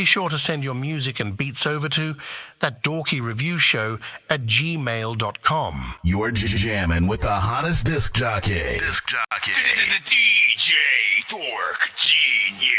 be sure to send your music and beats over to ThatDorkyReviewShow@gmail.com. You're jamming with the hottest disc jockey. DJ Dork Genius.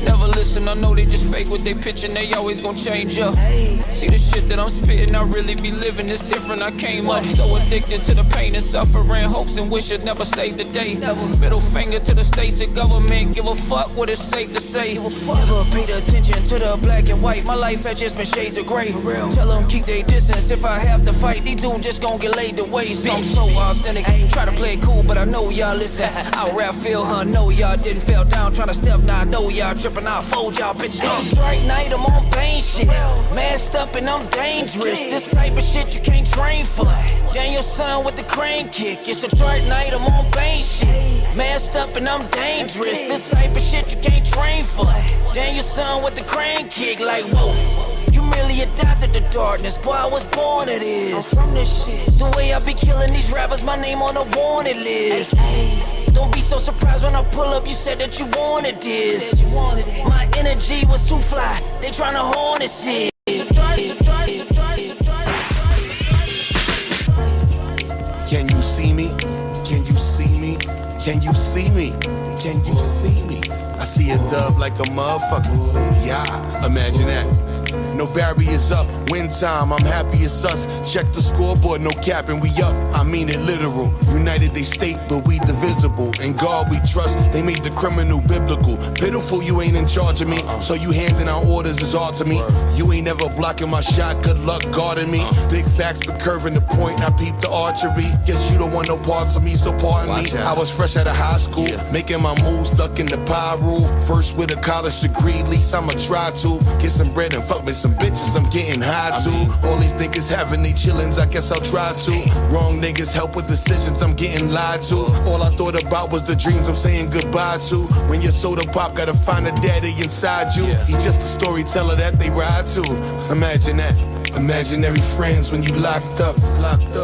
Never listen, I know they just fake what they pitching, they always gon' change up. See the shit that I'm spitting, I really be living, it's different, I came up so addicted to the pain and suffering, hopes and wishes never saved the day. Middle finger to the states and government, give a fuck what it's safe to say. Never paid attention to the black and white, my life had just been shades of gray. Tell them keep their distance, if I have to fight, these dudes just gon' get laid to waste. I'm so authentic, try to play it cool, but I know y'all listen. I'll rap feel, know y'all didn't fell down, trying to step, now I know y'all tripping, I'll fold y'all bitches. It's a dark night, I'm on pain shit, masked up and I'm dangerous. This type of shit you can't train for. Daniel son with the crane kick. It's a dark night, I'm on pain shit, masked up and I'm dangerous. This type of shit you can't train for. Daniel son with the crane kick. Like whoa, you merely adopted the darkness. Boy, I was born to this. I'm from this shit. The way I be killing these rappers, my name on the wanted list. Don't be so surprised when I pull up, you said that you wanted this. My energy was too fly, they tryna horn it shit. Can you see me? Can you see me? Can you see me? Can you see me? I see a dub like a motherfucker. Yeah, imagine that. No barriers up, win time, I'm happy it's us. Check the scoreboard, no capping, we up. I mean it literal. United they state, but we divisible. In God we trust, they made the criminal biblical. Pitiful, you ain't in charge of me, so you handing out orders is all to me. You ain't never blocking my shot, good luck guarding me. Big facts, but curving the point, I peep the archery. Guess you don't want no parts of me, so pardon me. I was fresh out of high school, making my moves, stuck in the pie rule. First with a college degree, least I'ma try to get some bread and fuck with some bitches I'm getting high to. All these niggas having they chillins, I guess I'll try to. Wrong niggas help with decisions, I'm getting lied to. All I thought about was the dreams I'm saying goodbye to. When your soda pop, gotta find a daddy inside you. He just a storyteller that they ride to. Imagine that. Imaginary friends when you locked up.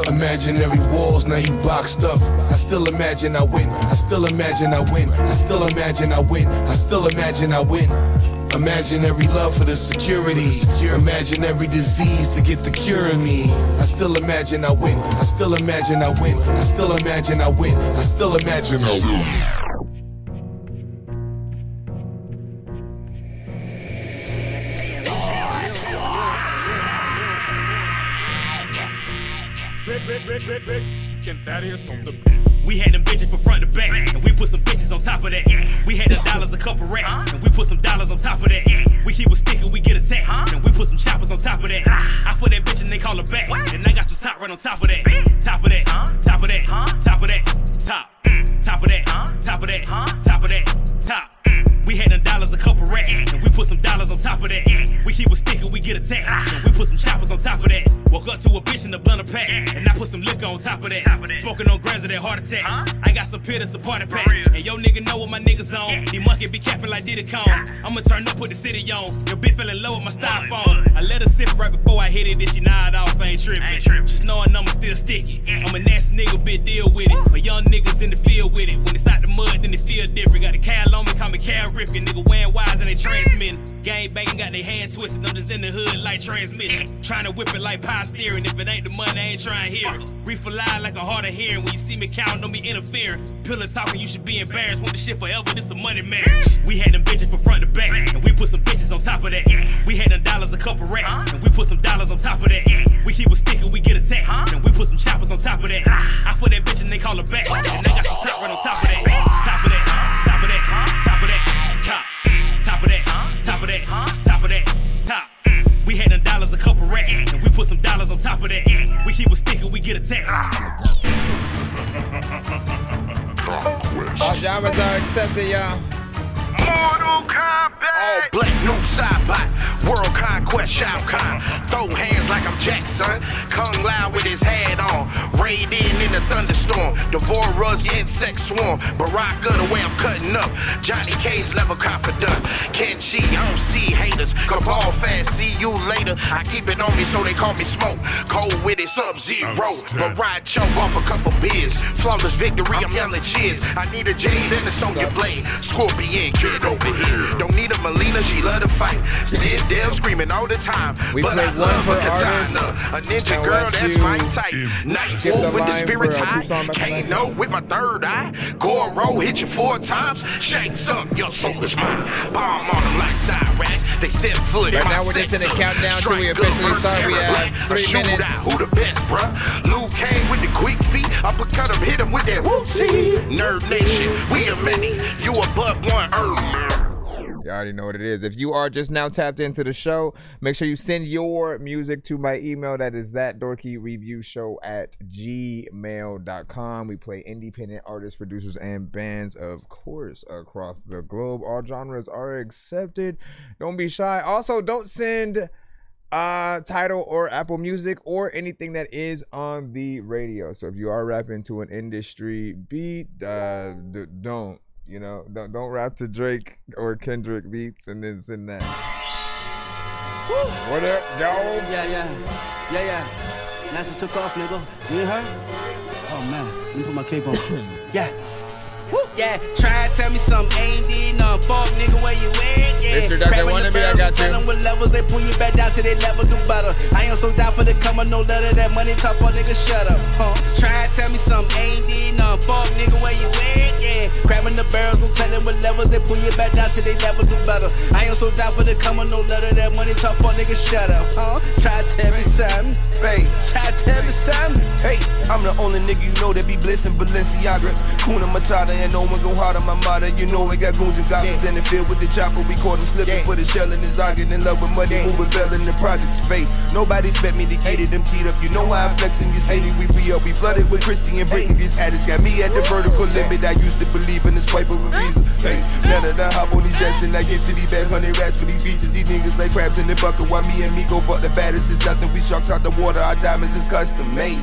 Imaginary walls, now you boxed up. I still imagine I win. I still imagine I win. I still imagine I win. I still imagine I win. Imaginary love for the security. Imaginary disease to get the cure in me. I still imagine I win. I still imagine I win. I still imagine I win. I still imagine I win. We had them bitches from front to back, and we put some bitches on top of that. We had the dollars, a couple racks, and we put some dollars on top of that. We keep a stick and we get attacked, and we put some choppers on top of that. I put that bitch and they call her back, and I got some top right on top of that. Top of that, top of that, top of that, top. Top of that, top of that, top of that, top. We had them dollars, a couple racks, and we put some dollars on top of that. We keep a stick and we get attacked, and we put some choppers on top of that. Woke up to a bitch in the blunt pack, and I put some liquor on top of that. Smoking on grams of that heart attack. I got some pill, it's a party pack. And yo nigga know what my niggas on. These monkey be capping like Diddy Kong. I'ma turn up, put the city on. Your bitch fell in love with my styrofoam. I let her sip right before I hit it, then she nod off, I ain't tripping. Just knowing I'ma still sticky. I'm a nasty nigga, big deal with it. My young niggas in the field with it. When it's out the mud, then they feel different. Got a cal on me, call me Cal Rippin'. Nigga wearing wires and they transmitting. Gang banging, got their hands twisted. I'm just in the hood like transmission. Trying to whip it like power steering. If it ain't the money, I ain't trying to hear it. Reefer lie like a hard of hearing. When you see me counting, don't be interfering. Pillar talking, you should be embarrassed. Want the shit forever, this a money marriage. We had them bitches from front to back, and we put some bitches on top of that. We had them dollars, a couple racks, and we put some dollars on top of that. We keep a stick and we get attacked, and we put some choppers on top of that. I put that bitch and they call her back, and they got some top right on top of that. Top of that, top of that, top of that, top. Top of that, top of that, top of that, top. We had them dollars, a couple racks, and we put some dollars on top of that. We keep a stick and we get attacked. All genres are accepted, y'all. Mortal Kombat. All black, new Saibot. World Conquest, Shao Kahn. Throw hands like I'm Jackson. Kung Lao with his hat on. Raid in a thunderstorm. Devourers, insect swarm. Baraka, the way I'm cutting up. Johnny Cage level confident. Kenchi, I don't see haters. Cabal fast, see you later. I keep it on me so they call me smoke. Cold with it, Sub-Zero. But ride choke off a couple beers. Flawless victory, I'm yelling cheers. I need a jade and a soldier blade. Scorpion, kid over here. Don't need a Melina, she love to fight. Sid Dale screaming all the time. We but played I love one a per artist. katana. A ninja girl, that's my type. Night wolf with the spirits high. Kano with my third eye. Goro hit you 4 times. Shank some, your soul is mine. Bomb on them like side rats. They step foot in Right my now we're just in the sector. countdown till we Strike officially good, start. We terror have black. 3 A shootout, minutes. who the best, bruh? Luke came with the quick feet. Uppercut him, hit him with that whoopsie. Nerd Nation, we are many. You a but one herb. You already know what it is. If you are just now tapped into the show, make sure you send your music to my email. That is ThatDorkyReviewShow@gmail.com. We play independent artists, producers, and bands, of course, across the globe. All genres are accepted. Don't be shy. Also, don't send Tidal or Apple Music or anything that is on the radio. So if you are rapping to an industry beat, don't. You know, don't rap to Drake or Kendrick beats and then send that. Woo. What up, dog? Yeah. NASA took off, nigga. You ain't heard? Oh, man. Let me put my cape on. Yeah. Woo. Yeah, try and tell me something ain't did nothing. Fuck, nigga, where you at? Yeah. Mr. Dr. Wannabe, I got you. With levels, they pull you back down to their level, do better. I ain't so down for the come no letter. That money talk, fuck, nigga, shut up. Try and tell me something ain't did nothing. Fuck, nigga, where you at? Yeah. Grabbing the barrels, don't tell them with levels, they pull you back down to their level, do better. I ain't so down for the come no letter. That money talk, fuck, nigga, shut up. Try to tell me something. Hey, try to tell me something. Hey, I'm the only nigga you know that be blissing Balenciaga. Kuna Matata and no one go hard on my mother. You know we got goons and goblins in the field with the chopper. We caught him slipping, put a shell in his eye, getting in love with money, moving bell in the project's fate. Nobody expect me to get it, them teed up. You know how I'm flexing your city. We up, we flooded with Christy and Britney. These addicts got me at the vertical limit. I used to believe in the swipe of a visa. Hey, now that I hop on these jets and I get to these bags, 100 rats for these features. These niggas like crabs in the bucket. While me and me go fuck the baddest. It's nothing. We sharks out the water. Our diamonds is custom made.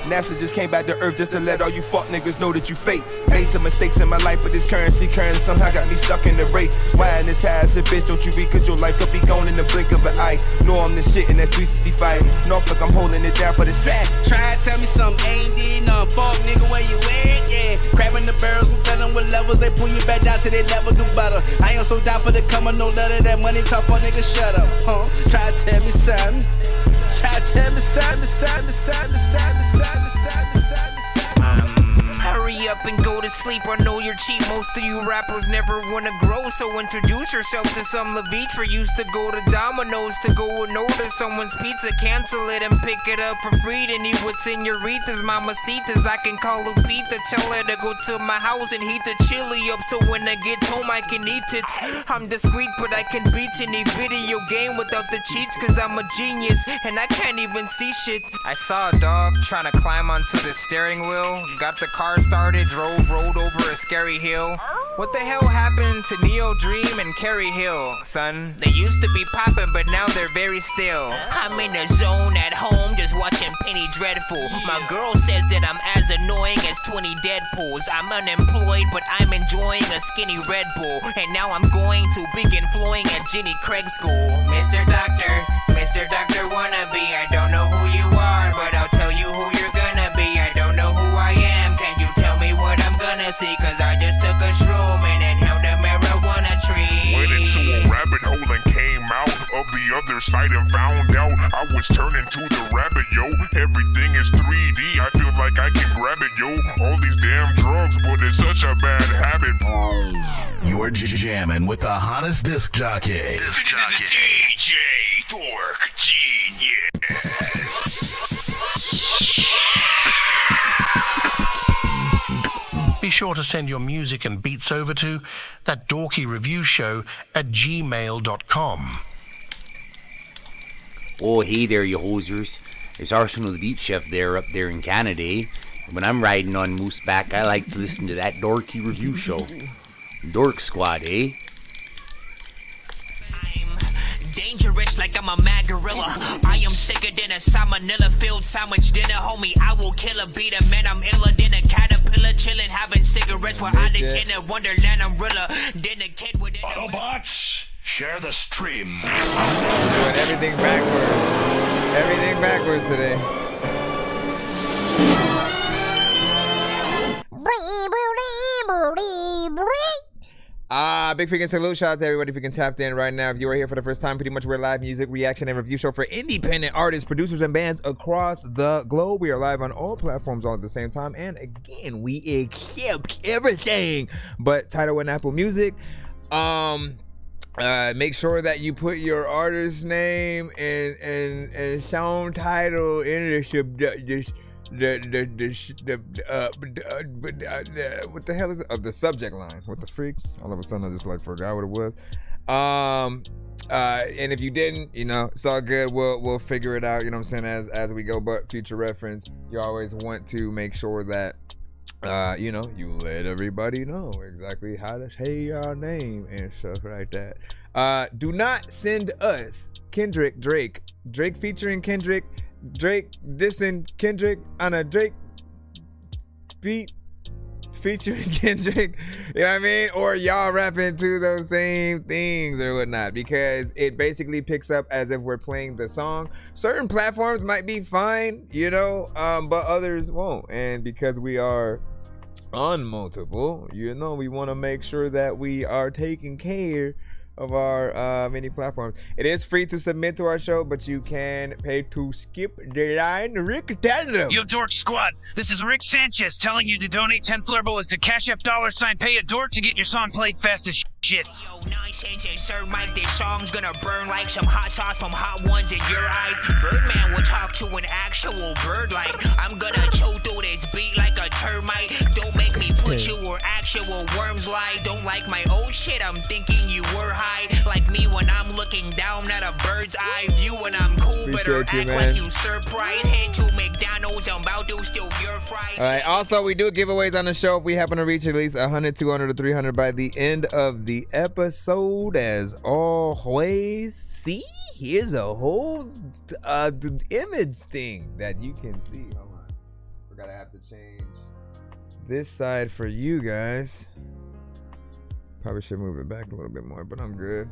NASA just came back to earth just to let all you fuck niggas know that you fake. Made some mistakes in my life, but this currency somehow got me stuck in the rate. Why in this high as a bitch don't you read? Cause your life could be gone in the blink of an eye. Know I'm the shit and that's 365. Norfolk, I'm holding it down for the sack. Try and tell me something ain't did nothing. Fuck, nigga, where you at? Yeah. Grabbing the barrels, we tell them with levels, they pull you back down to their level, do better. I ain't so down for the come no letter. That money talk, fuck, nigga, shut up. Try to tell me something. Try to tell me something. Hurry up and go to sleep, I know you're cheap. Most of you rappers never wanna grow, so introduce yourself to some Levitch. For used to go to Domino's to go and order someone's pizza, cancel it and pick it up for free. To need what's in your Rita's, mamacitas. I can call Lupita, tell her to go to my house and heat the chili up, so when I get home I can eat it. I'm discreet, but I can beat any video game without the cheats, cause I'm a genius and I can't even see shit. I saw a dog trying to climb onto the steering wheel, got the car started, rolled over a scary hill. What the hell happened to Neo Dream and Carrie Hill, son? They used to be poppin', but now they're very still. I'm in a zone at home, just watching Penny Dreadful. My girl says that I'm as annoying as 20 Deadpools. I'm unemployed, but I'm enjoying a skinny Red Bull. And now I'm going to begin flowing at Jenny Craig School. Mr. Doctor wannabe, I don't know who you are, but I'll tell you who you're gonna be. I don't know who I am, can you tell me what I'm gonna see? Cause I just took a shroom and inhaled a marijuana tree. Went into a rabbit hole and came out of the other side and found out I was turning to the rabbit, yo. Everything is 3D, I feel like I can grab it, yo. All these damn drugs, but it's such a bad habit. You're jamming with the hottest disc jockey. DJ Dork Genius. Be sure to send your music and beats over to ThatDorkyReviewShow@gmail.com. Oh, hey there, you hosers. It's Arsenal the Beat Chef there up there in Canada, eh? When I'm riding on moose back, I like to listen to that Dorky Review Show. Dork Squad, eh? dangerous like I'm a mad gorilla. I am sicker than a salmonella filled sandwich dinner, homie. I will kill a beat a man. I'm iller than a caterpillar, chilling, having cigarettes while I dish in a wonderland umbrella. Then a kid with Autobots, share the stream. Doing everything backwards. Everything backwards today. Big freaking salute. Shout out to everybody if you can tap in right now. If you are here for the first time, pretty much we're a live music reaction and review show for independent artists, producers, and bands across the globe. We are live on all platforms all at the same time. And again, we accept everything but Tidal and Apple Music. Make sure that you put your artist name and song title in what the hell is it? Of the subject line. What the freak? All of a sudden I just like forgot what it was. And if you didn't, you know, it's all good. We'll figure it out, you know what I'm saying, as we go. But future reference, you always want to make sure that you know, you let everybody know exactly how to say your name and stuff like that. Do not send us Drake featuring Kendrick, Drake dissing Kendrick on a Drake beat featuring Kendrick, you know what I mean? Or y'all rapping to those same things or whatnot, because it basically picks up as if we're playing the song. Certain platforms might be fine, you know, but others won't. And because we are on multiple, you know, we want to make sure that we are taking care of our many platforms. It is free to submit to our show, but you can pay to skip the line. Rick, tell them. Yo, Dork Squad, this is Rick Sanchez telling you to donate 10 flurboas to Cash App $ pay a dork to get your song played fast as shit. Yo, 9 cents and Sir Mike, this song's gonna burn like some hot sauce from hot ones in your eyes. Birdman will talk to an actual bird like I'm gonna choke through this beat like a termite. Don't make me put you where actual worms lie. Don't like my old shit, I'm thinking you were high. Like me when I'm looking down at a bird's eye view when I'm cool, better act like you surprised. Head to McDonald's, I'm about to steal your fries. Alright, also we do giveaways on the show if we happen to reach at least 100, 200, or 300 by the end of the episode. As always, see, here's a whole image thing that you can see. Hold on, we're gonna have to change this side for you guys. Probably should move it back a little bit more, but I'm good.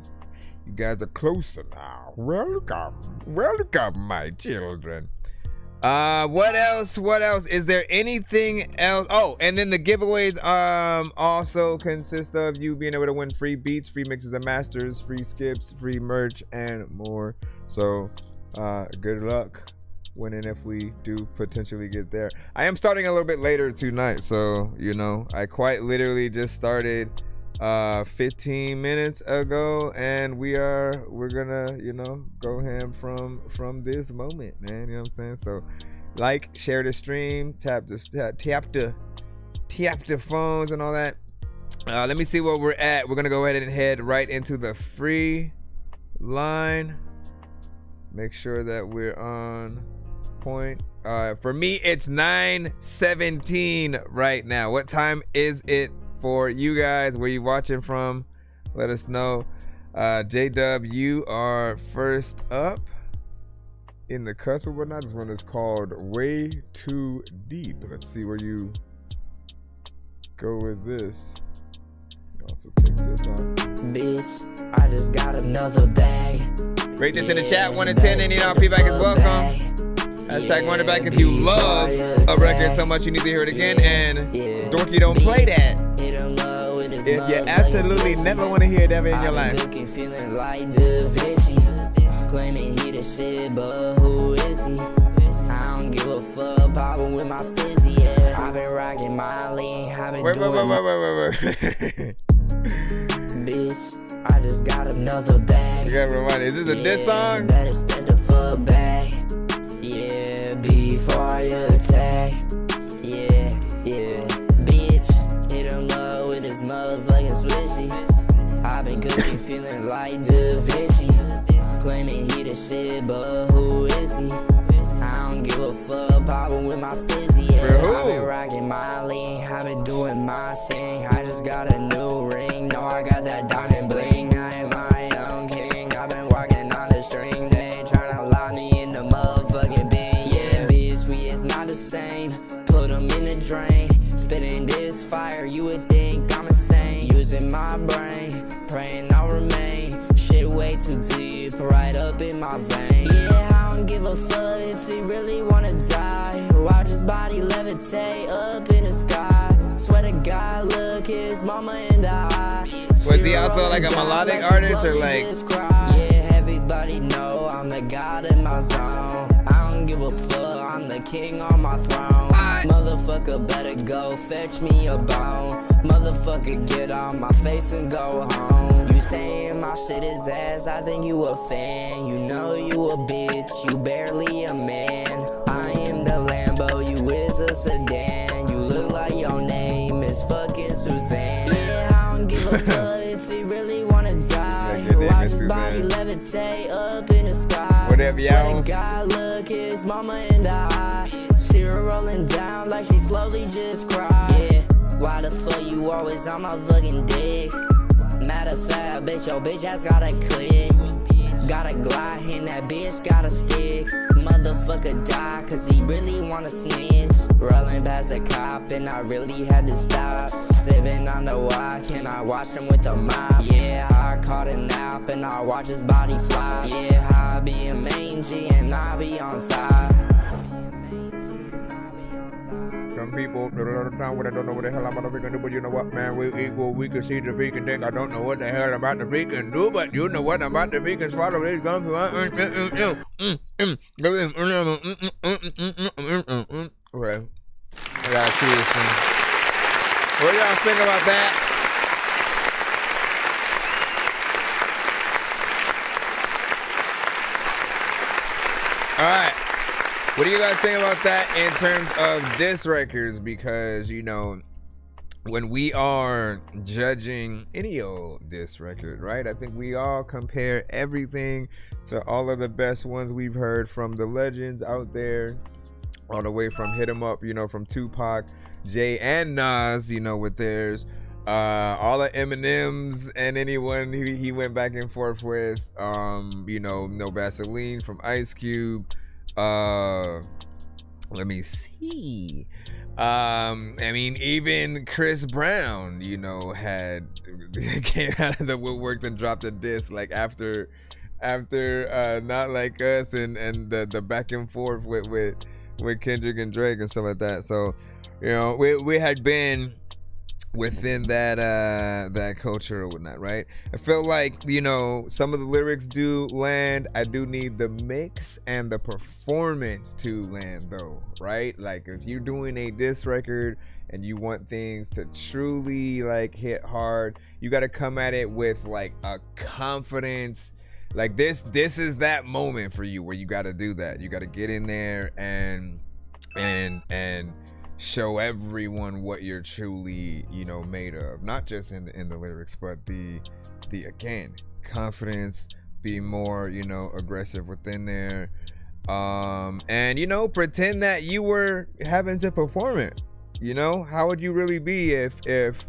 You guys are closer now. Welcome, my children. What else? Is there anything else? Oh, and then the giveaways also consist of you being able to win free beats, free mixes and masters, free skips, free merch, and more. So good luck winning if we do potentially get there. I am starting a little bit later tonight, so you know, I quite literally just started 15 minutes ago, and we're gonna, you know, go ham from this moment, man. You know what I'm saying? So like, share the stream, tap the phones and all that. Let me see where we're at. We're gonna go ahead and head right into the free line. Make sure that we're on point. For me, it's 9:17 right now. What time is it for you guys? Where you watching from? Let us know. J-Dub, you are first up in the cusp or whatnot. This one is called Way Too Deep. Let's see where you go with this. Also take this on. Bitch, I just got another bag. Rate this in the chat, 1 to 10, and you know, feedback is welcome. Hashtag run it back if you love a record so much you need to hear it again. And Dorky don't play that if you absolutely never want to hear it ever in your life. Feeling like Da Vinci, claiming he the shit, but who is he? I don't give a fuck, popping with my stizzy, yeah. I've been rocking my lean, I've been wait. Bitch, I just got another bag. You gotta remind me, is this a diss song? Better step the fuck back. Yeah, before you attack. Yeah. Bitch, hit him up with his motherfucking swishy. I've been cooking, feeling like Da Vinci, claiming he the shit, but who is he? I don't give a fuck, popping with my stizzy, yeah. I've been rocking my lean, I've been doing my thing. I just got a new ring, no, I got that diamond bling. I am my own king, I've been walking drain. Spitting this fire, you would think I'm insane. Using my brain, praying I'll remain. Shit way too deep, right up in my vein. Yeah, I don't give a fuck if he really wanna die. Watch his body levitate up in the sky. Swear to God, look his mama in the eye. Was he also like a melodic artist or like? Yeah, everybody know I'm the god in my zone. I don't give a fuck, I'm the king on my throne. Motherfucker better go fetch me a bone. Motherfucker get on my face and go home. You saying my shit is ass, I think you a fan. You know you a bitch, you barely a man. I am the Lambo, you is a sedan. You look like your name is fucking Suzanne. Yeah, I don't give a fuck if he really wanna die. Watch his body levitate up in the sky. Whatever, y'all. Swear to God, look his mama in the eye. Tear rolling down like she slowly just cried. Yeah, why the fuck you always on my fucking dick? Matter of fact, bitch, your bitch ass got a click. Got a glide and that bitch got a stick. Motherfucker die cause he really wanna snitch. Rolling past a cop and I really had to stop. Sipping on the walk and I watched him with the mop. Yeah, I caught a nap and I watch his body flop. Yeah, I be a mangy and I be on top. Some people do a lot of time when I don't know what the hell I'm about to freaking do, but you know what, man, we equal, we can see the freaking thing. I don't know what the hell I'm about to freaking do, but you know what, I'm about to freaking swallow this gum. Okay. I gotta see this thing. What do y'all think about that? Alright. What do you guys think about that in terms of diss records? Because, you know, when we are judging any old diss record, right? I think we all compare everything to all of the best ones we've heard from the legends out there, all the way from Hit 'Em Up, you know, from Tupac, Jay, and Nas, you know, with theirs. All of Eminem's and anyone he went back and forth with, you know, No Vaseline from Ice Cube. Let me see. I mean, even Chris Brown, you know, came out of the woodwork and dropped a diss like after Not Like Us and the back and forth with Kendrick and Drake and stuff like that. So, you know, we had been within that culture or whatnot, right? I felt like, you know, some of the lyrics do land. I do need the mix and the performance to land though, right? Like if you're doing a diss record and you want things to truly like hit hard, you got to come at it with like a confidence. Like this is that moment for you where you got to do that. You got to get in there and show everyone what you're truly, you know, made of. Not just in the lyrics, but the again, confidence, be more, you know, aggressive within there, and you know, pretend that you were having to perform it. You know, how would you really be if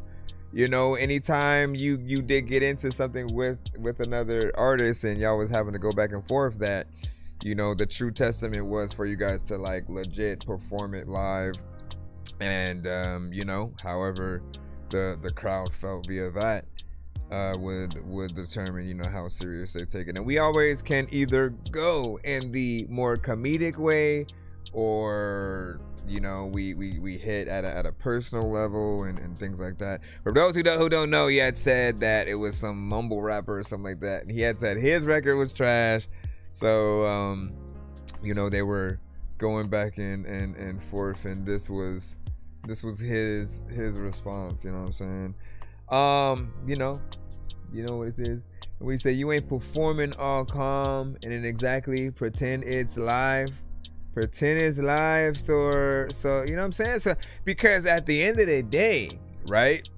you know, anytime you did get into something with another artist and y'all was having to go back and forth, that, you know, the true testament was for you guys to like legit perform it live. And you know, however the crowd felt via that would determine, you know, how serious they take it. And we always can either go in the more comedic way, or, you know, we hit at a personal level and things like that. For those who don't know, he had said that it was some mumble rapper or something like that, and he had said his record was trash. So you know, they were going back and forth, and this was his response. You know what I'm saying? You know what it is. We say you ain't performing all calm and then exactly pretend it's live. Pretend it's live, so you know what I'm saying? So because at the end of the day, right?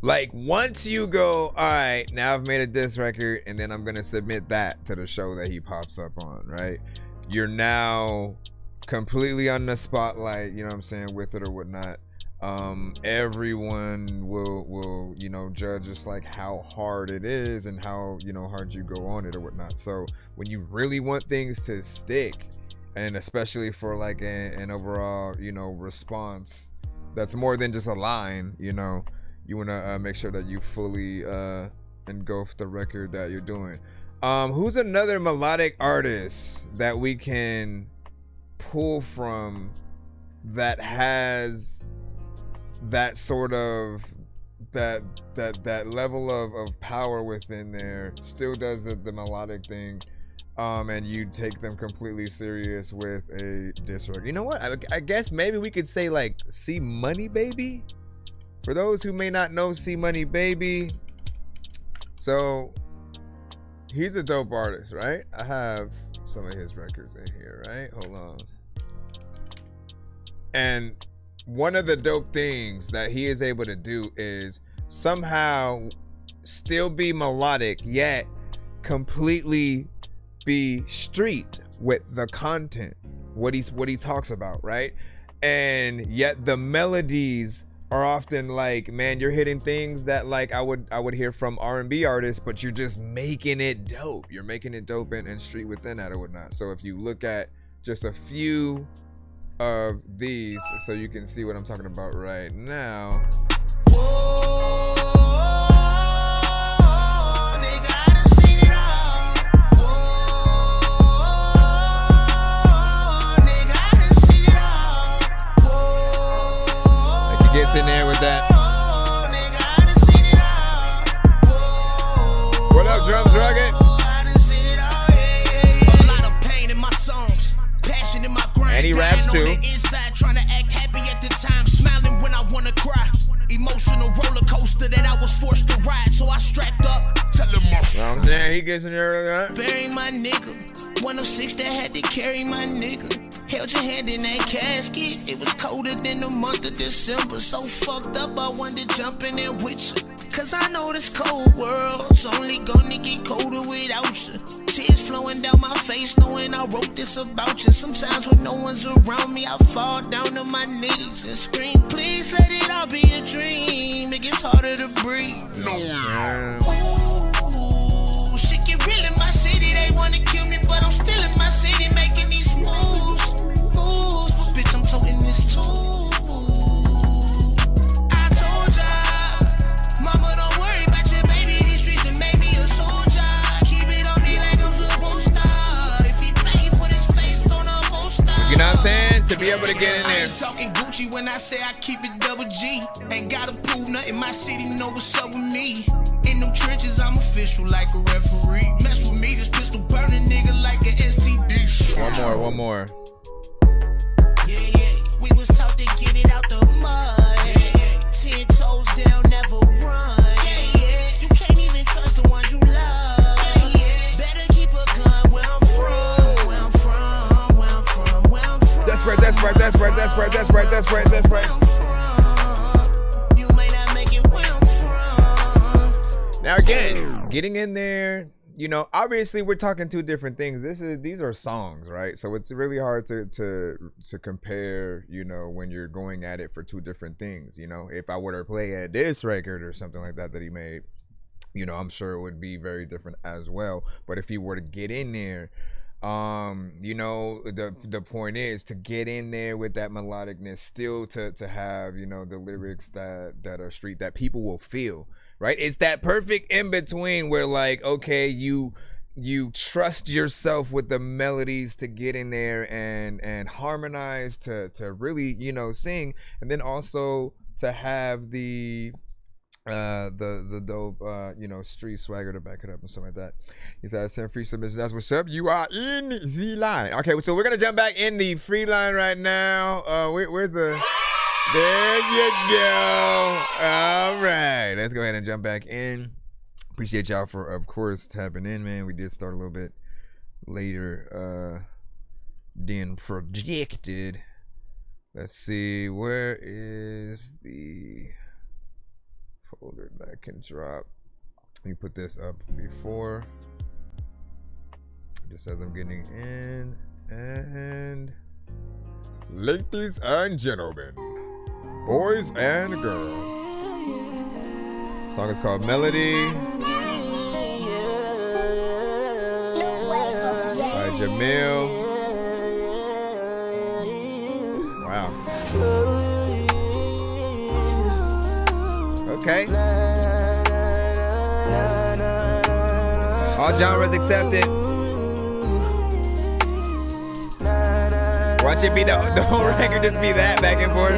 Like once you go, all right, now I've made a diss record and then I'm gonna submit that to the show that he pops up on, right? You're now completely on the spotlight, you know what I'm saying, with it or whatnot. Everyone will, you know, judge just like how hard it is and how, you know, hard you go on it or whatnot. So when you really want things to stick, and especially for like an overall, you know, response that's more than just a line. You know, you want to make sure that you fully engulf the record that you're doing. Who's another melodic artist that we can pull from that has that sort of that level of power within there, still does the melodic thing, and you take them completely serious with a diss record? You know what? I guess maybe we could say like C Money Baby. For those who may not know C Money Baby, so he's a dope artist, right? I have some of his records in here, right? Hold on. And one of the dope things that he is able to do is somehow still be melodic, yet completely be street with the content, what he talks about, right? And yet the melodies are often like, man, you're hitting things that like I would hear from R&B artists, but you're just making it dope. You're making it dope and street within that or whatnot. So if you look at just a few of these, so you can see what I'm talking about right now. Like he gets in there with that. What up, Drums Rugged? And he raps too. Inside, trying to act happy at the time, smiling when I wanna cry. Emotional roller coaster that I was forced to ride, so I strapped up. Tell him my You know what I'm saying? He gets in there with that. Bury my nigga. 106 that had to carry my nigga. Held your hand in that casket. It was colder than the month of December. So fucked up, I wanted to jump in there with you. Cause I know this cold world's only gonna get colder without you. Tears flowing down my face, knowing I wrote this about you. Sometimes when no one's around me, I fall down on my knees and scream, please let it all be a dream. It gets harder to breathe. Ooh, shit get real in my city. They wanna kill me, but I'm still in my city making these moves. But bitch, I'm toting this too. You know what I'm saying? To be able to get in there. I ain't talking Gucci when I say I keep it double G. Ain't gotta prove nothing, my city know what's up with me. In them trenches, I'm official like a referee. Mess with me, this pistol burning nigga like an STD. One more. Yeah, we was taught to get it out the mud. 10 toes down, never run. You can't even trust the ones you love. Better keep a gun where I'm from. That's right. You may not make it where I'm from. Now again, getting in there, you know, obviously we're talking two different things. These are songs, right? So it's really hard to compare, you know, when you're going at it for two different things. You know, if I were to play a diss record or something like that he made, you know, I'm sure it would be very different as well. But if you were to get in there, you know, the point is to get in there with that melodicness, still to have, you know, the lyrics that are street that people will feel, right? It's that perfect in between where like, okay, you trust yourself with the melodies to get in there and harmonize, to really, you know, sing, and then also to have the dope you know, street swagger to back it up and stuff like that. He said, send free submissions. That's what's up. You are in the line. Okay, so we're gonna jump back in the free line right now. Where's the there you go. All right, let's go ahead and jump back in. Appreciate y'all for, of course, tapping in, man. We did start a little bit later than projected. Let's see, where is the folder that I can drop? Let me put this up before, just as I'm getting in. And ladies and gentlemen, boys and girls, the song is called Melody by Jamil. Wow. Okay. All genres accepted. Watch it be the whole record just be that back and forth.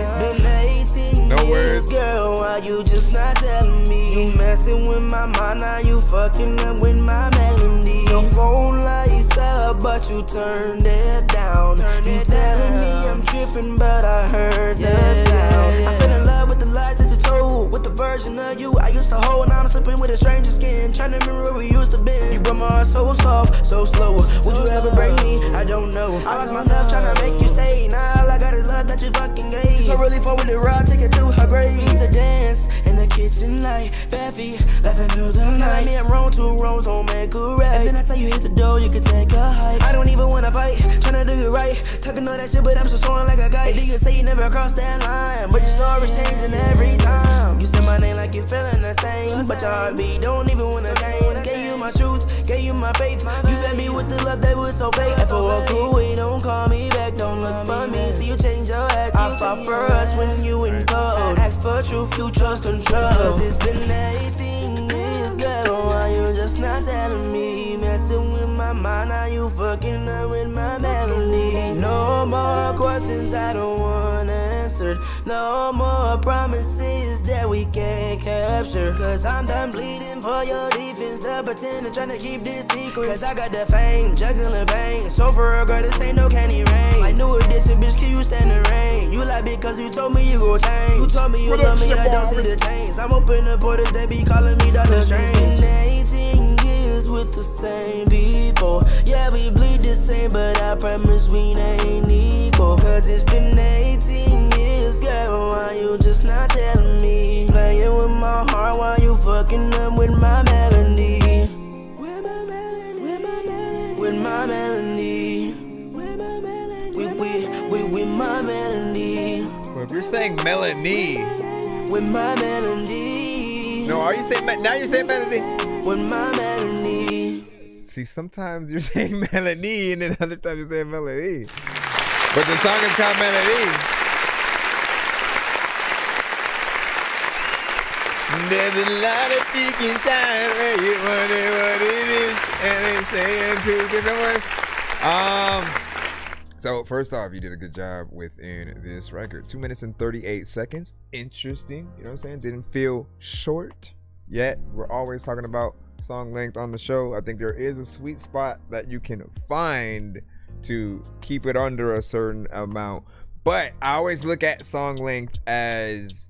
No words. Girl, why you just not telling me? You messing with my mind, now you fucking up with my melody. Your phone lights up, but you turned it down. You telling me I'm tripping, but I heard the sound. I fell in love with the lies that you told, with the version of you I used to hold. Now I'm slipping with a stranger skin, trying to remember where we used to be. You brought my heart so soft, so slow. Would you ever break me? I don't know. I lost myself trying to make you stay. Now all I got is love that you fucking gave. So really far with the ride, take it to her grave. Used to dance in the kitchen light, bare feet, laughing through the night. Telling me I'm wrong, two wrongs don't make a right. And then I tell you hit the door, you can take a hike. I don't even wanna fight, tryna do it right. Talking all that shit, but I'm just soaring like a guy. And you say you never crossed that line, but your story's changing every time. You say my name like you're feeling the same, but your heartbeat don't even wanna change. Gave you my truth, gave you my faith. You fed me with the love that was so fake. If I walk away, don't call me back, don't look for me till you change your act. I fought for us when you in cold. Ask for truth, you trust control. Cause it's been 18 years, girl, why you just not telling me? Messing with my mind, now you fucking up with my melody. No more questions I don't want answered. No more promises that we can't capture. Cause I'm done bleeding for your defense, the pretending trying to keep this secret. Cause I got the fame, juggling pain. So for a girl, this ain't no candy rain. Like new edition, bitch, can you stand the rain? You like because you told me you gon' change. You told me you love me, I don't see the change. I'm open the borders, they be calling me Dr. Strange. It's been 18 years with the same people. Yeah, we bleed the same, but I promise we ain't equal. Cause it's been 18 years, girl, why you just not telling me? Playing with my heart while you fucking up with my melody. With my melody. With my melody. With my melody. Well, if you're saying melody. With my melody. No, are you saying now you're saying melody? With my melody. See, sometimes you're saying melody and then other times you're saying melody. But the song is called Melody. There's a lot of speaking time where you wonder what it is and they saying two different words. So first off, you did a good job within this record. 2 minutes and 38 seconds. Interesting. You know what I'm saying? Didn't feel short yet. We're always talking about song length on the show. I think there is a sweet spot that you can find to keep it under a certain amount. But I always look at song length as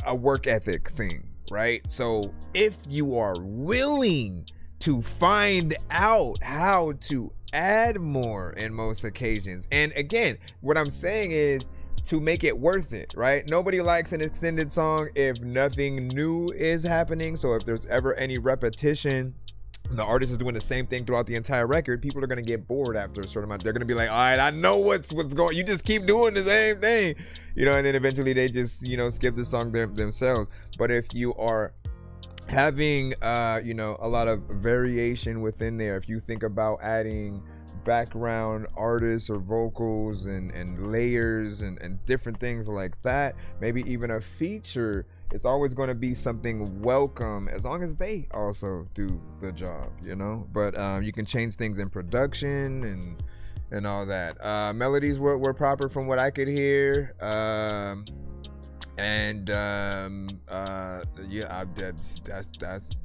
a work ethic thing, right? So if you are willing to find out how to add more in most occasions, and again, what I'm saying is to make it worth it, right? Nobody likes an extended song if nothing new is happening. So if there's ever any repetition, the artist is doing the same thing throughout the entire record, people are going to get bored after a certain amount. They're going to be like, all right, I know what's going, you just keep doing the same thing, you know, and then eventually they just, you know, skip the song themselves. But if you are having, you know, a lot of variation within there, if you think about adding background artists or vocals and layers and different things like that, maybe even a feature, it's always going to be something welcome as long as they also do the job, you know. But you can change things in production and all that. Melodies were proper from what I could hear. Yeah,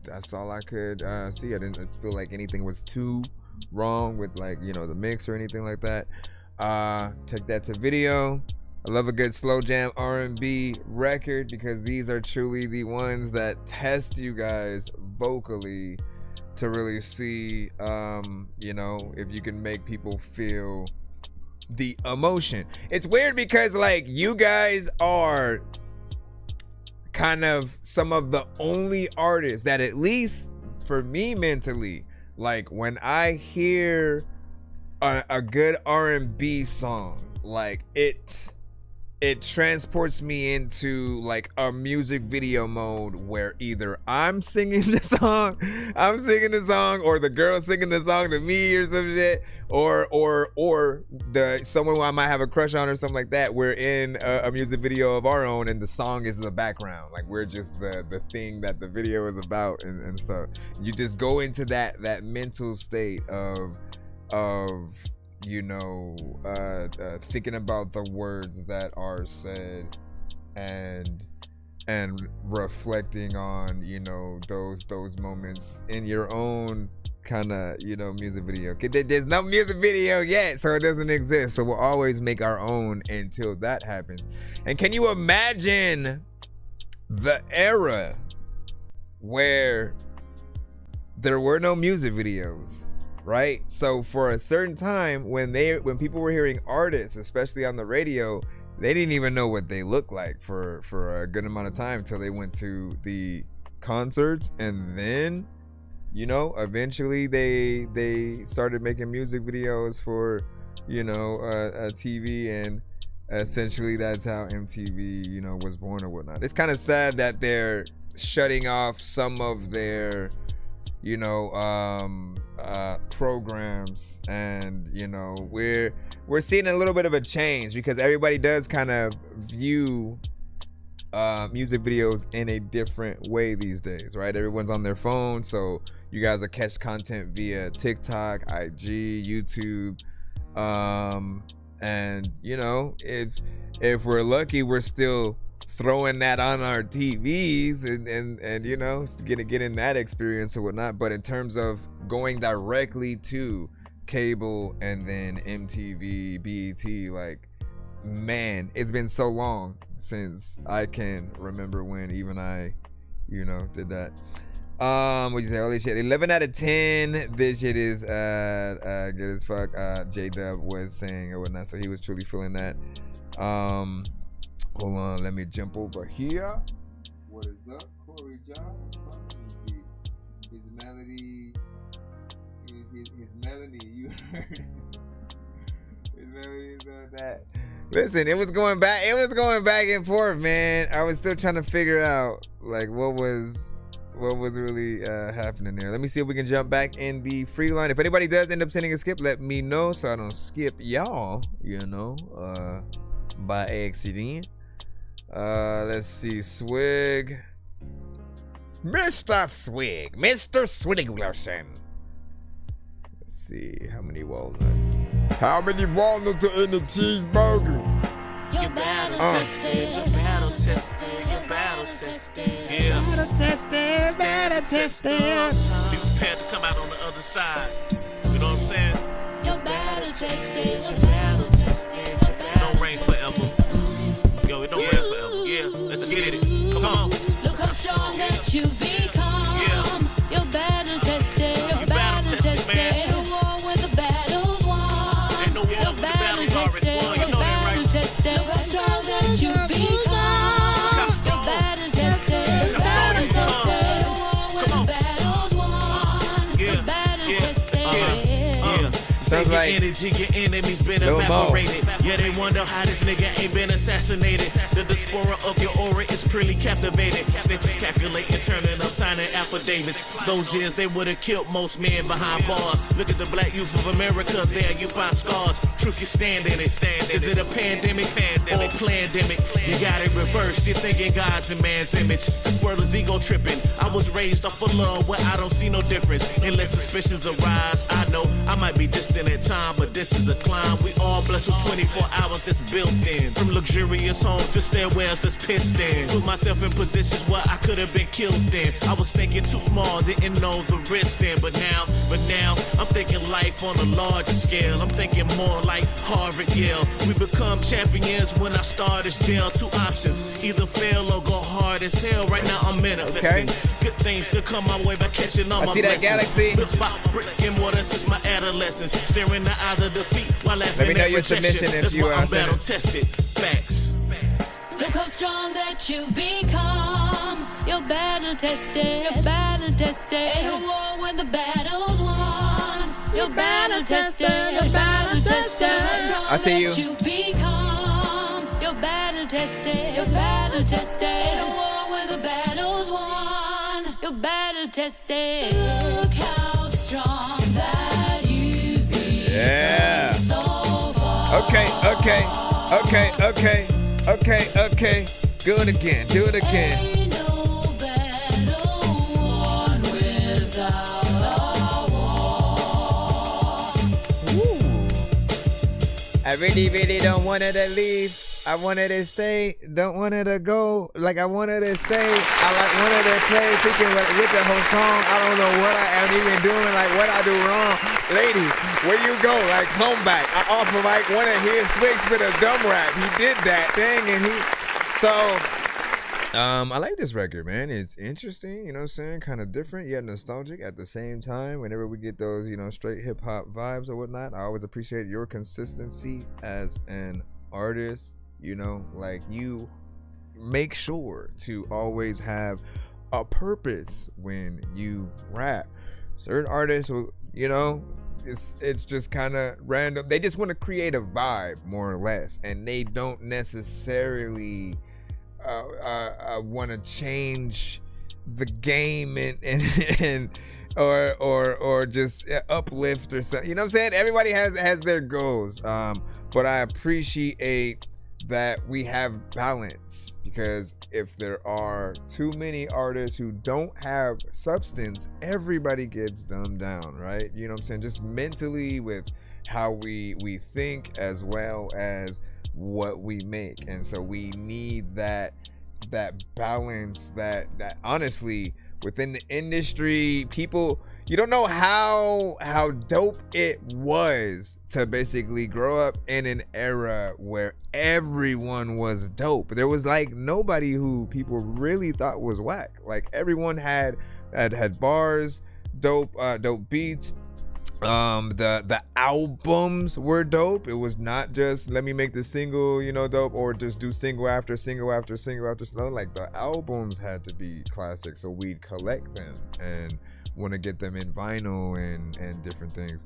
that's all I could see. I didn't feel like anything was too wrong with, like, you know, the mix or anything like that. Take that to video. I love a good slow jam R&B record because these are truly the ones that test you guys vocally to really see, you know, if you can make people feel the emotion. It's weird because, like, you guys are kind of some of the only artists that, at least for me mentally, like, when I hear a good R&B song, like, it it transports me into like a music video mode where either I'm singing the song, or the girl singing the song to me or some shit, or the someone who I might have a crush on or something like that. We're in a music video of our own and the song is in the background. Like we're just the thing that the video is about and stuff. You just go into that mental state of you know, thinking about the words that are said and reflecting on, you know, those moments in your own kind of, you know, music video. There's no music video yet, so it doesn't exist. So we'll always make our own until that happens. And can you imagine the era where there were no music videos? Right? So for a certain time when people were hearing artists, especially on the radio, they didn't even know what they looked like for a good amount of time until they went to the concerts, and then, you know, eventually they started making music videos for, you know, TV, and essentially that's how MTV, you know, was born or whatnot. It's kind of sad that they're shutting off some of their, you know, programs, and you know, we're seeing a little bit of a change because everybody does kind of view music videos in a different way these days, right? Everyone's on their phone, so you guys will catch content via TikTok, IG, YouTube, and you know, if we're lucky, we're still throwing that on our TVs and you know, getting that experience or whatnot. But in terms of going directly to cable and then MTV, BET, like, man, it's been so long since I can remember when even I, you know, did that. What'd you say? Holy shit, 11 out of 10. This shit is good as fuck. J-Dub was saying or whatnot, so he was truly feeling that. Hold on, let me jump over here. What is up, Corey John? Let me see. His melody, you heard it. His melody is that. Listen, it was going back and forth, man. I was still trying to figure out like what was really happening there. Let me see if we can jump back in the free line. If anybody does end up sending a skip, let me know so I don't skip y'all, you know, by accident. Let's see, Swig. Mr. Swiglerson. Let's see, how many walnuts? How many walnuts are in the cheeseburger? You're battle tested, you're battle tested, you're battle tested. Yeah. Battle tested. Be prepared to come out on the other side. You know what I'm saying? You're battle tested, you're battle tested, you're battle tested. Don't rain forever. Yo, it don't rain forever. Yeah, let's get it. Come on. Look how strong that you've become. Yeah. You're battle tested, you're battle tested. No war when the battle's won. Ain't no war when the battle's already won. You know that, right? Look how strong that you've become. You're battle tested, you're battle tested. No war when the battle's won. You're battle tested. Save your like energy, your enemies been evaporated. Yeah, they wonder how this nigga ain't been assassinated. The diaspora of your aura is pretty captivated. Snitches calculating, turning up, signing affidavits. Those years they would've killed most men behind bars. Look at the black youth of America, there you find scars. Truth, you stand in it. Is it a pandemic or a plandemic? You got it reversed, you're thinking God's in man's image. This world is ego tripping. I was raised off of love where I don't see no difference. Unless suspicions arise, I know I might be distant at time, but this is a climb. We all blessed with 24 hours that's built in. From luxurious homes to stairwells that's pissed in. Put myself in positions where I could have been killed in. I was thinking too small, didn't know the risk then. But now, I'm thinking life on a larger scale. I'm thinking more like Harvard, Yale. We become champions when I start as jail. Two options, either fail or go hard as hell. Right now I'm manifesting good things to come my way by catching all my blessings. Galaxy. Built by brick and mortar since my adolescence. Staring the eyes of defeat while laughing Let me know at your rejection. submission if That's you why I'm send battle it. tested. Facts. Look how strong that you've become. You're battle tested, you're battle tested. Ain't no war when the battle's won. You're battle tested, you're battle tested. I see you. You've become. You're battle battle tested. You're battle tested. In a war where the battle's won. You're battle tested. Look how strong that you've been. Yeah. So far. Okay. Do it again. Ain't no battle won without a war. I really don't want her to leave. I wanted to stay, don't want her to go. Like I wanted to say, I wanted to play, freaking with the whole song. I don't know what I am even doing, like what I do wrong. Lady, where you go? Like come back. I offer like want to hear Swix for the dumb rap. He did that thing and I like this record, man. It's interesting, you know what I'm saying? Kind of different, yet nostalgic at the same time. Whenever we get those, you know, straight hip hop vibes or whatnot, I always appreciate your consistency as an artist. You know, like you make sure to always have a purpose when you rap. Certain artists, you know, it's just kind of random. They just want to create a vibe, more or less, and they don't necessarily want to change the game and or just uplift or something. You know what I'm saying? Everybody has their goals. But I appreciate that we have balance, because if there are too many artists who don't have substance, everybody gets dumbed down, right? You know what I'm saying? Just mentally, with how we think as well as what we make. And so we need that balance that honestly within the industry, people, you don't know how dope it was to basically grow up in an era where everyone was dope. There was like nobody who people really thought was whack. Like everyone had bars, dope beats. The albums were dope. It was not just let me make the single, you know, dope, or just do single after single after single after single. Like the albums had to be classic, so we'd collect them and want to get them in vinyl and different things.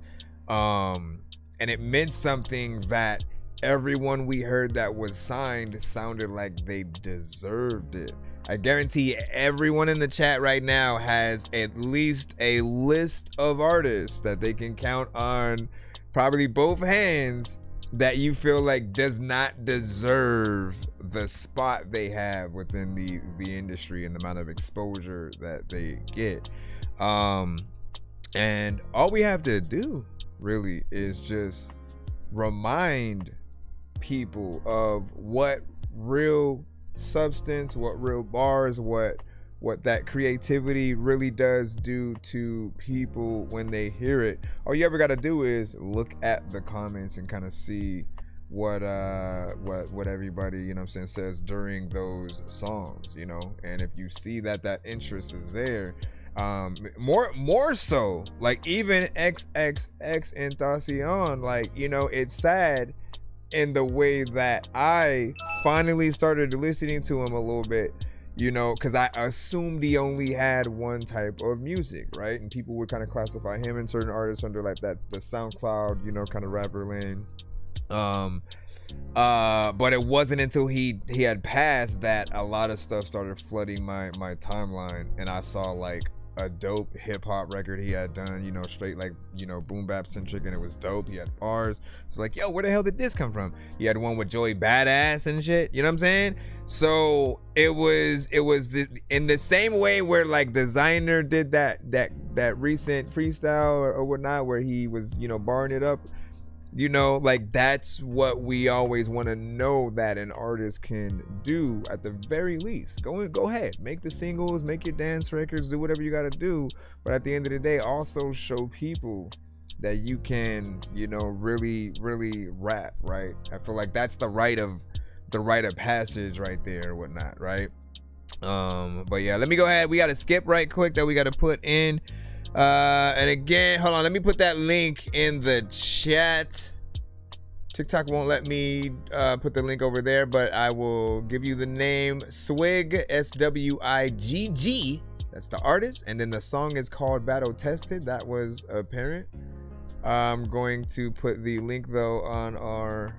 And it meant something that everyone we heard that was signed sounded like they deserved it. I guarantee everyone in the chat right now has at least a list of artists that they can count on probably both hands that you feel like does not deserve the spot they have within the industry and the amount of exposure that they get. And all we have to do really is just remind people of what real substance, what real bars, what that creativity really does do to people when they hear it. All you ever got to do is look at the comments and kind of see what everybody, you know what I'm saying, says during those songs, you know. And if you see that interest is there, more so, like even XXX and Tentacion, like, you know, it's sad in the way that I finally started listening to him a little bit, you know, because I assumed he only had one type of music, right? And people would kind of classify him and certain artists under like that, the SoundCloud, you know, kind of rapper lane. But it wasn't until he had passed that a lot of stuff started flooding my timeline, and I saw like a dope hip-hop record he had done, you know, straight like, you know, boom bap centric, and it was dope. He had bars. It was like, yo, where the hell did this come from? He had one with Joey Badass and shit, you know what I'm saying? So it was in the same way where like Designer did that recent freestyle or whatnot, where he was, you know, barring it up. You know, like that's what we always want to know that an artist can do at the very least. Go ahead, make the singles, make your dance records, do whatever you got to do. But at the end of the day, also show people that you can, you know, really, really rap, right? I feel like that's the rite of passage right there or whatnot, right? But yeah, let me go ahead. We got to skip right quick that we got to put in. And again, hold on, let me put that link in the chat. TikTok won't let me put the link over there, but I will give you the name. Swig, SWIGG, that's the artist, and then the song is called Battle Tested. That was apparent. I'm going to put the link though on our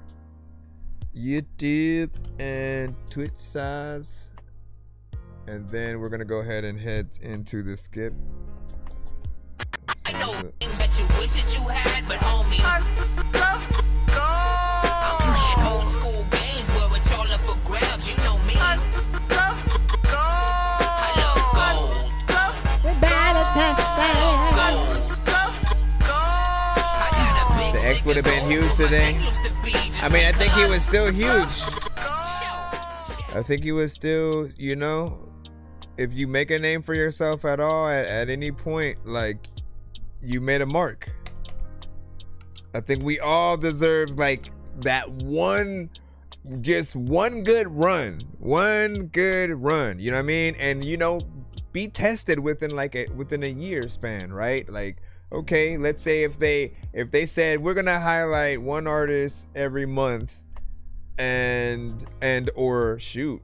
YouTube and Twitch size. And then we're gonna go ahead and head into the skip. I know things that you wish that you had, but homie, I'm playing old school games where it's all up for grabs. You know me. I love gold. We better test The X would have been huge today. I mean, I think he was still huge. I think he was still, you know, if you make a name for yourself at all, at any point, like, you made a mark. I think we all deserve like that one, just one good run. One good run. You know what I mean? And you know, be tested within a year span, right? Like, okay, let's say if they said we're gonna highlight one artist every month, and or shoot,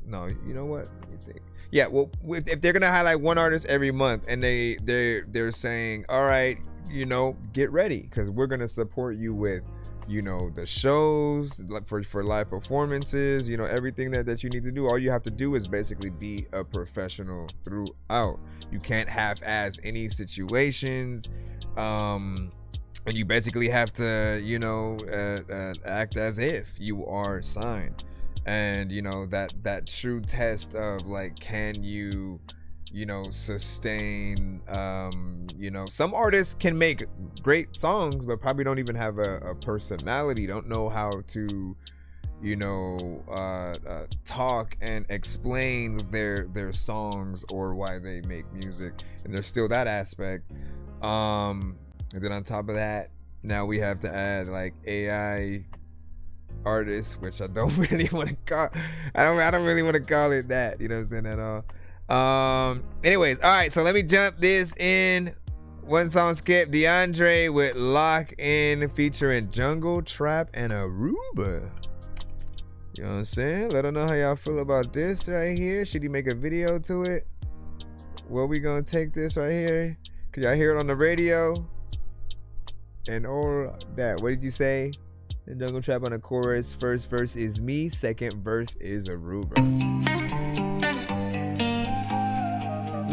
no, you know what? Let me think. Yeah, well, if they're gonna highlight one artist every month, and they're saying, all right, you know, get ready, because we're gonna support you with, you know, the shows for live performances, you know, everything that you need to do. All you have to do is basically be a professional throughout. You can't half-ass any situations, and you basically have to, you know, act as if you are signed. And you know, that true test of like, can you know, sustain, you know, some artists can make great songs but probably don't even have a personality, don't know how to, you know, talk and explain their songs or why they make music. And there's still that aspect. And then on top of that, now we have to add like AI artists, which I don't really want to call. I don't really want to call it that. You know what I'm saying, at all. Anyways, all right. So let me jump this in. One song skip. DeAndre with Lock In featuring Jungle Trap and Aruba. You know what I'm saying? Let them know how y'all feel about this right here. Should he make a video to it? Where we gonna take this right here? Could y'all hear it on the radio? And all that. What did you say? The Jungle Trap on the chorus. First verse is me. Second verse is Aruba.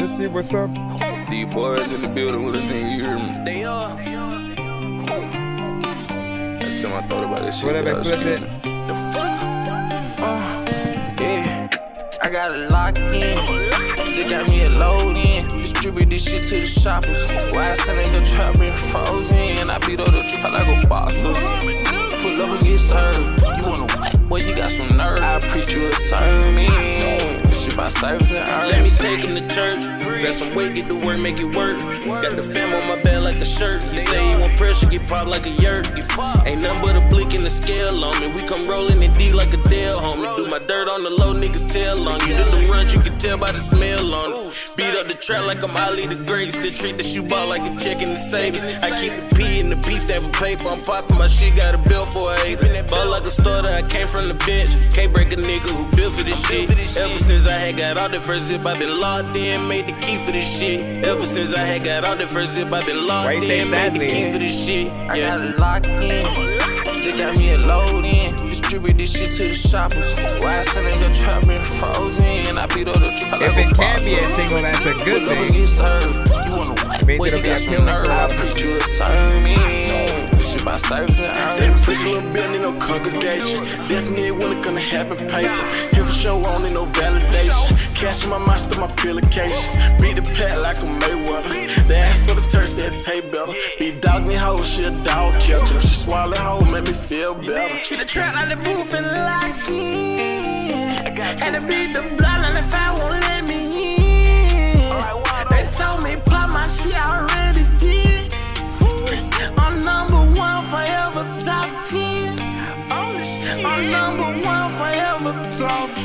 Let's see what's up. These boys in the building with a thing, you hear me? They are. Every time I thought about this shit, what up, explicit? The fuck? Yeah. I got it locked in. Just got me a load in. Distribute this shit to the shoppers. Why I send the trap been frozen? I beat up the trap like a boss. Pull up and get served. You wanna whack? Boy, you got some nerve. I preach you a sermon. This shit by service and earn. Let me take him to church. Grab some weight, get to work, make it work. Got the fam on my back like a shirt. He say he want pressure, get popped like a yurt. Ain't nothing but a blick in the scale on me. We come rolling in D like a Dale, homie. Do my dirt on the low, niggas tell on you. Did the runs, you can tell by the smell on it. Beat up the trap like I'm Ali the Great. Still treat the shoe ball like a check in the savings. I keep the P in the P stand for paper. I'm popping my shit, got a bill for a hater. Ball like a starter, I came from the bench. Can't break a nigga who built for this shit. Ever since I had got out the first zip, I been locked in, made the key for this shit. Ever since I had got out the first zip, I been locked in, made the key for this shit. I got it locked in. Just got me a load in. Distribute this shit to the shoppers. Why I send the trap been frozen? I beat up the trap like a boss. If it can be a single, that's a good thing. You wanna whack? Boy, you got some nerve. I preach you a sermon. This shit by service and earn. Didn't push a little bit in no congregation. Definitely when it gonna happen, paper. Give a show on it, no validation. Cash in my master, my pillowcases. Beat the pat like a Mayweather. The ass for the turf said tape better. He dog me hoe, she a dog catcher. She swallow hoe, make me feel better. She the trap like the booth and lock in. And to beat the blood and if I won't let me in. They told me pop my shit, I already did. I'm number one forever, top 10. I'm number one forever, top 10.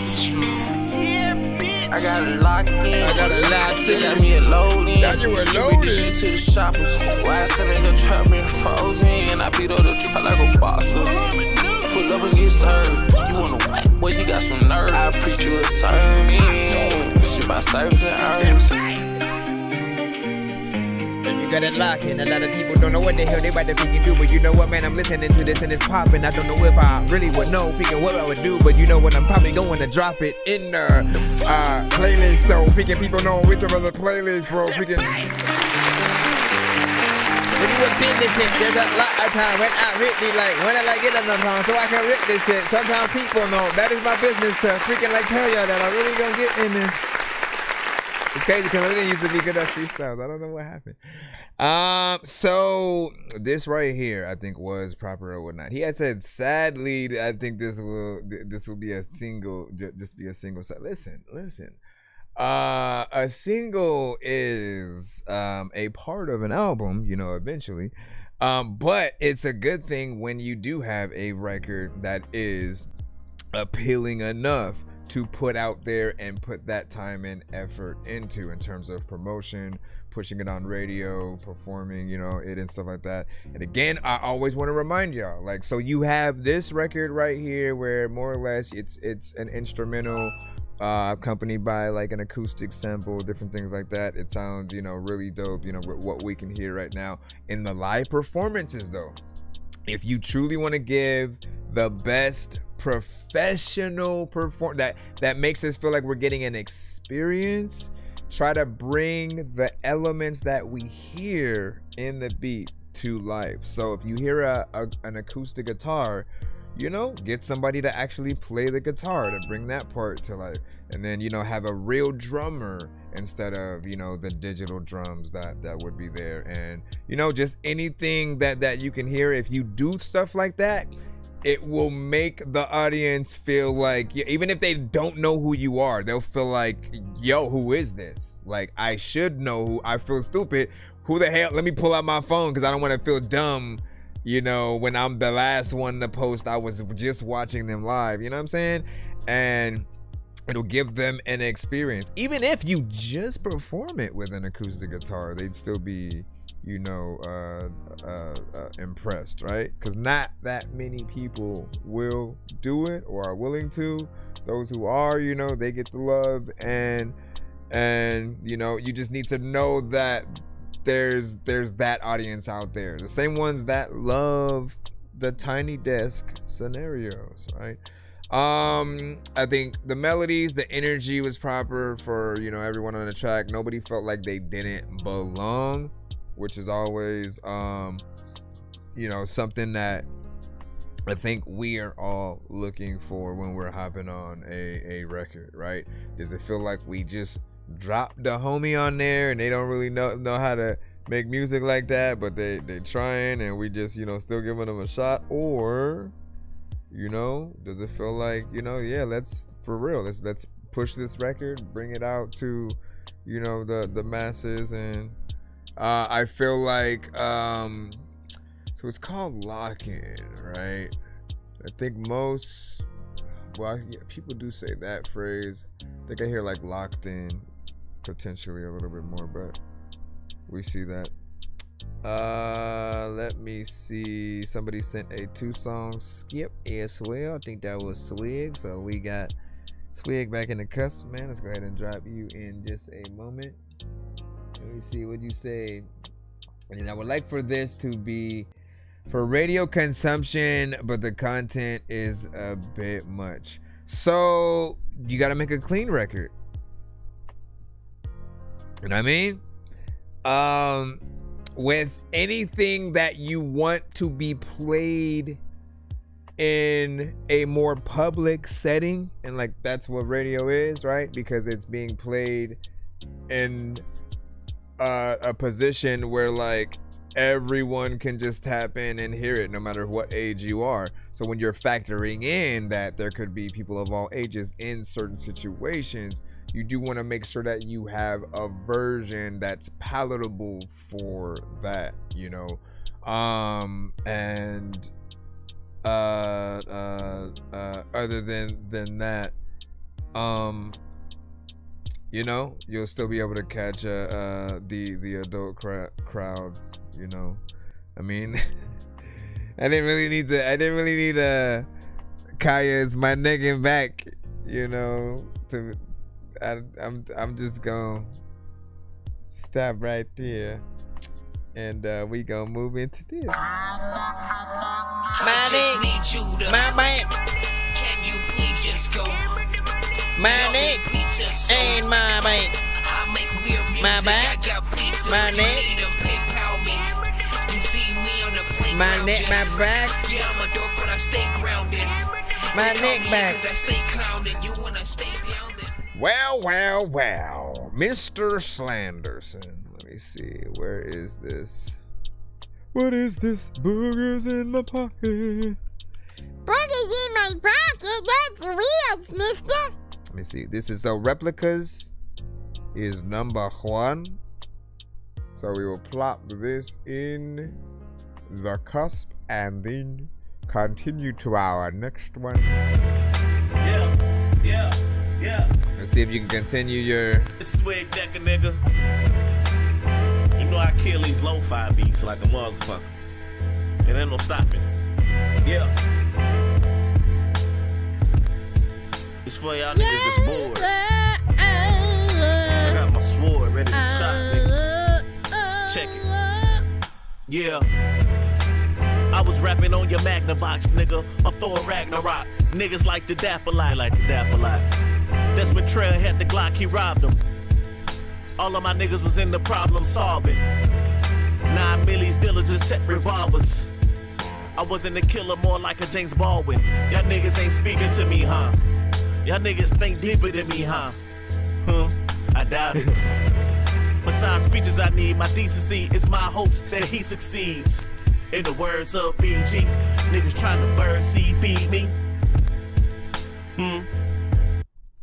Yeah, bitch. I got it locked in. I got it locked in. Got me a load in. Got you a Distribute load this in. shit to the shoppers. Why I send the trap been frozen? I beat up the trap like a boss. Pull up and get served. You wanna whack? Boy, you got some nerve. I preach you a sermon. This shit by service and earn. You got it locked in. A lot of people don't know what the hell they about to freaking do, but you know what, man, I'm listening to this and it's popping. I don't know if I really would know freaking what I would do, but you know what, I'm probably going to drop it in the playlist though. Freaking people know which of the playlist, bro. Freaking. When you a business shit, there's a lot of time when I really like, when I like get on the song so I can rip this shit. Sometimes people know that is my business to freaking like tell y'all that I really gonna get in this. It's crazy because I didn't used to be good at freestyles. I don't know what happened. So this right here, I think was proper or whatnot. He had said, sadly, I think this will be a single, just be a single set. Listen. A single is a part of an album, you know, eventually. But it's a good thing when you do have a record that is appealing enough to put out there and put that time and effort into in terms of promotion, pushing it on radio, performing, you know, it and stuff like that. And again, I always want to remind y'all, like, so you have this record right here where more or less it's an instrumental accompanied by like an acoustic sample, different things like that. It sounds, you know, really dope, you know, with what we can hear right now. In the live performances though, if you truly want to give the best professional that makes us feel like we're getting an experience, try to bring the elements that we hear in the beat to life. So if you hear an acoustic guitar, you know, get somebody to actually play the guitar to bring that part to life, and then, you know, have a real drummer instead of, you know, the digital drums that would be there. And, you know, just anything that you can hear. If you do stuff like that, it will make the audience feel like, even if they don't know who you are, they'll feel like, yo, who is this? Like, I should know who. I feel stupid. Who the hell? Let me pull out my phone because I don't want to feel dumb, you know, when I'm the last one to post. I was just watching them live, you know what I'm saying? And it'll give them an experience. Even if you just perform it with an acoustic guitar, they'd still be, you know, impressed, right? Because not that many people will do it or are willing to. Those who are, you know, they get the love, and you know, you just need to know that there's that audience out there, the same ones that love the tiny desk scenarios, right? I think the melodies, the energy was proper for, you know, everyone on the track. Nobody felt like they didn't belong, which is always, you know, something that I think we are all looking for when we're hopping on a record, right? Does it feel like we just dropped the homie on there and they don't really know how to make music like that, but they trying and we just, you know, still giving them a shot? Or, you know, does it feel like, you know, yeah, let's push this record, bring it out to, you know, the masses? And I feel like so it's called lock-in, right? I think most, well, yeah, people do say that phrase. I think I hear like locked in potentially a little bit more, but we see that. Let me see. Somebody sent a 2-song skip as well. I think that was Swig. So we got Swig back in the custom, man. Let's go ahead and drop you in just a moment. Let me see what you say. And I would like for this to be for radio consumption, but the content is a bit much. So you got to make a clean record. You know what I mean? With anything that you want to be played in a more public setting, and like that's what radio is, right? Because it's being played in a position where like everyone can just tap in and hear it no matter what age you are. So when you're factoring in that there could be people of all ages in certain situations, you do want to make sure that you have a version that's palatable for that, you know. And other than that, you know, you'll still be able to catch the adult crowd, you know. I mean, I didn't really need Kaya's my nigga back, you know, to I'm just gonna stop right there And we gonna move into this. I just need you to. My man. Can you please just go? My neck and my back. I make weird music. My back. I got beats. My neck. You need to PayPal me. You see me on the playground. My neck, my back. Yeah, I'm a dork, but I stay grounded. My neck back. Cause I stay clowned. You wanna stay down there. Well, Mr. Slanderson. Let me see. Where is this? What is this? Boogers in my pocket. Boogers in my pocket? That's weird, mister. Let me see. This is replicas is number 1. So we will plop this in the cusp and then continue to our next one. Yeah. Let's see if you can continue your. It's Swig Decker, nigga. You know I kill these lo-fi beats like a motherfucker. And ain't no stopping. Yeah. It's for y'all niggas that's bored. I got my sword ready to chop niggas. Check it. Yeah. I was rapping on your Magnavox, nigga. I'm throwing Ragnarok. Niggas like the dapper lie, Desmond Trail had the Glock, he robbed him. All of my niggas was in the problem solving. 9 millies, diligence, tech revolvers. I wasn't a killer, more like a James Baldwin. Y'all niggas ain't speaking to me, huh? Y'all niggas think deeper than me, huh? I doubt it. Besides features I need, my decency is my hopes that he succeeds. In the words of BG, niggas trying to bird seed feed me.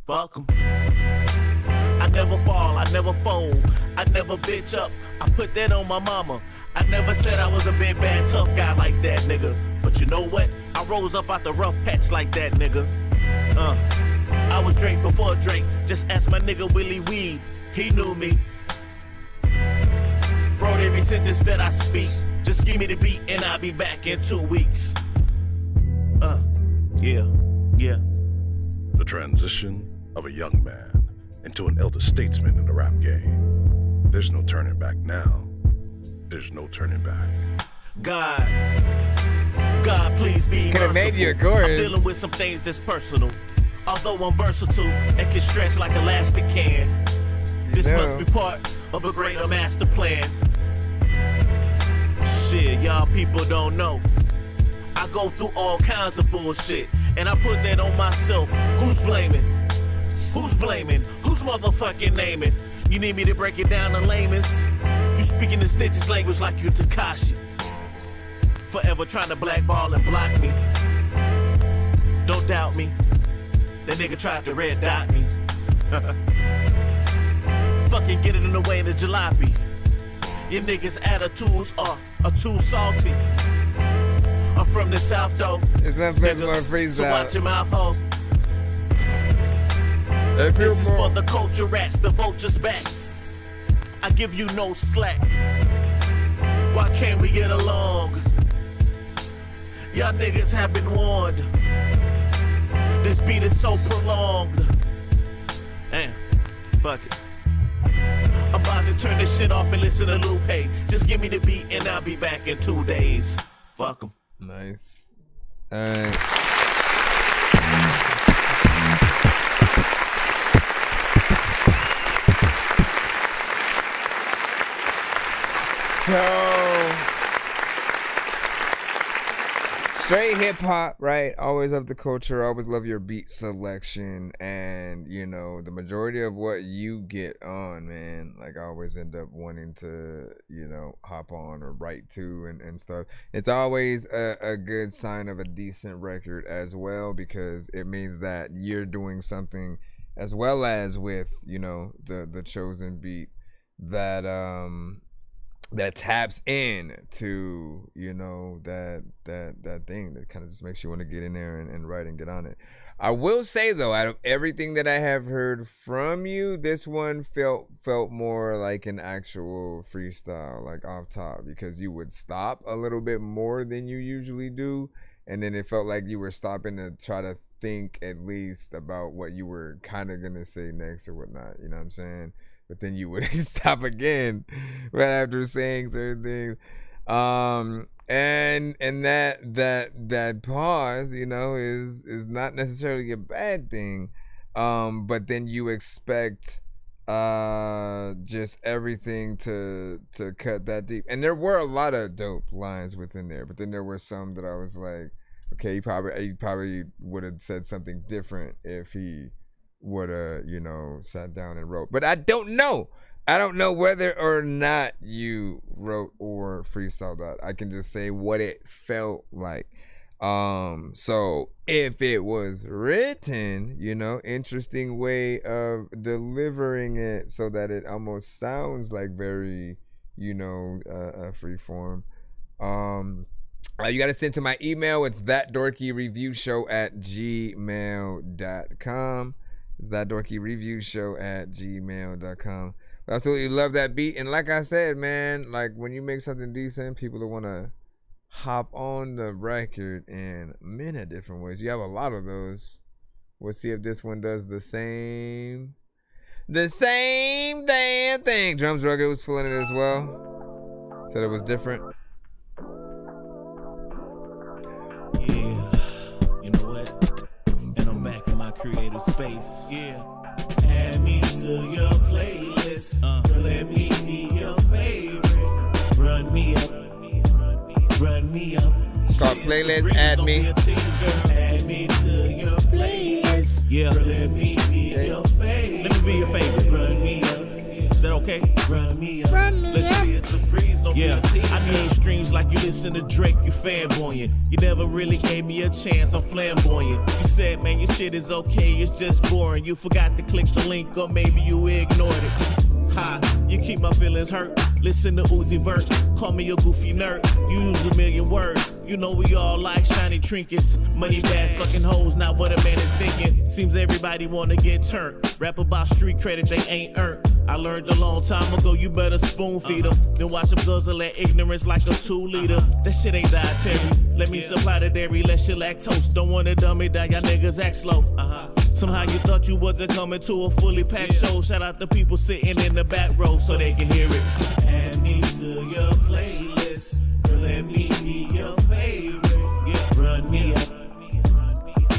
Fuck 'em. I never fall, I never fold, I never bitch up. I put that on my mama. I never said I was a big bad tough guy like that, nigga. But you know what? I rose up out the rough patch like that, nigga. I was Drake before Drake. Just ask my nigga Willie Weed. He knew me. Wrote every sentence that I speak. Just give me the beat and I'll be back in 2 weeks. Yeah. The transition of a young man into an elder statesman in the rap game. There's no turning back now. There's no turning back. God, please be Could've made you a chorus. I'm dealing with some things that's personal. Although I'm versatile and can stretch like elastic can. This must be part of a greater master plan. Shit, y'all people don't know. I go through all kinds of bullshit, and I put that on myself. Who's blaming? Who's motherfucking naming? You need me to break it down to layman's? You speaking the Stitches language like you Takashi. Forever trying to blackball and block me. Don't doubt me. That nigga tried to red dot me. Fucking get it in the way in the jalopy. Your niggas' attitudes are too salty. I'm from the South though. So watch your mouth, ho. This is for the culture rats, the vultures' backs. I give you no slack. Why can't we get along? Y'all niggas have been warned. This beat is so prolonged. Damn, fuck it. I'm about to turn this shit off and listen to Lupe. Just give me the beat and I'll be back in 2 days. Fuck 'em. Nice. Alright. So straight hip hop, right? Always love the culture, always love your beat selection, and you know, the majority of what you get on, man, like I always end up wanting to, you know, hop on or write to and stuff. It's always a good sign of a decent record as well, because it means that you're doing something as well as with, you know, the chosen beat that that taps in to, you know, that thing that kind of just makes you want to get in there and write and get on it. I will say though, out of everything that I have heard from you, this one felt more like an actual freestyle, like off top, because you would stop a little bit more than you usually do, and then it felt like you were stopping to try to think at least about what you were kind of gonna say next or whatnot. You know what I'm saying? But then you would stop again right after saying certain things. And that pause, you know, is not necessarily a bad thing. But then you expect just everything to cut that deep. And there were a lot of dope lines within there, but then there were some that I was like, okay, he probably would have said something different if he would have, you know, sat down and wrote. But I don't know whether or not you wrote or freestyled that. I can just say what it felt like. So if it was written, you know, interesting way of delivering it so that it almost sounds like very, you know, free form. You got to send to my email. It's ThatDorkyReviewShow@gmail.com. It's ThatDorkyReviewShow@gmail.com. I absolutely love that beat. And like I said, man, like when you make something decent, people will want to hop on the record in many different ways. You have a lot of those. We'll see if this one does the same damn thing. Drums Rugged was feeling it as well. Said it was different. Yeah, you know what? And I'm back in my creative space. Yeah. Add me to your playlist. Let me be your favorite. Run me up. Run me up. It's called Playlist. Add me. Add me to your playlist. Yeah. Let me be your favorite. Let me be your favorite. Run me up. Is that okay? Run me up. Run me Let's up. see, it's a breeze. Don't yeah. Be a I need streams like you listen to Drake. You fanboying. You never really gave me a chance. I'm flamboyant. You said, man, your shit is okay. It's just boring. You forgot to click the link, or maybe you ignored it. Ha, you keep my feelings hurt. Listen to Uzi Vert, call me a goofy nerd. You use a million words. You know we all like shiny trinkets. Money bags, fucking hoes, not what a man is thinking. Seems everybody wanna get turned. Rap about street credit they ain't earned. I learned a long time ago, you better spoon feed them. Then watch them guzzle at ignorance like a 2-liter. That shit ain't dietary. Let me supply the dairy, less your lactose. Don't wanna dumb it down, y'all niggas act slow. Somehow you thought you wasn't coming to a fully packed show. Shout out the people sitting in the back row so they can hear it. Add me to your playlist. Girl, let me be your favorite. Yeah, run me up.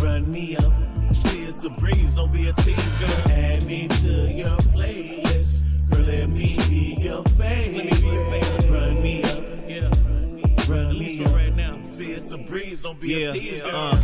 Run me up. See, it's a breeze, don't be a tease, girl. Add me to your playlist. Girl, let me be your favorite. Let me be your favorite. Run me up. Yeah. Run me up. Right now. See, it's a breeze, don't be a tease, girl.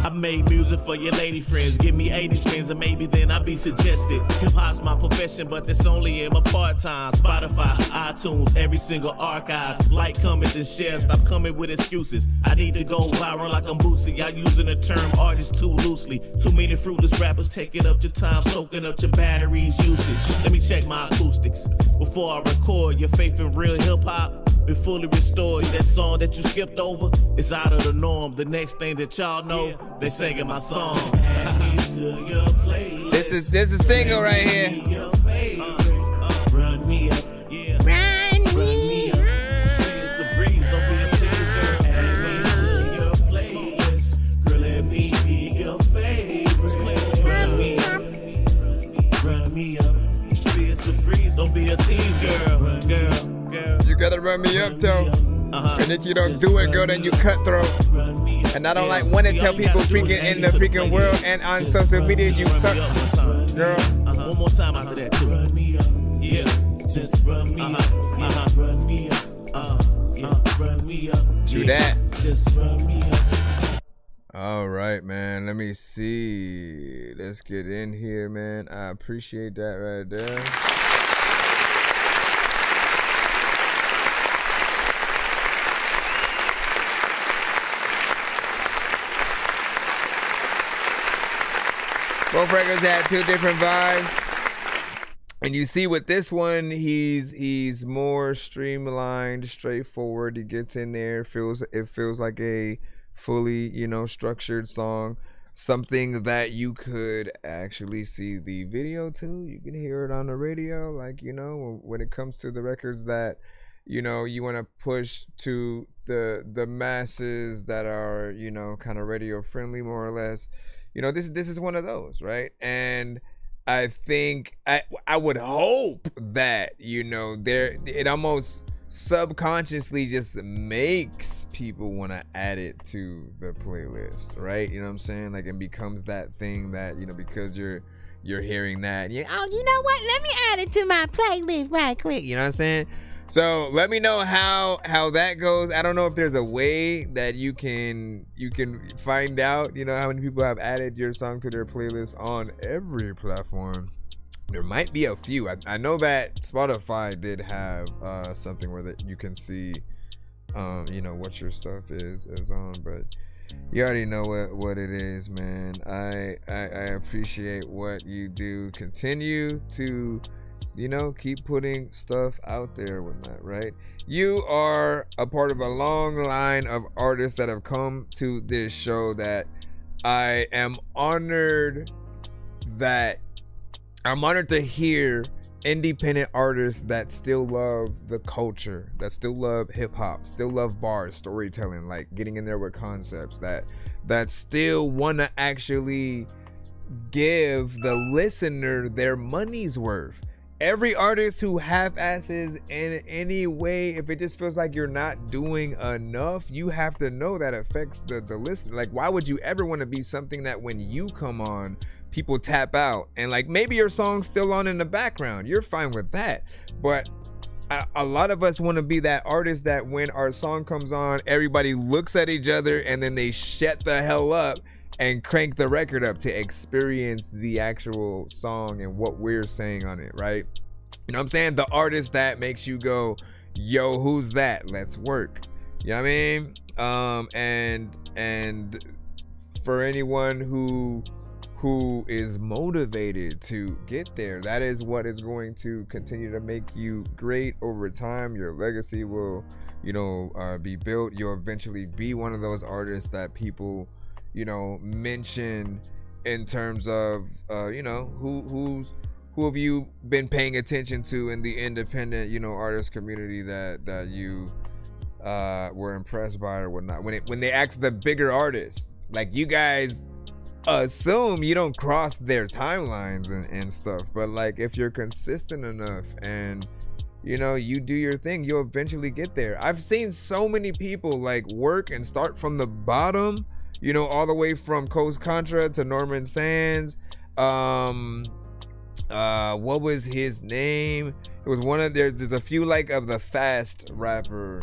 I made music for your lady friends. Give me 80 spins and maybe then I'll be suggested. Hip hop's my profession, but that's only in my part-time. Spotify, iTunes, every single archives. Like, comment, and share. Stop coming with excuses. I need to go viral like I'm Boosie. Y'all using the term artist too loosely. Too many fruitless rappers taking up your time, soaking up your batteries usage. Let me check my acoustics before I record. Your faith in real hip hop been fully restored. That song that you skipped over is out of the norm. The next thing that y'all know, they singing my song. This is single right here. Run me up, yeah. Run me up. See, it's a breeze, don't be a tease, girl. Add me to your playlist. Girl, let me be your favorite. Run me up. Run me up. See, it's a breeze, don't be a tease, girl. Girl. You gotta run me up though. And if you don't do it, girl, then you cutthroat. And I don't like when to tell people freaking in the freaking world and on social media you suck, girl. One more time after that too. Run me up, yeah. Just run me up, run me up, run me up. Do that. Just run me up. All right, man. Let me see. Let's get in here, man. I appreciate that right there. Both records had two different vibes. And you see with this one, he's more streamlined, straightforward. He gets in there, it feels like a fully, you know, structured song. Something that you could actually see the video to. You can hear it on the radio, like, you know, when it comes to the records that you know, you want to push to the masses that are, you know, kind of radio friendly, more or less. You know, this is one of those, right? And I think I would hope that, you know, it almost subconsciously just makes people want to add it to the playlist, right? You know what I'm saying? Like, it becomes that thing that, you know, because you're hearing that, oh, you know what? Let me add it to my playlist right quick. You know what I'm saying? So let me know how that goes. I don't know if there's a way that you can find out, you know, how many people have added your song to their playlist on every platform. There might be a few. I know that Spotify did have something where that you can see, you know, what your stuff is on, but you already know what it is, man. I appreciate what you do. Continue to, you know, keep putting stuff out there, whatnot, right? You are a part of a long line of artists that have come to this show that I am honored to hear independent artists that still love the culture, that still love hip hop, still love bars, storytelling, like getting in there with concepts, that still want to actually give the listener their money's worth. Every artist who half-asses in any way, if it just feels like you're not doing enough, you have to know that affects the listener. Like, why would you ever want to be something that when you come on, people tap out? And like, maybe your song's still on in the background. You're fine with that. But a lot of us want to be that artist that when our song comes on, everybody looks at each other and then they shut the hell up and crank the record up to experience the actual song and what we're saying on it, right? You know what I'm saying? The artist that makes you go, yo, who's that? Let's work. You know what I mean? And for anyone who is motivated to get there, that is what is going to continue to make you great over time. Your legacy will, you know, be built. You'll eventually be one of those artists that people, you know, mention in terms of, you know, who have you been paying attention to in the independent, you know, artist community that you were impressed by or whatnot. When they ask the bigger artists, like, you guys assume you don't cross their timelines and stuff, but like, if you're consistent enough and, you know, you do your thing, you'll eventually get there. I've seen so many people like work and start from the bottom, you know, all the way from Coast Contra to Norman Sands. What was his name? It was one of there's a few like of the fast rapper,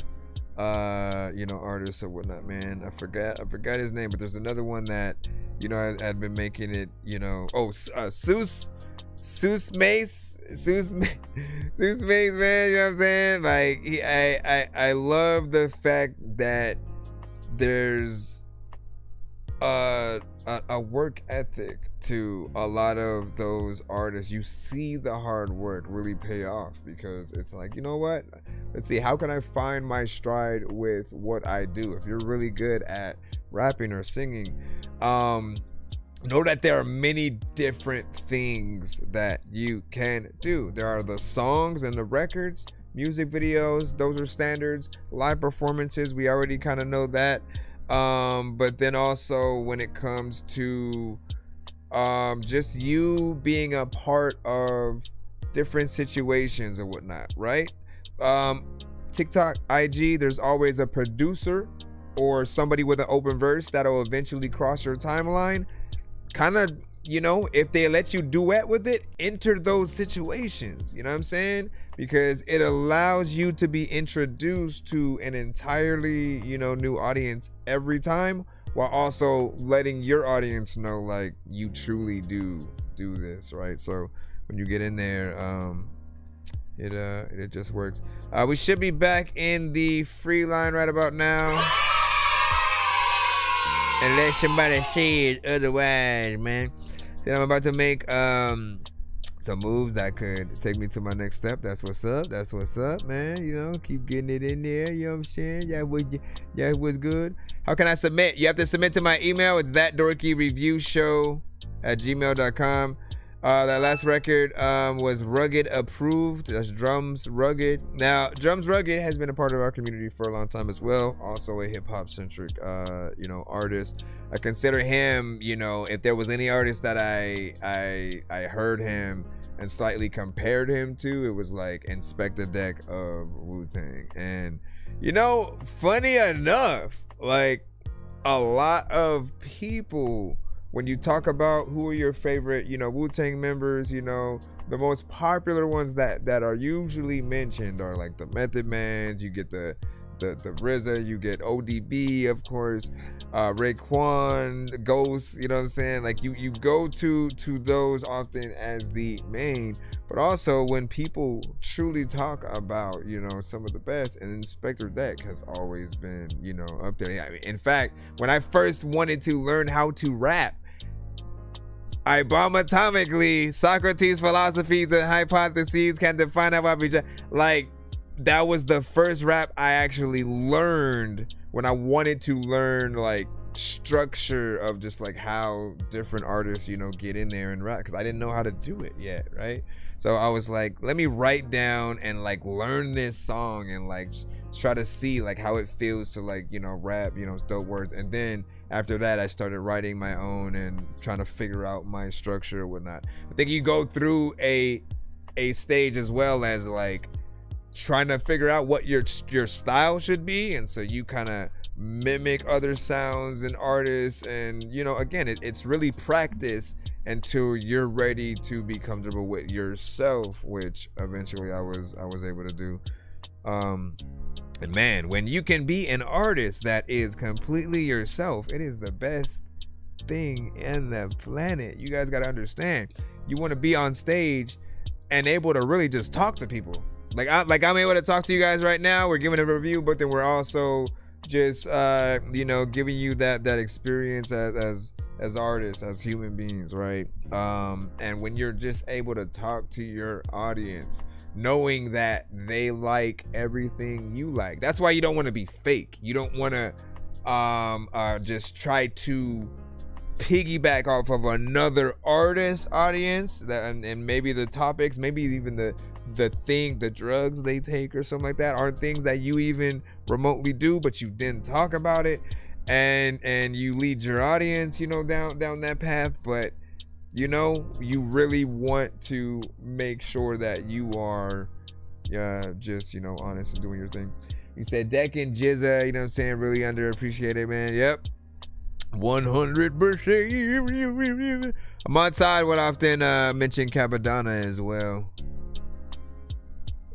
you know, artists or whatnot, man. I forgot his name, but there's another one that, you know, had been making it, you know. Oh, Seuss Mace, man. You know what I'm saying? Like, I love the fact that there's a work ethic to a lot of those artists. You see the hard work really pay off, because it's like, you know what, let's see, how can I find my stride with what I do? If you're really good at rapping or singing, know that there are many different things that you can do. There are the songs and the records, music videos, those are standards. Live performances, we already kind of know that. But then also when it comes to just you being a part of different situations and whatnot, right? TikTok, IG, there's always a producer or somebody with an open verse that'll eventually cross your timeline. Kind of, you know, if they let you duet with it, enter those situations, you know what I'm saying? Because it allows you to be introduced to an entirely, you know, new audience every time, while also letting your audience know, like, you truly do this, right? So when you get in there, it just works. We should be back in the free line right about now, unless somebody says otherwise, man. Then I'm about to make some moves that could take me to my next step. That's what's up, man. You know, keep getting it in there. You know what I'm saying? Yeah, what's good? How can I submit? You have to submit to my email. It's ThatDorkyReviewShow@gmail.com. That last record was Rugged Approved. That's Drums Rugged. Now, Drums Rugged has been a part of our community for a long time as well. Also a hip hop centric, artist. I consider him, if there was any artist that I heard him and slightly compared him to, it was like Inspector Deck of Wu-Tang. And funny enough, like a lot of people, when you talk about who are your favorite, Wu-Tang members, the most popular ones that are usually mentioned are like the Method Mans. You get the RZA, you get ODB, of course, Raekwon, Ghost, you know what I'm saying? Like you go to those often as the main, but also when people truly talk about, some of the best, and Inspector Deck has always been, up there. I mean, in fact, when I first wanted to learn how to rap, I bomb atomically, Socrates' philosophies and hypotheses can define how I be like. That was the first rap I actually learned when I wanted to learn like structure of just like how different artists, get in there and rap, because I didn't know how to do it yet, right? So I was like, let me write down and like learn this song and like try to see like how it feels to like, rap, dope words. And then after that, I started writing my own and trying to figure out my structure and whatnot. I think you go through a stage as well as like trying to figure out what your style should be, and so you kind of mimic other sounds and artists, and again, it's really practice until you're ready to be comfortable with yourself, which eventually I was able to do. And man, when you can be an artist that is completely yourself, it is the best thing in the planet. You guys got to understand, you want to be on stage and able to really just talk to people. Like I'm able to talk to you guys right now. We're giving a review, but then we're also just giving you that experience as artists, as human beings, right? And when you're just able to talk to your audience, knowing that they like everything you like. That's why you don't want to be fake. You don't want to just try to piggyback off of another artist's audience and maybe the topics, maybe even the drugs they take or something like that aren't things that you even remotely do, but you didn't talk about it, and you lead your audience, down that path. But you really want to make sure that you are just honest and doing your thing. You said Deck and Jizza, really underappreciated, man. Yep, 100%. I'm on side would often mention Capadonna as well.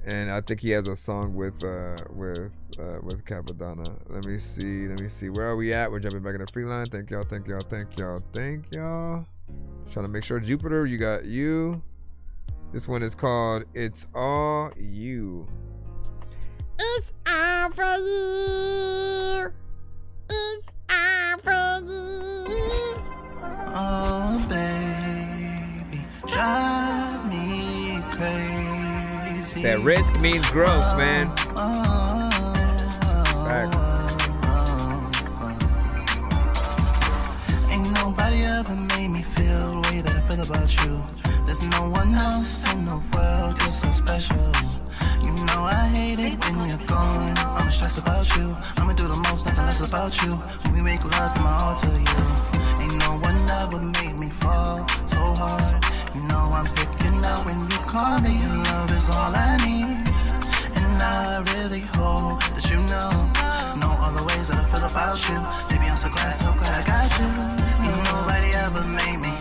And I think he has a song with Capadonna. Let me see. Where are we at? We're jumping back in the free line. Thank y'all. Trying to make sure. Jupiter, you got you. This one is called It's All You. It's all for you. It's all for you. Oh, baby, drive me crazy. That risk means growth, man. Ain't nobody ever made me feel the way that I feel about you. There's no one else in the world, you're so special. I hate it when you're gone. I'm stressed about you. I'ma do the most, nothing less about you. When we make love, I'm all to you. Ain't no one ever made me fall so hard. I'm picking up when you call me. Your love is all I need, and I really hope that you know all the ways that I feel about you. Baby, I'm so glad I got you. Ain't nobody ever made me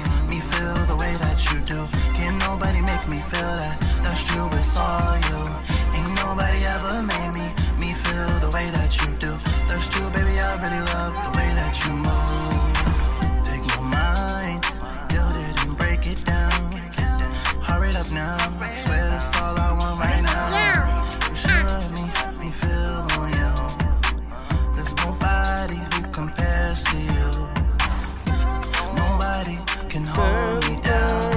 feel the way that you do. Can't nobody make me feel that. That's true, it's all you. Ain't nobody ever made me feel the way that you do. That's true, baby, I really love the way that you move. Take my mind, build it and break it down. Hurry up now, swear that's all I want right now. You should let me feel on you. There's nobody who compares to you. Nobody can hold me down.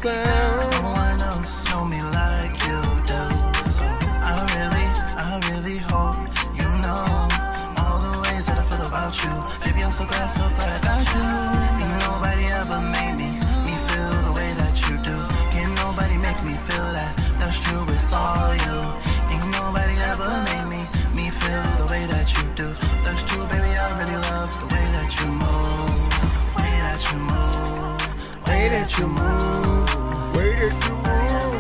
No one else know me like you do. me feel that. That's true, it's all you. Ain't nobody ever made me feel the way that you do. That's true, baby, I really love the way that you move. Way that you move. Way that you move. Way that you move.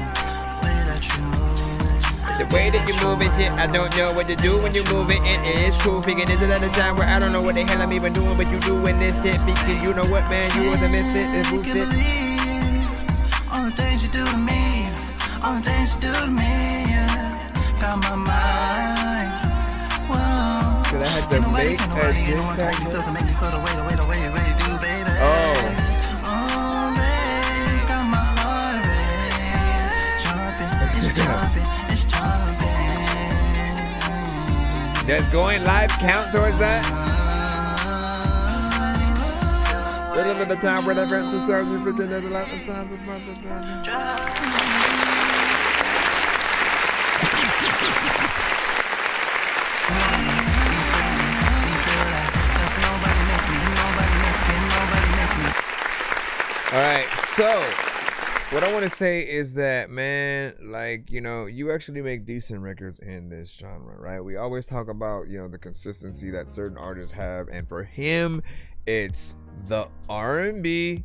Way that you move. The way that you move is shit. I don't know what to do when you move it, and it's cool. Figuring this is at a time where I don't know what the hell I'm even doing, but you doing this shit because you know what, man, you was a misfit. It's bullshit. All the things you do to me, all the things you do to me, yeah. Got my mind. Whoa. Cause I had to make a diss track. Make me feel the way you do, baby. Oh. Oh, baby, got my heart jumping, it's jumping, it's jumping. Does going live count towards that? This is the time where the friends will serve you for dinner. The last time the month of All right, so what I want to say is that, man, like, you know, you actually make decent records in this genre, right? We always talk about, you know, the consistency that certain artists have, and for him, it's the R&B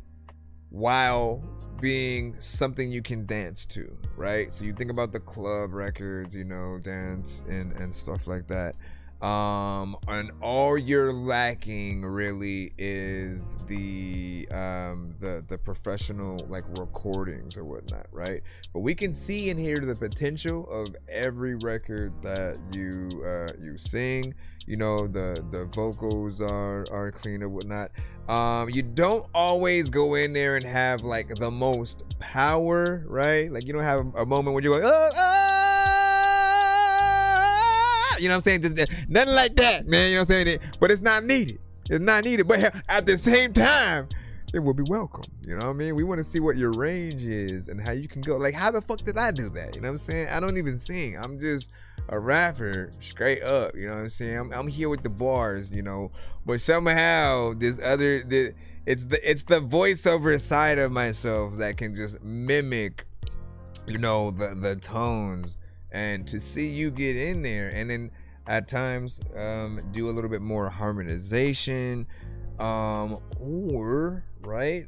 while being something you can dance to, right? So you think about the club records, you know, dance and stuff like that. And all you're lacking really is the professional like recordings or whatnot, right? But we can see and hear the potential of every record that you sing. You know, the vocals are clean or whatnot. You don't always go in there and have like the most power, right? Like you don't have a moment when you're like, you know what I'm saying? Nothing like that, man. You know what I'm saying? But it's not needed. It's not needed. But at the same time, it will be welcome. You know what I mean? We want to see what your range is and how you can go. Like, how the fuck did I do that? You know what I'm saying? I don't even sing. I'm just a rapper straight up. You know what I'm saying? I'm here with the bars, you know. But somehow it's the voiceover side of myself that can just mimic, you know, the tones. And to see you get in there and then at times do a little bit more harmonization, or right,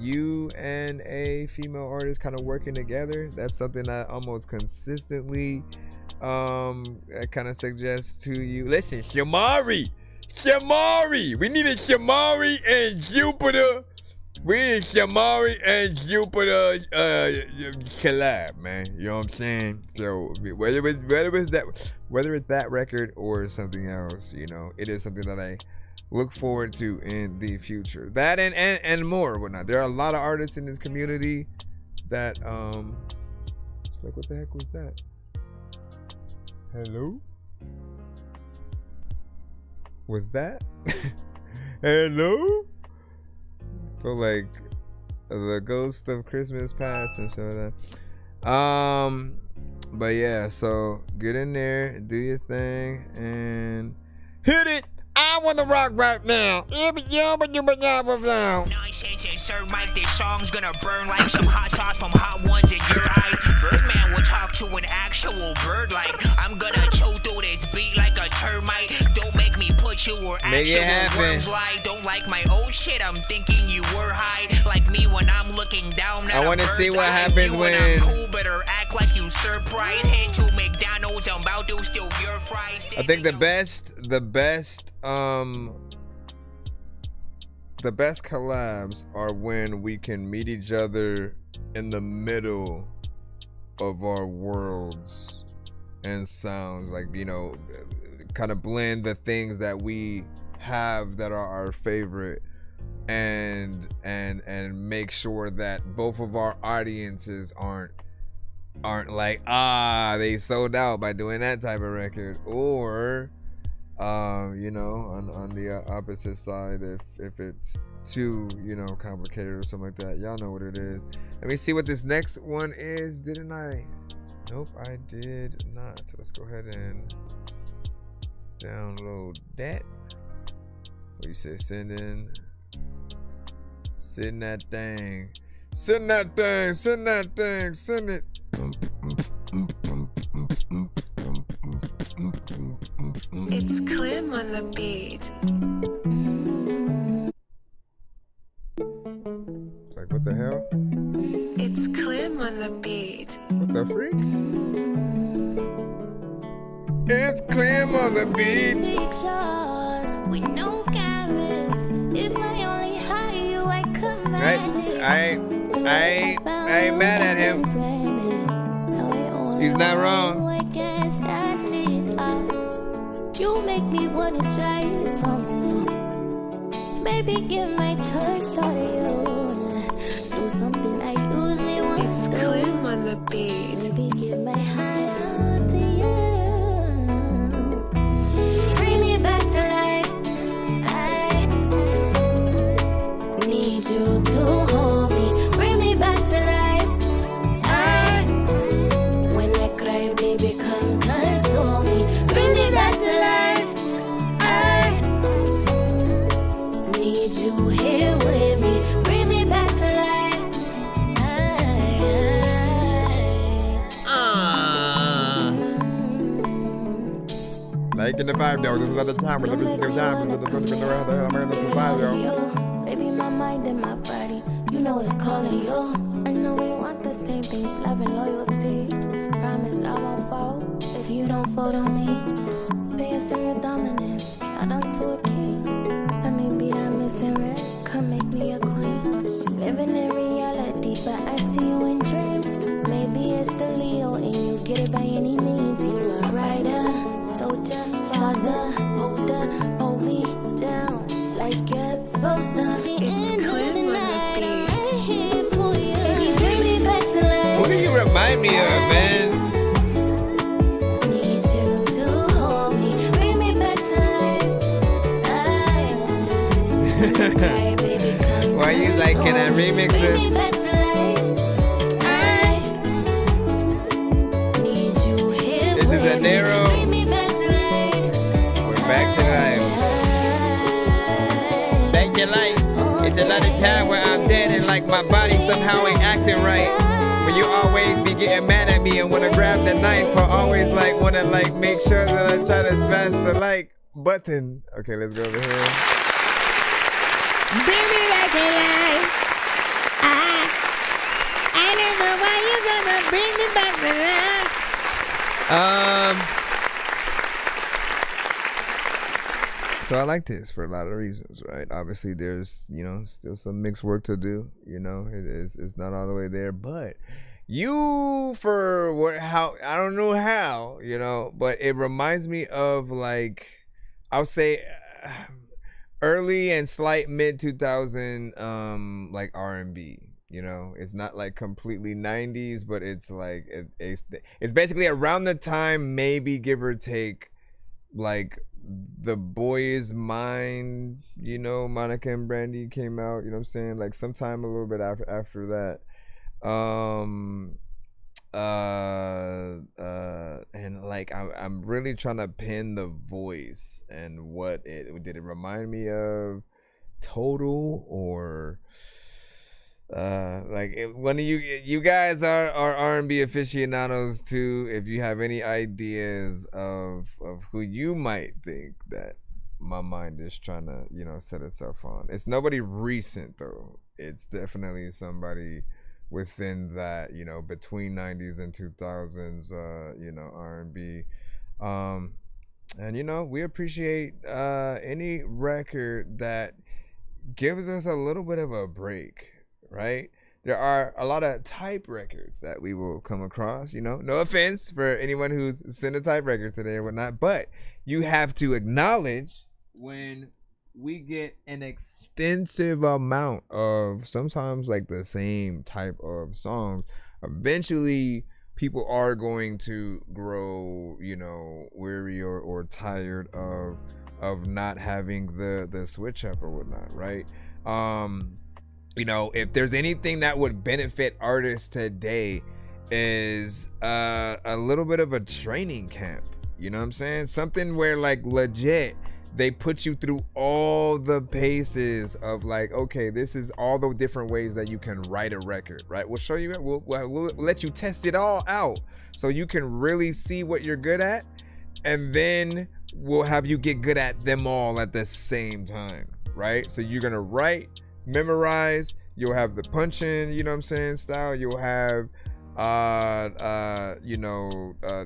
you and a female artist kind of working together. That's something I almost consistently I kind of suggest to you. Listen, Shamari, we need a Shamari and Jupiter. We need Shamari and Jupiter collab, man. You know what I'm saying? So whether it's that record or something else, you know, it is something that I look forward to in the future. That and more whatnot. There are a lot of artists in this community that it's like, what the heck was that? Hello? Was that? Hello? Feel like the ghost of Christmas past and stuff like that. But yeah, so get in there, do your thing, and hit it. I want to rock right now. Nice and Sir Mike, this song's gonna burn like some hot sauce from hot ones in your eyes. Birdman will talk to an actual bird like I'm gonna chew through this beat like a termite. Don't make me put you where actual words lie. Don't like my old shit, I'm thinking you were high. Like me when I'm looking down at I want to see what happens when I'm cool, better act like you surprised. Head to McDonald's, I'm about to steal your fries. I think the best collabs are when we can meet each other in the middle of our worlds and sounds, like, you know, kind of blend the things that we have that are our favorite and make sure that both of our audiences aren't like, they sold out by doing that type of record, or you know, on the opposite side, if it's too, you know, complicated or something like that. Y'all know what it is. Let me see what this next one is. Didn't I? Nope, I did not. Let's go ahead and download that. What you say? Send that thing. Send that thing, send that thing, send it. It's Clem on the beat. Like, what the hell? It's Clem on the beat. What the freak? It's Clem on the beat. Pictures with no cameras. If I only had you, I could manage. I ain't mad at him. He's not wrong. You make me wanna try something new. Maybe give my choice to you. Do something I usually want to do. It's Clem on the beat. Maybe give my heart to you. Bring me back to life. I need you to hold me. Bring me back to life. When I cry, baby, come console me. Bring me back to life. Need you here with me. Bring me back to life. Like in the vibe though, this is another time. We're living in the time. Baby, my mind and my body, you know it's calling you. I know we want the same things, love and loyalty. Promise I won't fall if you don't fall on me. Pay us in your dominance, not onto a king. Let me be that missing red, come make me a queen. Living in reality, but I see you in dreams. Maybe it's the Leo and you get it by any means. You a rider, soldier, father, holder, hold me down like you're supposed to. It's Clem on the beat. I'm here for you. Baby, bring me back to life. What do you remind me of, man? Need you to hold me. Bring me back to life. Okay, baby, come Why you like, can I remix bring me this? back to life. I need you here This is with a narrow. me. Bring me back to life. We're back to life. Back to life. It's a lot of time where I'm dead and like my body somehow ain't acting right. But you always be getting mad at me and wanna grab the knife. Or always like wanna like make sure that I try to smash the like button. Okay, let's go over here. Bring me back to life. I don't know why you're gonna bring me back to life. So I like this for a lot of reasons, right? Obviously, there's, you know, still some mixed work to do. You know, it's not all the way there, but you for what, how, I don't know how, you know, but it reminds me of like, I'll say early and slight mid 2000 like R&B. You know, it's not like completely 90s, but it's like it's basically around the time, maybe give or take, like The Boy Is Mine, you know, Monica and Brandy came out, you know what I'm saying? Like sometime a little bit after that. And like I'm really trying to pin the voice and what did it remind me of? Total or like one of you guys are R&B aficionados too. If you have any ideas of who you might think that my mind is trying to, you know, set itself on. It's nobody recent though. It's definitely somebody within that, you know, between 90s and 2000s, you know, R&B. And you know, we appreciate any record that gives us a little bit of a break. Right? There are a lot of type records that we will come across, you know, no offense for anyone who's sent a type record today or whatnot, but you have to acknowledge when we get an extensive amount of sometimes like the same type of songs, eventually people are going to grow, you know, weary or tired of not having the switch up or whatnot, right? You know, if there's anything that would benefit artists today is a little bit of a training camp. You know what I'm saying? Something where like legit they put you through all the paces of like, okay, this is all the different ways that you can write a record, right? We'll show you it. We'll let you test it all out so you can really see what you're good at, and then we'll have you get good at them all at the same time, right? So you're gonna write, memorize, you'll have the punching, you know what I'm saying, style, you'll have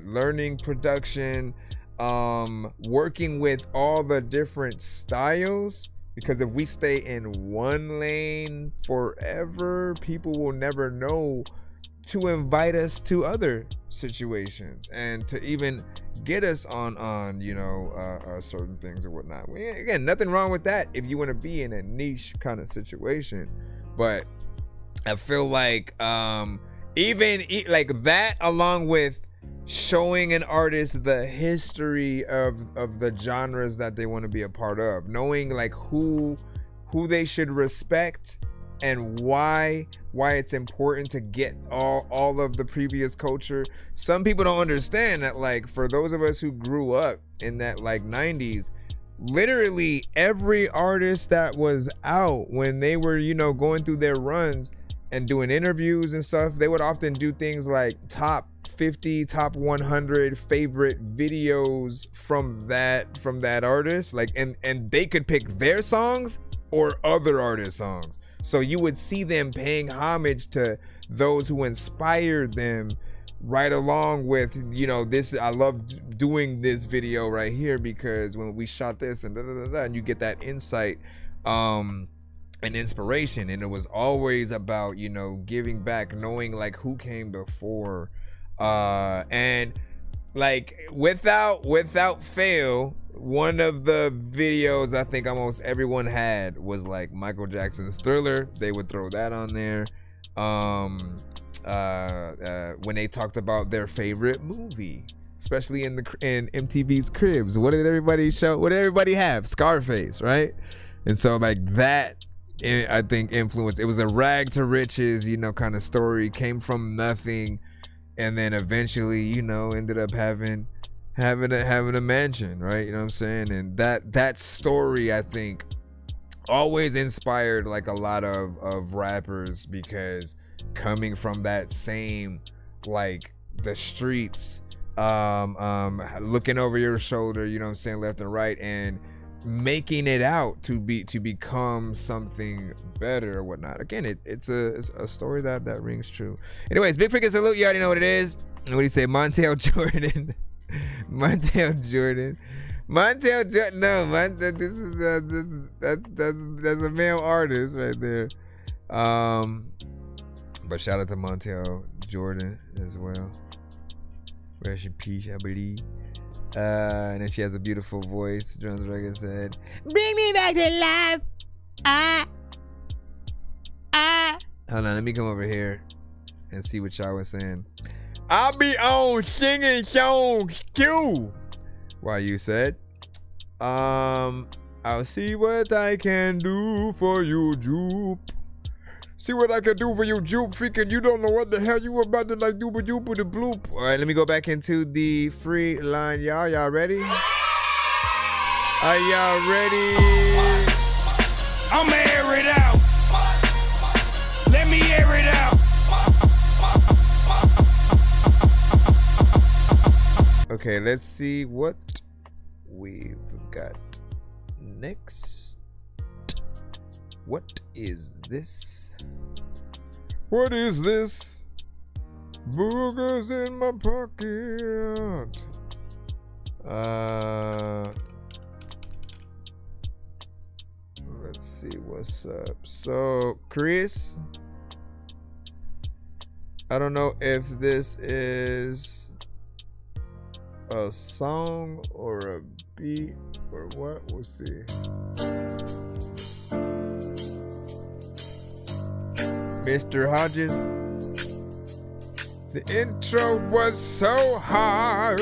learning production, working with all the different styles, because if we stay in one lane forever, people will never know to invite us to other situations and to even get us on certain things or whatnot. Again, nothing wrong with that if you want to be in a niche kind of situation, but I feel like even like that, along with showing an artist the history of the genres that they want to be a part of, knowing like who they should respect and why it's important to get all of the previous culture. Some people don't understand that, like, for those of us who grew up in that like 90s, literally every artist that was out when they were, going through their runs and doing interviews and stuff, they would often do things like top 50, top 100 favorite videos from that artist, like, and they could pick their songs or other artists' songs. So you would see them paying homage to those who inspired them, right along with, this, I love doing this video right here because when we shot this and and you get that insight and inspiration. And it was always about, giving back, knowing like who came before, and like without fail, one of the videos I think almost everyone had was like Michael Jackson's Thriller. They would throw that on there. When they talked about their favorite movie, especially in MTV's Cribs, what did everybody show? What did everybody have? Scarface, right? And so like that, I think influenced. It was a rag to riches, kind of story. Came from nothing, and then eventually, ended up having a mansion, right? You know what I'm saying? And that story, I think, always inspired like a lot of rappers, because coming from that same, like, the streets, looking over your shoulder, you know what I'm saying, left and right, and making it out to become something better or whatnot. Again, it's a story that rings true. Anyways, big freaking salute. You already know what it is. What do you say? Montel Jordan. Montel Jordan. No, that's a male artist right there. But shout out to Montel Jordan as well. Rest in peace, I believe. And then she has a beautiful voice. Drums Reagan said, "Bring me back to life." Hold on, let me come over here and see what y'all was saying. I'll be on singing songs too. Why, you said, I'll see what I can do for you, Jupe. See what I can do for you, Jupe. Freaking, you don't know what the hell you about to like do, but you put a bloop. All right, let me go back into the free line, y'all. Y'all ready? Are y'all ready? I'ma air it out. Let me air it out. Okay, let's see what we've got next. What is this? What is this? Boogers in my pocket. Let's see what's up. So, Chris, I don't know if this is a song or a beat or what. We'll see. Mr. Hodges, the intro was so hard.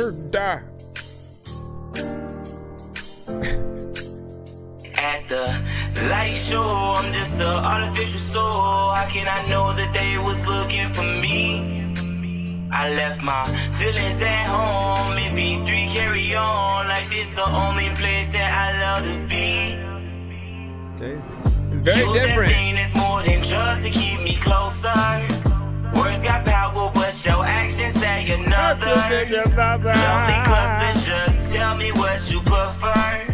At the light show, I'm just an artificial soul. How can I know that they was looking for me? I left my feelings at home in B3 carry on like this the only place that I love to be. Okay. It's very different. It's more than drugs to keep me closer. Words got power, but your actions say another. Lovely cluster, just tell me what you prefer.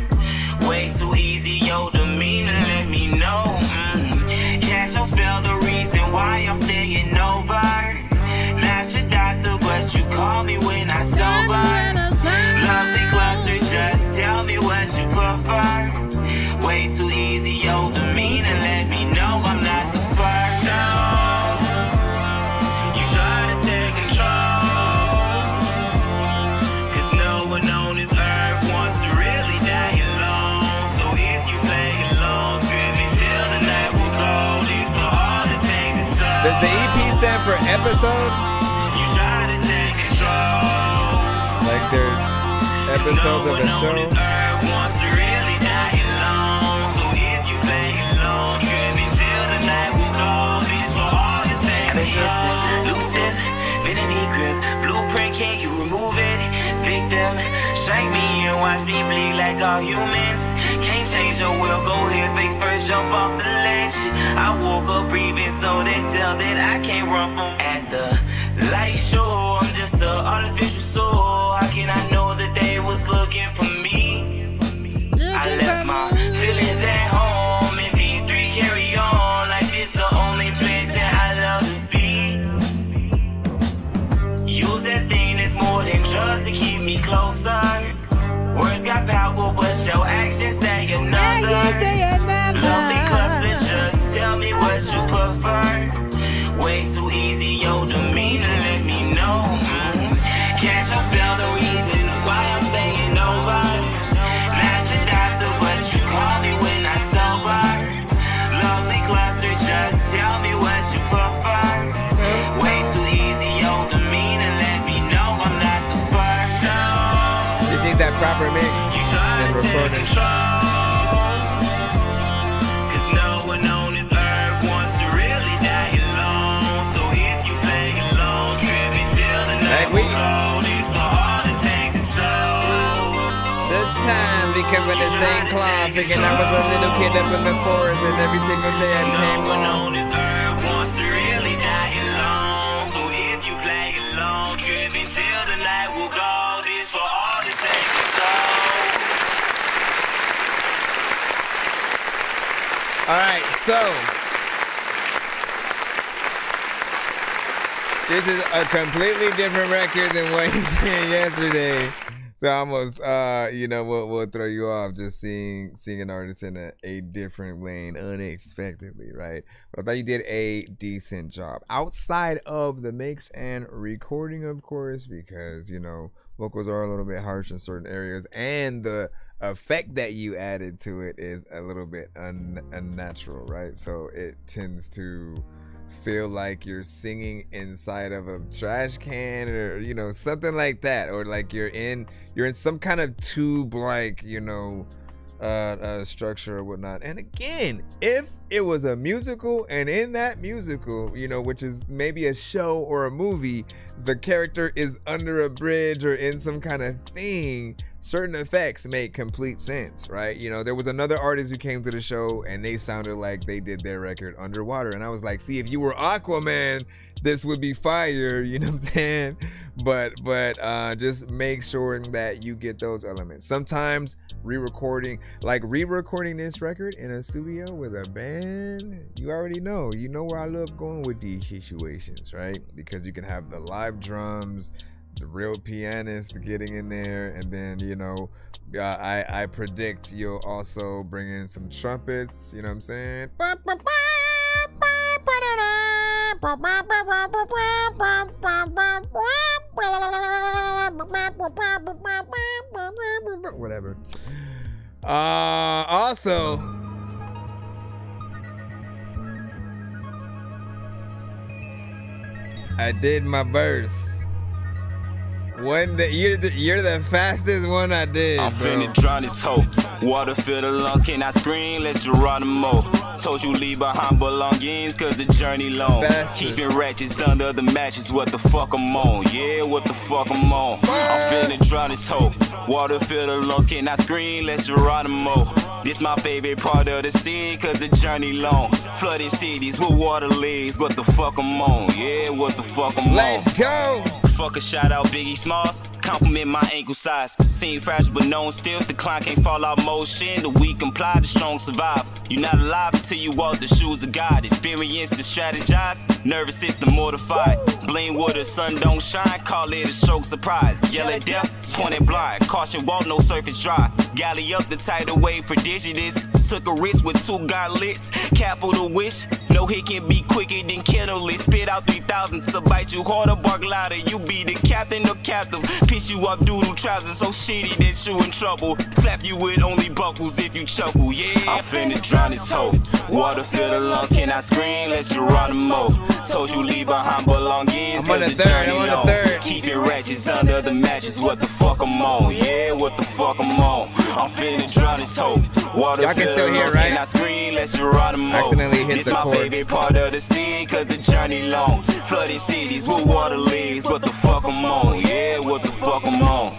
Way too easy, your demeanor, let me know. Cash don't spell the reason why I'm staying over. Not your doctor, but you call me when I sober. Lovely cluster, just tell me what you prefer. Way too easy, your demeanor, let me know I'm not the first. You try to take control, 'cause no one on this earth wants to really die alone. So if you play alone, scream me till the night will go. These for all the things it's so. Does the EP stand for episode? You try to take control, like they're episodes of a show? wants to really die alone. So if you play alone, scream me till the night will go. These for all the things it's so. Loose ends, vanity grip, blueprint, can you remove it? Victim, strike me and watch me bleed like all humans. Can't change your will, go ahead, face first, jump off the ledge. I woke up breathing, so they tell that I can't run from at the light show. I'm just an artificial soul. How can I know that they was looking for me? I left my feelings at home in B3 carry on like this the only place that I love to be. Use that thing that's more than drugs to keep me closer. Words got power, but your actions say another. Lovely cluster, just tell me what you prefer. Way too easy, your demeanor, let me know. Can't you spell the reason why I'm staying over? Not your doctor, but you call me when I sober. Lovely cluster, just tell me what you prefer. Way too easy, your demeanor, let me know I'm not the first. Just need that proper mix and recording. Cause no one on this earth wants to really die alone. So if you play alone, scream me till the night will go. These for all the things it's so. The time we covered the same cloth, thinking I was a little kid up in the forest, and every single day I came No one on along. this earth wants to really die alone. So if you play alone, scream me till the night will go. These for all the things it's so. All right, so this is a completely different record than what you did yesterday. So almost, we'll throw you off just seeing an artist in a different lane unexpectedly, right? But I thought you did a decent job outside of the mix and recording, of course, because vocals are a little bit harsh in certain areas, and the effect that you added to it is a little bit unnatural, right? So it tends to feel like you're singing inside of a trash can, or something like that, or like you're in some kind of tube, like structure or whatnot. And again, if it was a musical, and in that musical, which is maybe a show or a movie, the character is under a bridge or in some kind of thing, certain effects make complete sense, right? There was another artist who came to the show and they sounded like they did their record underwater, and I was like, see, if you were Aquaman, this would be fire, you know what I'm saying? But just make sure that you get those elements. Sometimes re-recording this record in a studio with a band, you already know where I love going with these situations, right? Because you can have the live drums, the real pianist getting in there, and then I predict you'll also bring in some trumpets, you know what I'm saying? Whatever. Also, I did my verse. You're the fastest one I did, I'm bro. finna drown this hoe. Water fill the lungs, can I scream? Let's Geronimo. Told you leave behind belongings, cause the journey long. Keeping ratchets under the mattress, what the fuck I'm on? Yeah, what the fuck I'm on? I'm finna drown this hoe. Water fill the lungs, cannot scream, let's Geronimo. This my favorite part of the scene, cause the journey long. Flooded cities with water legs, what the fuck I'm on? Yeah, what the fuck I'm on? Let's go! Fuck a shout out Biggie Smalls, compliment my ankle size. Seem fragile but known still, the climb can't fall out motion. The weak comply, the strong survive. You're not alive until you walk the shoes of God. Experience to strategize, nervous system mortified. Blame where the sun don't shine, call it a stroke surprise. Yell at death, point it blind. Caution walk, no surface dry. Galley up the tidal wave, prediction is. Took a risk with 2 gauntlets, capital wish. No hit can be quicker than Kennelly. Spit out 3,000 to bite you harder, bark louder. You be the captain or captive. Piss you up doodle trousers so shitty that you in trouble. Slap you with only buckles if you chuckle. Yeah, I'm finna drown this hoe. Water fill the lungs, can I scream? Let's Geronimo. Told you leave behind belongings. I'm on the third, I'm on the third. Keeping ratchets under the mattress. What the fuck I'm on? Yeah, what the fuck I'm on? I'm finna drown this hoe. Water Y'all can still hear, right? Accidentally hit this the my chord. favorite part of the scene, cause the journey long. Flooded cities with water legs. What the fuck I'm on? Yeah, what the fuck I'm on?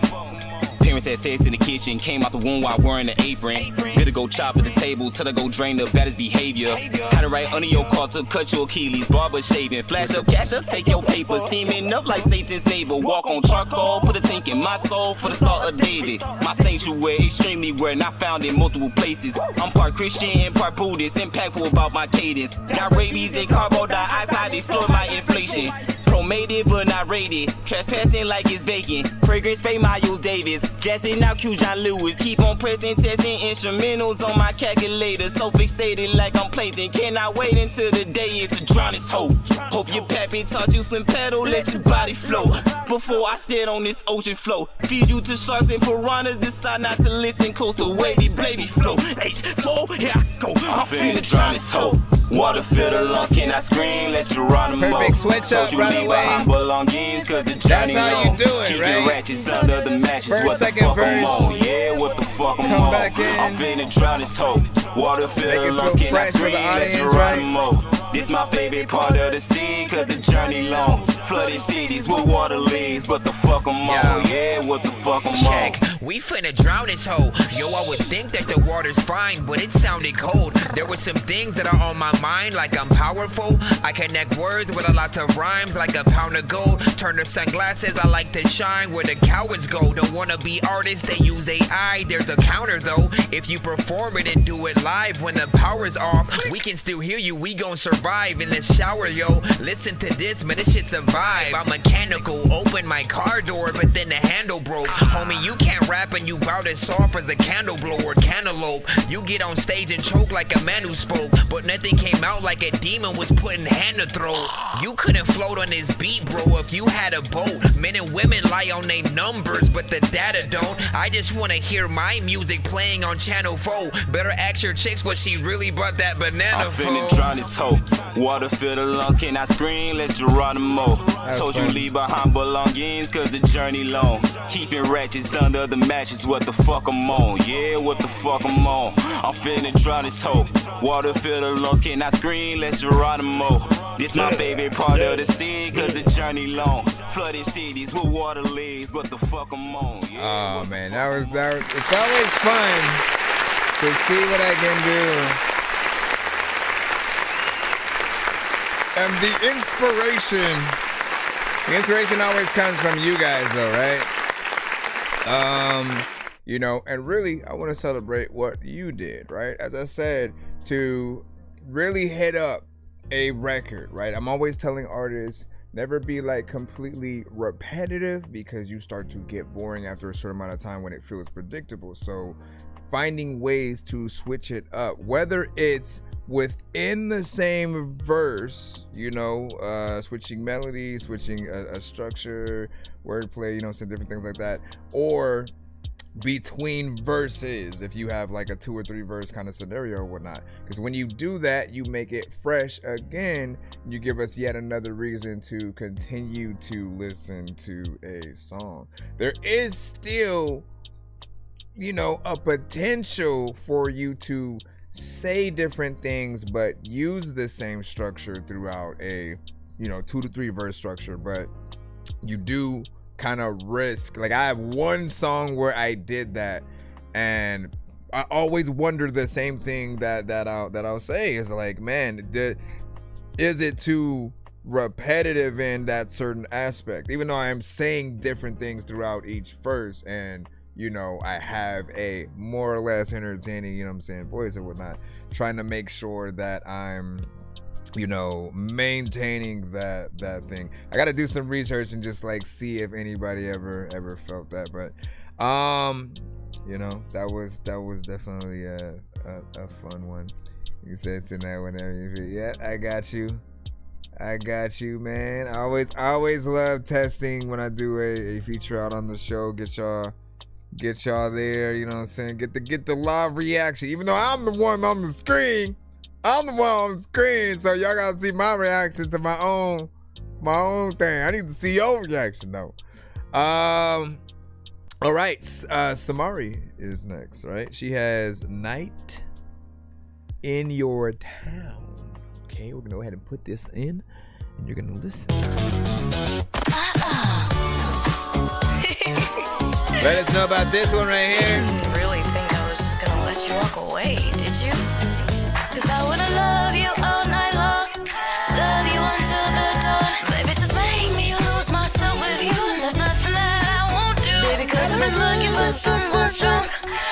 Parents had sex in the kitchen, came out the womb while wearing an apron. Good to go chop at the table till I go drain the baddest behavior. Had to write under your car to cut your Achilles, barber shaving. Flash up, cash up, take your paper. Steaming up like Satan's neighbor. Walk on charcoal, put a tank in my soul for the start of David. My sanctuary, extremely rare, not found in multiple places. I'm part Christian and part Buddhist, impactful about my cadence. Got rabies and carbon dioxide, explore my inflation. Promated but not rated, trespassing like it's vacant. Fragrance spray Miles Davis, jazzing out Q John Lewis. Keep on pressing, testing instrumentals on my calculator. So fixated like I'm plating. Cannot wait until the day is to drown this hoe. Hope your pappy taught you swim pedal, let your body float. Before I stand on this ocean flow, feed you to sharks and piranhas. Decide not to listen close to wavy baby flow. H2, here I go. I'm finna drown this hoe. Water fill the lungs, can I scream? Let's Geronimo. Perfect switch up, brother Wayne. Belongings, cause the That's how you do it, Keep right? your ratchets under the mattress. First, what the second fuck verse. I'm on? Yeah, what the fuck I'm on? back in. I'm finna drown this hoe. Water fill Make the it lungs, feel can I fresh for scream? the Let's audience, right? Geronimo. This my favorite part of the scene, cause the journey long. Flooded cities with water legs. What the fuck I'm on? Yeah, what the fuck I'm Check, on? we finna drown this hoe. Yo, I would think that the water's fine, but it sounded cold. There were some things that are on my mind, like I'm powerful. I connect words with a lot of rhymes, like a pound of gold. Turner sunglasses, I like to shine where the cowards go. Don't wanna be artists, they use AI. There's a counter though. If you perform it and do it live, when the power's off, we can still hear you. We gon' survive in the shower, yo. Listen to this, man, this shit's a vibe. I'm mechanical, open my car door, but then the handle broke. Homie, you can't rap and you bout as soft as a candle blower, cantaloupe. You get on stage and choke like a man who spoke, but nothing came out like a demon was putting hand to throat. You couldn't float on this beat, bro, if you had a boat. Men and women lie on their numbers, but the data don't. I just wanna hear my music playing on channel 4. Better ask your chicks what she really bought that banana I'm for. finna drown this hoe. Water fill the lungs, can I scream? Let's Geronimo. Told you leave behind belongings, cause the journey long. Keeping ratchets under the mattress. What the fuck I'm on? Yeah, what the fuck I'm on? I'm finna drown this hoe. Water fill the lungs, can I scream? Let's Geronimo. This my favorite part of the scene, cause the journey long. Flooded cities with water legs. What the fuck I'm on? Yeah, Oh man, that was it's always fun to see what I can do. And the inspiration always comes from you guys though, right? You know, and really I want to celebrate what you did, right? As I said, to really hit up a record, right? I'm always telling artists, never be like completely repetitive, because you start to get boring after a certain amount of time when it feels predictable. So finding ways to switch it up, whether it's within the same verse, you know, switching melody, switching a structure, wordplay, you know, some different things like that, or between verses, if you have like a 2 or 3 verse kind of scenario or whatnot. Because when you do that, you make it fresh again. You give us yet another reason to continue to listen to a song. There is still, you know, a potential for you to say different things but use the same structure throughout a 2 to 3 verse structure, but you do kind of risk, like I have one song where I did that, and I always wonder the same thing that I'll say is like, man, is it too repetitive in that certain aspect, even though I am saying different things throughout each verse, and I have a more or less entertaining, voice or whatnot, trying to make sure that I'm maintaining that thing. I gotta do some research and just like see if anybody ever felt that, but that was definitely a fun one. You said tonight whenever you feel. Yeah, I got you, man. I always love testing when I do a feature out on the show. Get y'all there, you know what I'm saying? Get the live reaction. Even though I'm the one on the screen. So y'all gotta see my reaction to my own thing. I need to see your reaction though. All right, Samari is next, right? She has Night in Your Town. Okay, we're gonna go ahead and put this in, and you're gonna listen. Let us know about this one right here. You really think I was just gonna let you walk away, did you? Cause I wanna love you all night long, love you until the dawn. Baby, just make me lose myself with you. There's nothing that I won't do. Baby, cause I've been looking for someone strong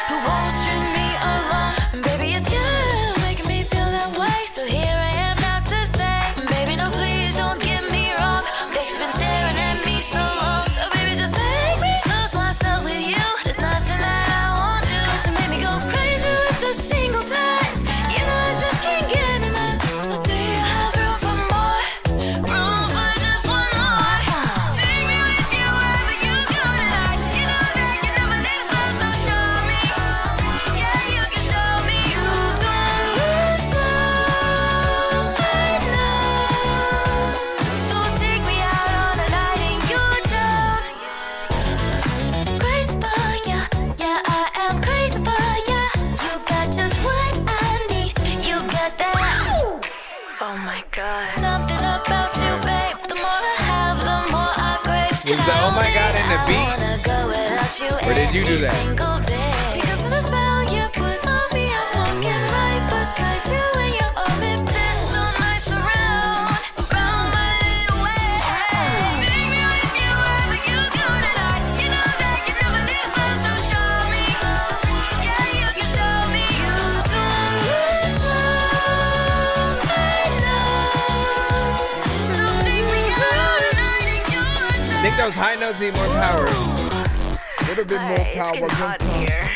who won't string me along. Baby, it's you making me feel that way. So here I am now to say, baby, no, please don't get me wrong. Bitch, you've been staring at me so long. So baby, just make me lose myself with you. There's nothing that I won't do. Cause you made me go crazy with a single touch. You know I just can't get enough. So do you have room for more? Room for just one more? Take me with you wherever you go tonight. You know that you never leave, so show me. Yeah, you can show me. You don't listen, I know. So take me out on a night in your town. Crazy for ya, yeah, I am crazy for ya. You got just what I need. You got that. Oh my God. Something about you, babe. The more I have, the more I crave. Was the oh my God in the beat? Or did you do that? Because of the spell you put on me, I'm walking right beside you and your arm it fits so nice around my little way. Take me with you wherever you go tonight. You know that you never leave, so show me. Yeah, you can show me. You don't listen, I know. So take me out on a night in your town. I think those high notes need more power. A little bit more power. It's getting hot in here.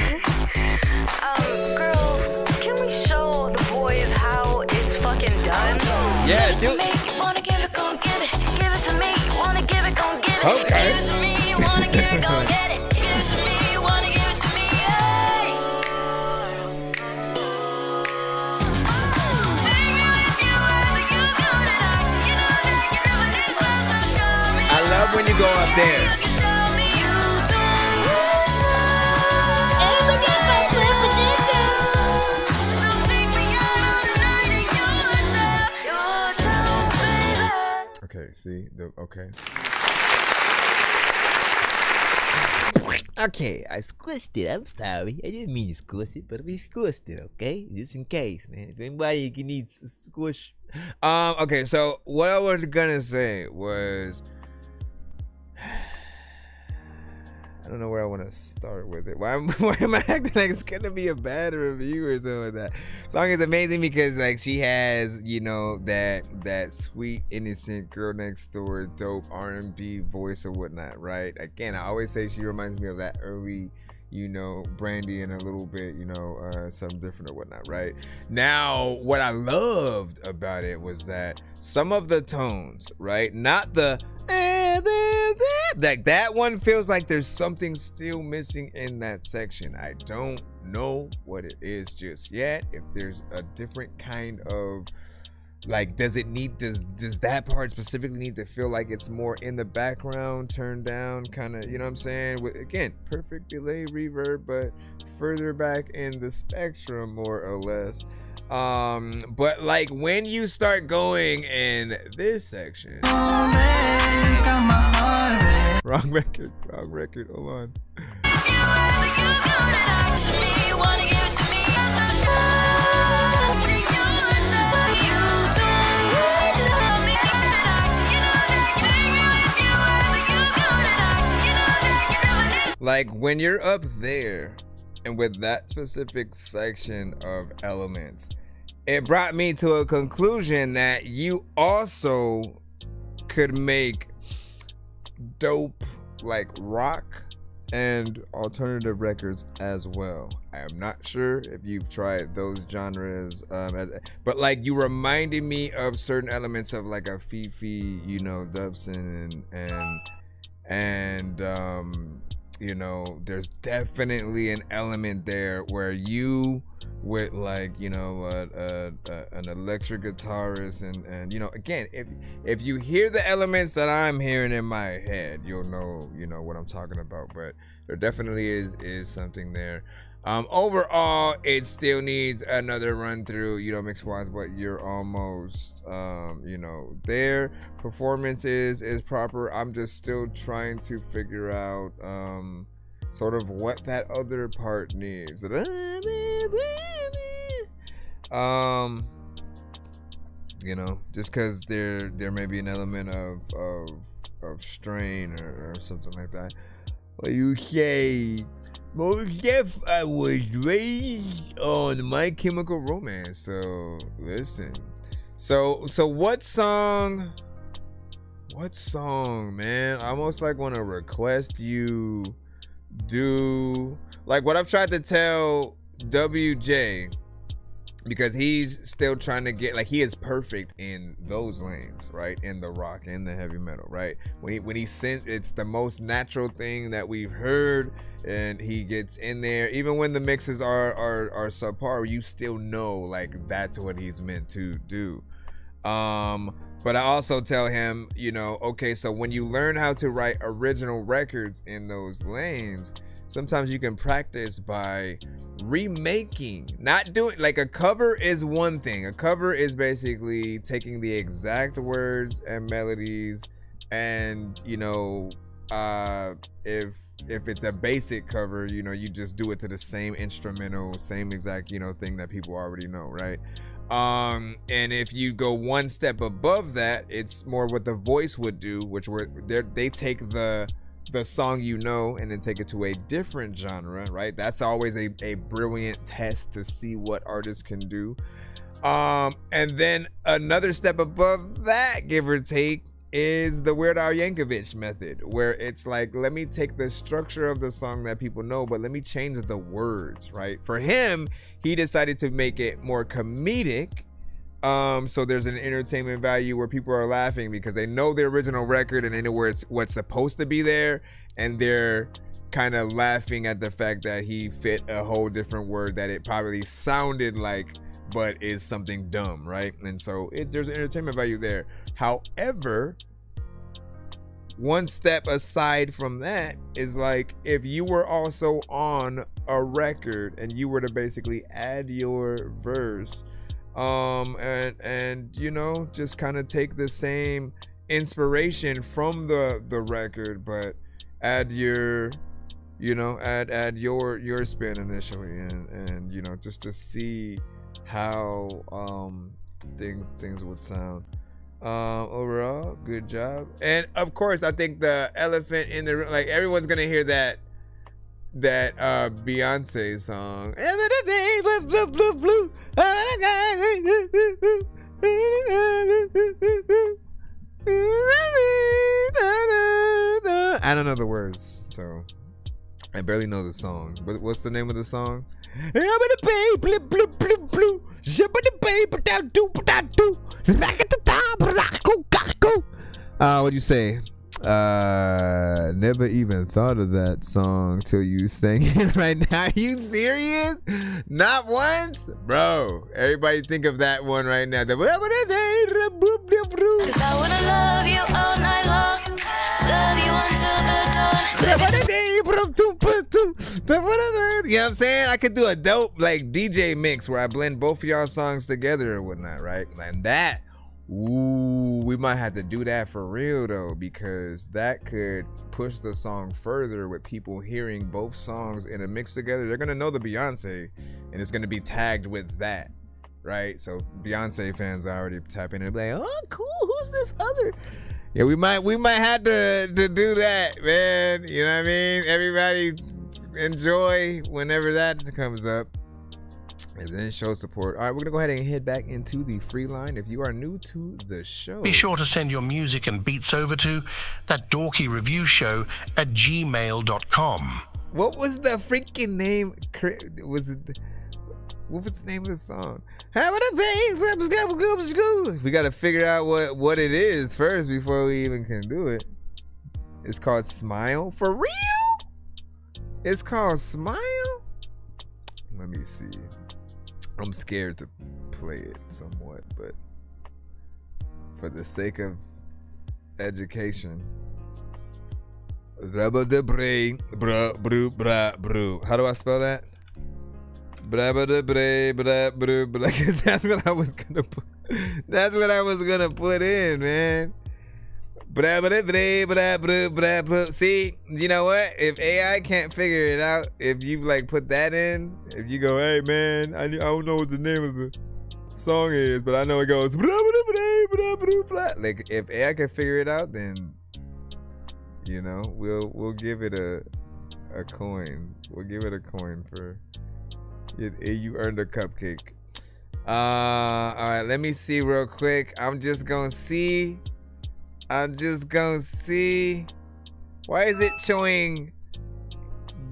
Girls, can we show the boys how it's fucking done? Yeah, give it do to me, you wanna give it, gon' get it. Give it to me, you wanna give it, gon' get it. Okay. Give it to me, you wanna give it, gon' get it. Give it to me, you wanna give it to me, hey. Take me with you wherever you go tonight. You know that you never leave, so show me. I love when you go up there. You can show me. You don't listen. So take me out on a night in your town, baby. Okay, see? Okay. Okay, I squished it. I'm sorry. I didn't mean to squish it, but we squished it, okay? Just in case, man. If anybody needs a squish. Okay, so what I was gonna say was I don't know where I want to start with it. Why am I acting like it's gonna be a bad review or something like that? Song is amazing because like she has, that sweet, innocent girl next door, dope R&B voice or whatnot, right? Again, I always say she reminds me of that early, Brandy and a little bit, something different or whatnot, right? Now, what I loved about it was that some of the tones, right? Not the like that one feels like there's something still missing in that section. I don't know what it is just yet. If there's a different kind of Like, does that part specifically need to feel like it's more in the background, turned down, kind of, you know what I'm saying? Again, perfect delay, reverb, but further back in the spectrum, more or less. But like when you start going in this section, wrong record, hold on. Like when you're up there and with that specific section of elements, it brought me to a conclusion that you also could make dope like rock and alternative records as well. I am not sure if you've tried those genres, but like you reminded me of certain elements of like a Fifi, you know, Dubson and you know, there's definitely an element there where you with like, you know, an electric guitarist and you know, again, if you hear the elements that I'm hearing in my head, you'll know, you know what I'm talking about. But there definitely is something there. Overall, it still needs another run through, you know, mix wise, but you're almost you know, there. Performance is proper. I'm just still trying to figure out sort of what that other part needs. You know, just because there may be an element of strain or something like that. What you say? Most def, I was raised on My Chemical Romance. So listen. So what song, man? I almost like want to request you do like what I've tried to tell WJ, because he's still trying to get, like, he is perfect in those lanes, right? In the rock and the heavy metal, right? When he sings, it's the most natural thing that we've heard, and he gets in there. Even when the mixes are subpar, you still know like that's what he's meant to do. But I also tell him, you know, okay, so when you learn how to write original records in those lanes, sometimes you can practice by remaking, not doing, like, a cover is one thing. A cover is basically taking the exact words and melodies, and, you know, if it's a basic cover, you know, you just do it to the same instrumental, same exact, you know, thing that people already know, right? And if you go one step above that, it's more what the voice would do, which they take the song, you know, and then take it to a different genre, right? That's always a brilliant test to see what artists can do. And then another step above that, give or take, is the Weird Al Yankovic method, where it's like, let me take the structure of the song that people know, but let me change the words, right? For him, he decided to make it more comedic. So there's an entertainment value where people are laughing because they know the original record and they know what's supposed to be there, and they're kind of laughing at the fact that he fit a whole different word that it probably sounded like, but is something dumb, right? And so there's an entertainment value there. However, one step aside from that is like, if you were also on a record and you were to basically add your verse, and you know, just kind of take the same inspiration from the record, but add your, you know, add your spin initially, and you know, just to see how things would sound. Overall, good job. And of course, I think the elephant in the room, like, everyone's gonna hear that Beyonce song. I don't know the words, so I barely know the song. But what's the name of the song? What'd you say? Never even thought of that song till you sang it right now. Are you serious? Not once? Bro, everybody think of that one right now. Cause I wanna love you all night long. Love you until the dawn. You know what I'm saying? I could do a dope like DJ mix where I blend both of y'all songs together or whatnot, right? And that, ooh, we might have to do that for real though, because that could push the song further with people hearing both songs in a mix together. They're gonna know the Beyonce, and it's gonna be tagged with that, right? So Beyonce fans are already tapping and like, oh, cool. Who's this other? Yeah, we might have to do that, man. You know what I mean? Everybody enjoy whenever that comes up. And then show support. All right, we're going to go ahead and head back into the free line. If you are new to the show, Be sure to send your music and beats over to ThatDorkyReviewShow at gmail.com. what was the freaking name? What was the name of the song? We got to figure out what it is first before we even can do it. It's called Smile. For real? It's called Smile? Let me see. I'm scared to play it somewhat, but for the sake of education. How do I spell that? Because that's what I was gonna put. That's what I was gonna put in, man. See, you know what? If AI can't figure it out, if you like put that in, if you go, hey man, I don't know what the name of the song is, but I know it goes like if AI can figure it out, then you know we'll give it a coin. We'll give it a coin for it. You earned a cupcake. All right, let me see real quick. I'm just gonna see. Why is it showing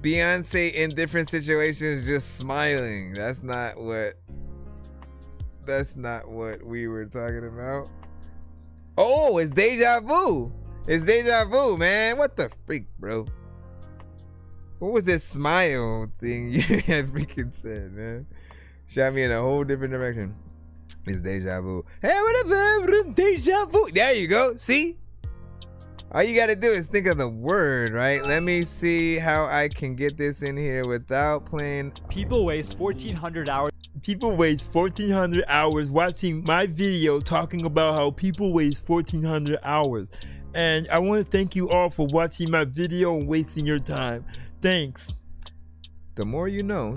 Beyonce in different situations just smiling? That's not what we were talking about. Oh, it's deja vu. It's deja vu, man. What the freak, bro? What was this smile thing you had freaking said, man? Shot me in a whole different direction. It's deja vu. Deja vu. There you go. See? All you gotta do is think of the word, right? Let me see how I can get this in here without playing. People waste 1,400 hours. People waste 1,400 hours watching my video talking about how people waste 1,400 hours. And I want to thank you all for watching my video and wasting your time. Thanks. The more you know.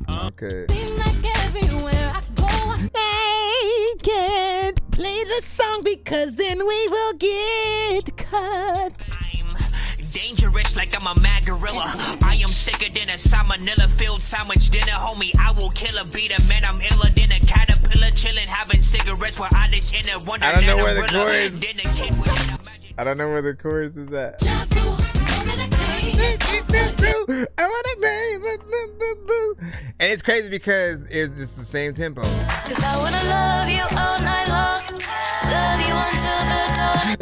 Okay. They can't play the song because then we will get cut. Dangerous like I'm a mad gorilla. I am sicker than a salmonella filled sandwich dinner, homie. I will kill a beat a man. I'm iller than a caterpillar, chilling, having cigarettes while I dish in a wonder. I don't know where the chorus. I don't know where the chorus is at. And it's crazy because it's just the same tempo. Cause I wanna love you all night long. Love you until the dawn.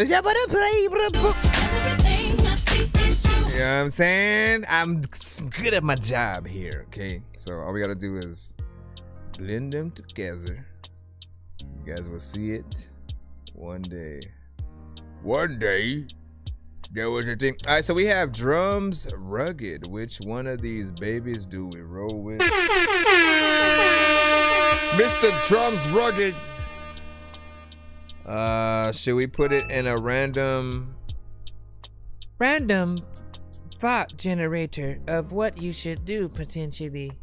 You know what I'm saying? I'm good at my job here, okay? So all we gotta do is blend them together. You guys will see it one day. One day. There was a thing. All right, so we have drums rugged. Which one of these babies do we roll with? Mr. Drums rugged. Should we put it in a random thought generator of what you should do potentially?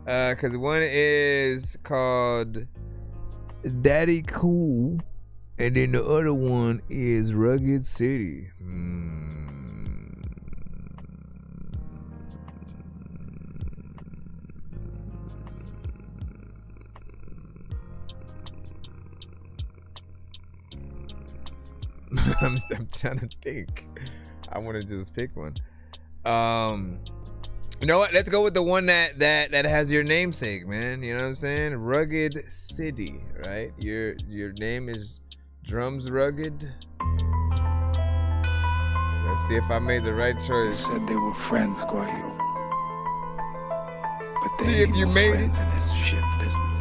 Cause one is called Daddy Cool, and then the other one is Rugged City. I'm trying to think. I want to just pick one. You know what? Let's go with the one that has your namesake, man. You know what I'm saying? Rugged City, right? Your name is Drums rugged. Let's see if I made the right choice. Said they were friends, Guayo. But they See if you made it. in this shit business.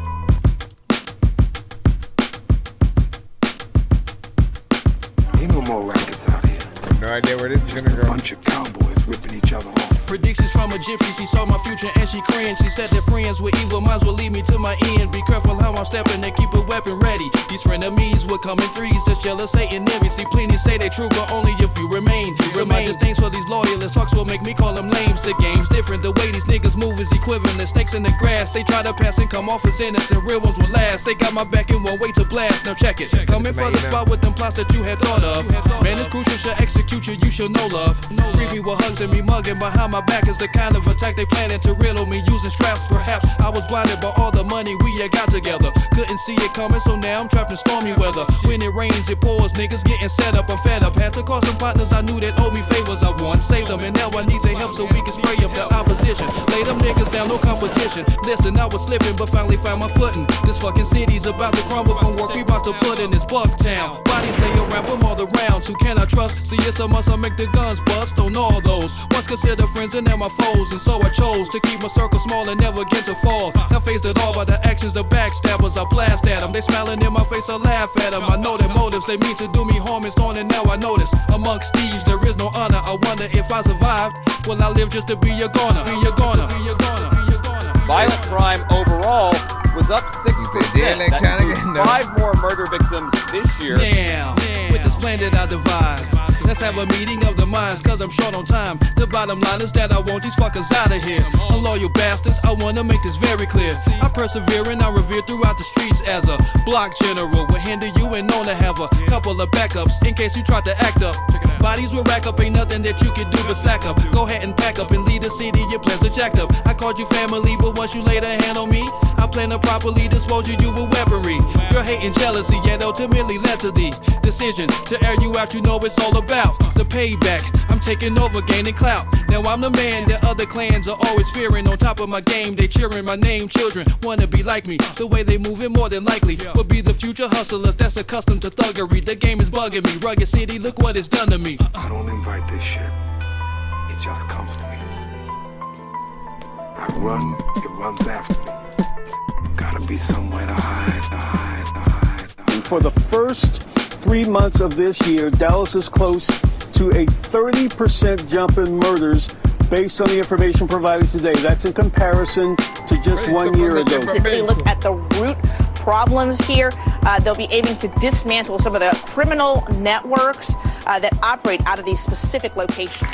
Ain't no more rackets out here. No idea where this is gonna go. A bunch of cowboys ripping each other off. Predictions from a gypsy, she saw my future and she cringed. She said that friends with evil minds will lead me to my end. Be careful how I'm stepping and keep a weapon ready. These frenemies will come in threes, that's jealous, Satan, envy. See, plenty say they true, but only if you remain. So my disdains for these loyalists, fucks will make me call them lames. The game's different, the way these niggas move is equivalent. Snakes in the grass, they try to pass and come off as innocent. Real ones will last, they got my back and won't wait to blast. Now check it, coming for the spot with them plots that you had thought of. Man, it's crucial, should execute you should know love. Greet me with hugs and me mugging behind my back is the kind of attack they planning to riddle me using straps. Perhaps I was blinded by all the money we had got together. Couldn't see it coming, so now I'm trapped in stormy weather. When it rains, it pours, niggas getting set up. I'm fed up. Had to call some partners I knew that owed me favors. I want save them, and now I need their help so we can spray up the opposition. Lay them niggas down, no competition. Listen, I was slipping, but finally found my footing. This fucking city's about to crumble from work we about to put in this Bucktown. Bodies lay around from all the rounds. Who can I trust? See, it's a must I make the guns bust on all those. Once considered friends and now my foes, and so I chose to keep my circle small and never get to fall. Not faced at all by the actions of backstabbers. I blast at them, they smiling in my face, I laugh at them. I know their motives, they mean to do me harm. It's gone and now I notice amongst thieves there is no honor. I wonder if I survived, will I live just to be a goner? Be a goner, be a goner, be a goner. Violent crime overall was up 6%. That includes 5 more murder victims this year. Now, with this plan that I devised, let's have a meeting of the minds, cause I'm short on time. The bottom line is that I want these fuckers out of here. Unloyal bastards, I wanna make this very clear. I persevere and I revere throughout the streets as a block general. Will hinder you and known to have a couple of backups in case you try to act up. Bodies will rack up, ain't nothing that you can do but slack up. Go ahead and pack up and leave the city, your plans are jacked up. I called you family, but once you laid a hand on me, I plan to properly dispose of you with weaponry. Your hate and jealousy yet ultimately led to the decision to air you out. You know it's all about the payback. I'm taking over, gaining clout. Now I'm the man that other clans are always fearing. On top of my game, they cheering my name. Children wanna be like me. The way they moving more than likely will be the future hustlers that's accustomed to thuggery. The game is bugging me. Rugged City, look what it's done to me. I don't invite this shit. It just comes to me. I run, it runs after me. Gotta be somewhere to hide. And for the first 3 months of this year, Dallas is close to a 30% jump in murders based on the information provided today. That's in comparison to just 1 year ago. If they look at the root problems here, they'll be aiming to dismantle some of the criminal networks that operate out of these specific locations.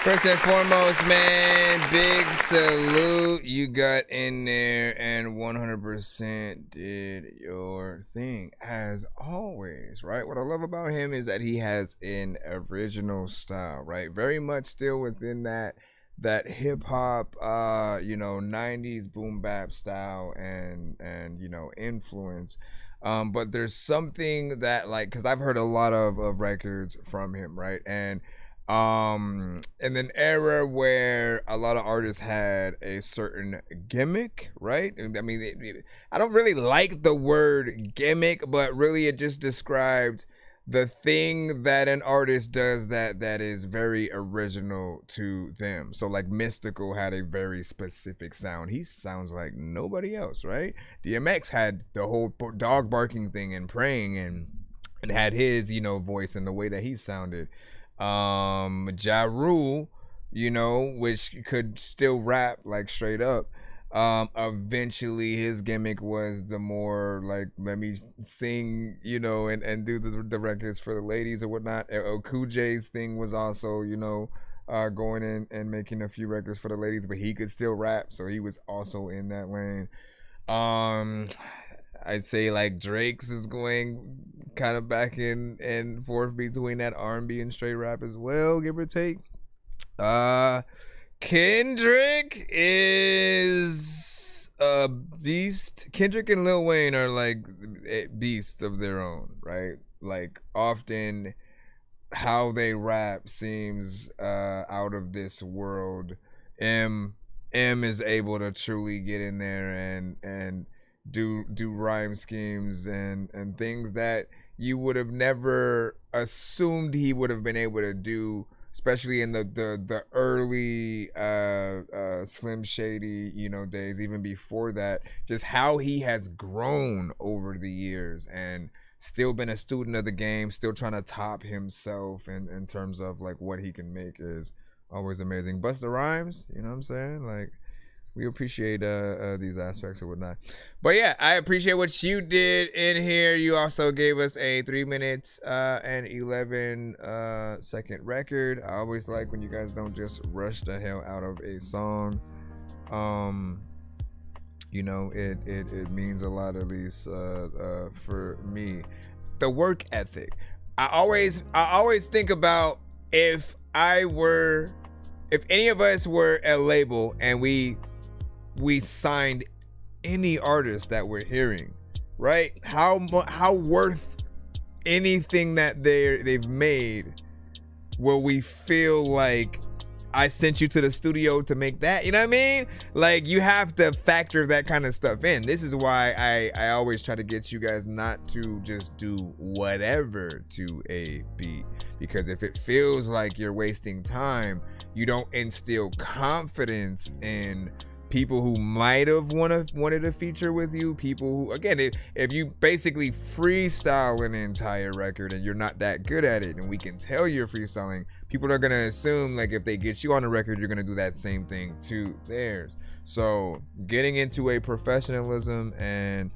First and foremost, man, big salute. You got in there and 100% did your thing, as always, right? What I love about him is that he has an original style, right? Very much still within that hip-hop, 90s boom bap style and influence. But there's something that, like, because I've heard a lot of records from him, right? And in an era where a lot of artists had a certain gimmick, right? I mean, I don't really like the word gimmick, but really it just described the thing that an artist does that is very original to them. So like Mystical had a very specific sound. He sounds like nobody else, right? DMX had the whole dog barking thing and praying and had his, voice and the way that he sounded. Ja Rule, which could still rap like straight up. Eventually his gimmick was the more like, let me sing, and do the records for the ladies or whatnot. Cool J's thing was also, going in and making a few records for the ladies, but he could still rap, so he was also in that lane. I'd say like Drake's is going kind of back and forth between that R&B and straight rap as well, give or take. Kendrick is a beast. Kendrick and Lil Wayne are like beasts of their own, right? Like often how they rap seems out of this world. M is able to truly get in there and do rhyme schemes and things that you would have never assumed he would have been able to do, especially in the early Slim Shady, you know, days, even before that. Just how he has grown over the years and still been a student of the game, still trying to top himself in terms of like what he can make is always amazing. Busta Rhymes, you know what I'm saying? Like, we appreciate these aspects and whatnot. But yeah, I appreciate what you did in here. You also gave us a 3 minutes and 11 second record. I always like when you guys don't just rush the hell out of a song. You know, it means a lot, at least for me. The work ethic. I always think about if any of us were a label and we signed any artist that we're hearing, right? How worth anything that they've made will we feel like I sent you to the studio to make that? You know what I mean? Like, you have to factor that kind of stuff in. This is why I always try to get you guys not to just do whatever to a beat, because if it feels like you're wasting time, you don't instill confidence in people who might have wanted a feature with you. People who, again, if you basically freestyle an entire record and you're not that good at it, and we can tell you're freestyling, people are gonna assume like if they get you on a record, you're gonna do that same thing to theirs. So getting into a professionalism and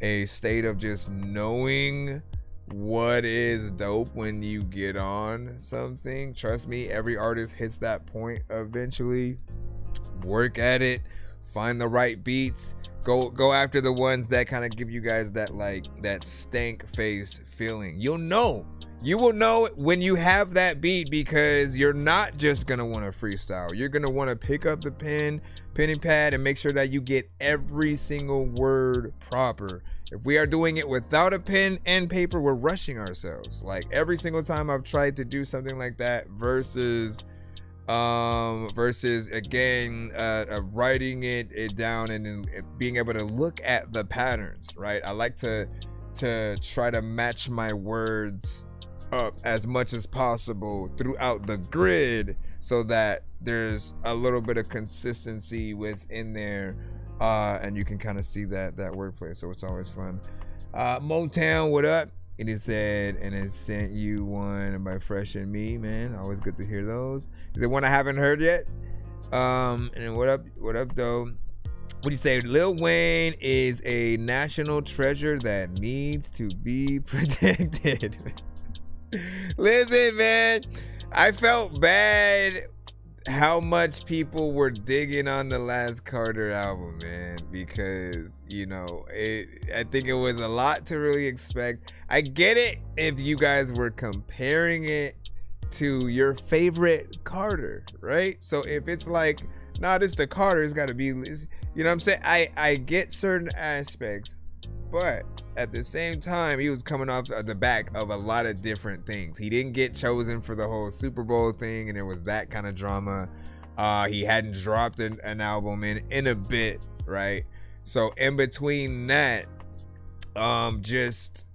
a state of just knowing what is dope when you get on something, trust me, every artist hits that point eventually. Work at it, find the right beats, go after the ones that kind of give you guys that, like, that stank face feeling. You will know it when you have that beat, because you're not just gonna want to freestyle. You're gonna want to pick up the pen and pad and make sure that you get every single word proper. If we are doing it without a pen and paper, we're rushing ourselves. Like, every single time I've tried to do something like that versus again writing it down and then being able to look at the patterns, right? I like to try to match my words up as much as possible throughout the grid so that there's a little bit of consistency within there, and you can kind of see that wordplay, so it's always fun. Motown, what up? It is said, and it sent you one by Fresh and Me, man. Always good to hear those. Is it one I haven't heard yet? And then what up though? What do you say? Lil Wayne is a national treasure that needs to be protected. Listen, man, I felt bad how much people were digging on the last Carter album, man, because, you know, I think it was a lot to really expect. I get it if you guys were comparing it to your favorite Carter, right? So if it's like, nah, this the Carter, it's got to be, you know what I'm saying? I get certain aspects, but at the same time, he was coming off the back of a lot of different things. He didn't get chosen for the whole Super Bowl thing, and it was that kind of drama. He hadn't dropped an album in a bit, right? So in between that, just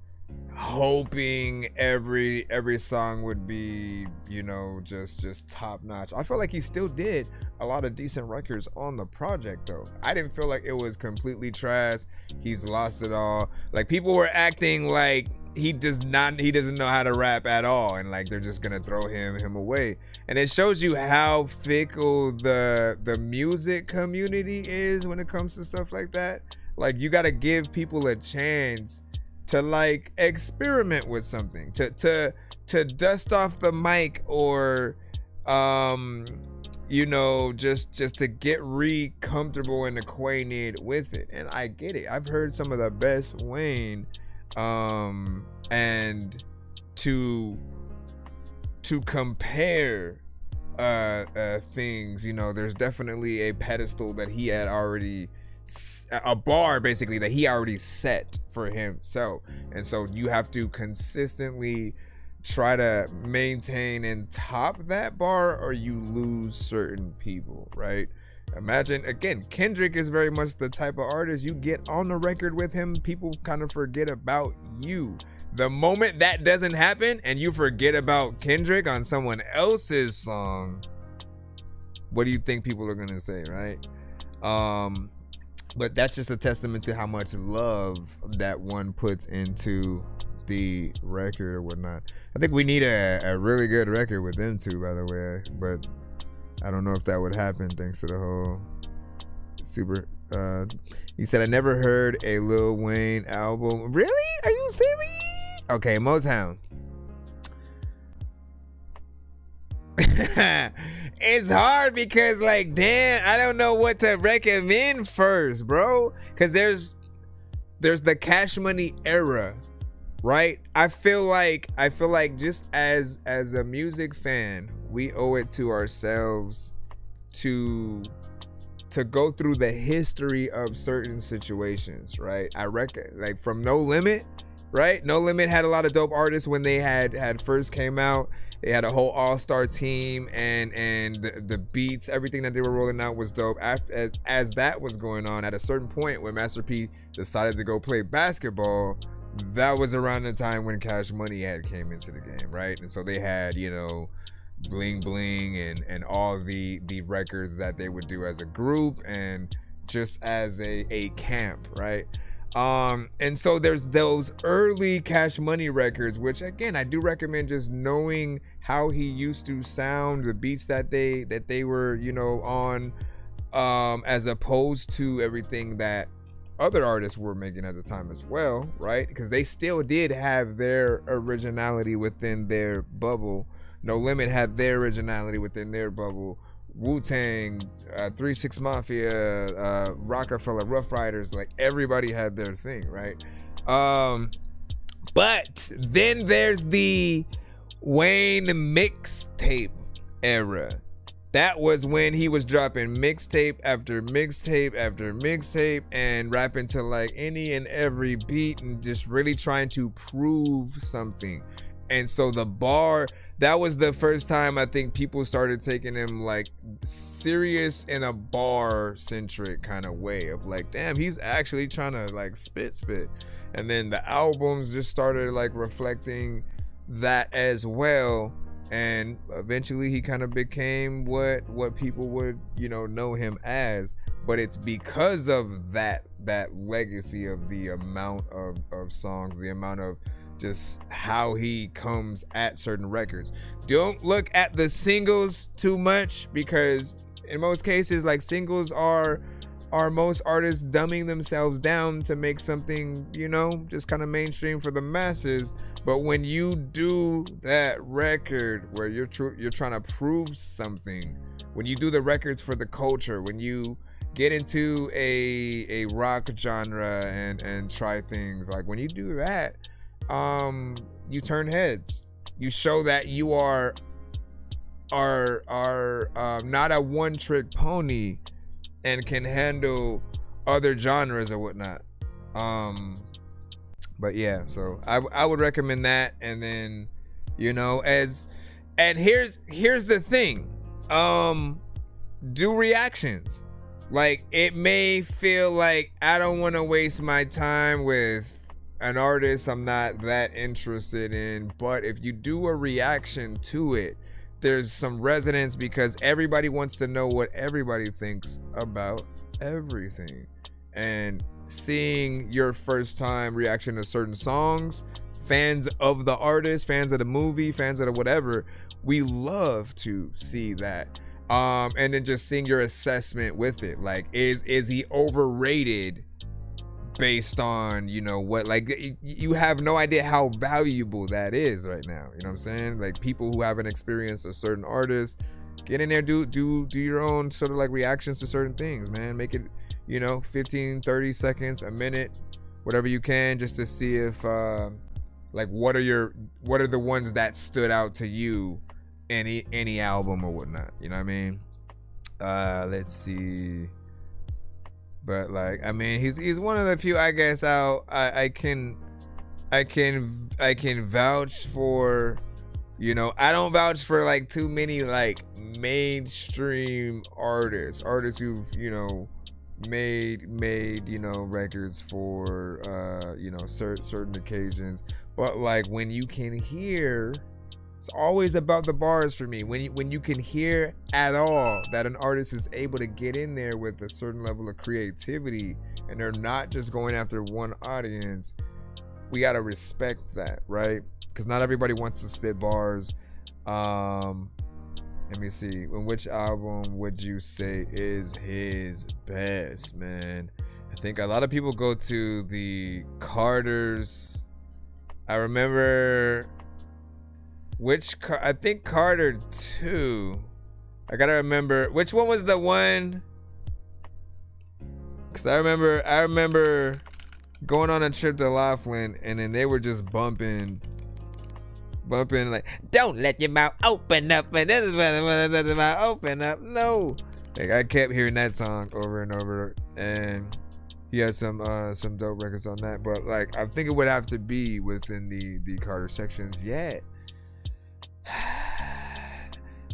hoping every song would be, you know, just top notch. I feel like he still did a lot of decent records on the project though. I didn't feel like it was completely trash. He's lost it all. Like, people were acting like he doesn't know how to rap at all, and like they're just gonna throw him away. And it shows you how fickle the music community is when it comes to stuff like that. Like, you gotta give people a chance to like experiment with something, to dust off the mic, or you know, just to get comfortable and acquainted with it. And I get it. I've heard some of the best Wayne, and to compare things, you know, there's definitely a pedestal that he had already, a bar basically that he already set for himself, and so you have to consistently try to maintain and top that bar, or you lose certain people, right? Imagine, again, Kendrick is very much the type of artist, you get on the record with him, people kind of forget about you. The moment that doesn't happen and you forget about Kendrick on someone else's song, what do you think people are gonna say, right? But that's just a testament to how much love that one puts into the record or whatnot. I think we need a really good record with them too, by the way, but I don't know if that would happen thanks to the whole super. You said I never heard a Lil Wayne album. Really? Are you serious? Okay, Motown. It's hard because, like, damn, I don't know what to recommend first, bro. Because there's the Cash Money era, right? I feel like just as a music fan, we owe it to ourselves to go through the history of certain situations, right? I reckon, like, from No Limit, right? No Limit had a lot of dope artists when they had first came out. They had a whole all-star team, and the beats, everything that they were rolling out was dope. As that was going on, at a certain point when Master P decided to go play basketball, that was around the time when Cash Money had came into the game, right? And so they had, you know, Bling Bling and all the records that they would do as a group and just as a camp, right? And so there's those early Cash Money records, which again, I do recommend just knowing how he used to sound, the beats that they were, you know, on, as opposed to everything that other artists were making at the time as well, right? Because they still did have their originality within their bubble. No Limit had their originality within their bubble. Wu-Tang, 3 6 Mafia, Rockefeller, Rough Riders, like everybody had their thing, right? But then there's the Wayne mixtape era. That was when he was dropping mixtape after mixtape after mixtape and rapping to like any and every beat and just really trying to prove something. And so the bar, that was the first time I think people started taking him like serious in a bar centric kind of way of like, damn, he's actually trying to like spit. And then the albums just started like reflecting that as well. And eventually he kind of became what people would, you know him as. But it's because of that legacy of the amount of songs, the amount of just how he comes at certain records. Don't look at the singles too much, because in most cases, like, singles are most artists dumbing themselves down to make something, you know, just kind of mainstream for the masses. But when you do that record where you're trying to prove something, when you do the records for the culture, when you get into a rock genre and try things, like when you do that, you turn heads. You show that you are not a one-trick pony and can handle other genres or whatnot. But yeah, so I would recommend that. And then, you know, here's the thing, do reactions. Like, it may feel like I don't want to waste my time with an artist I'm not that interested in, but if you do a reaction to it, there's some resonance, because everybody wants to know what everybody thinks about everything. And seeing your first time reaction to certain songs, fans of the artist, fans of the movie, fans of the whatever, we love to see that. And then just seeing your assessment with it, like, is he overrated based on, you know, what, like, you have no idea how valuable that is right now, you know what I'm saying? Like, people who haven't experienced a certain artist, get in there, do your own sort of like reactions to certain things, man. Make it, you know, 15 30 seconds, a minute, whatever you can, just to see if like what are the ones that stood out to you, any album or whatnot, you know what I mean? Let's see. But like, I mean, he's one of the few, I guess, I can vouch for You know, I don't vouch for like too many like mainstream artists who've, you know, made you know, records for you know, certain occasions. But like when you can hear, it's always about the bars for me. When you can hear at all that an artist is able to get in there with a certain level of creativity and they're not just going after one audience, we gotta respect that, right? Because not everybody wants to spit bars. Let me see. In which album would you say is his best, man? I think a lot of people go to the Carter's. I remember I think Carter 2. I gotta remember which one was the one. Cause I remember going on a trip to Laughlin and then they were just bumping like, don't let your mouth open up, and this is what the mouth open up. No, like I kept hearing that song over and over, and he had some dope records on that. But like I think it would have to be within the Carter sections yet.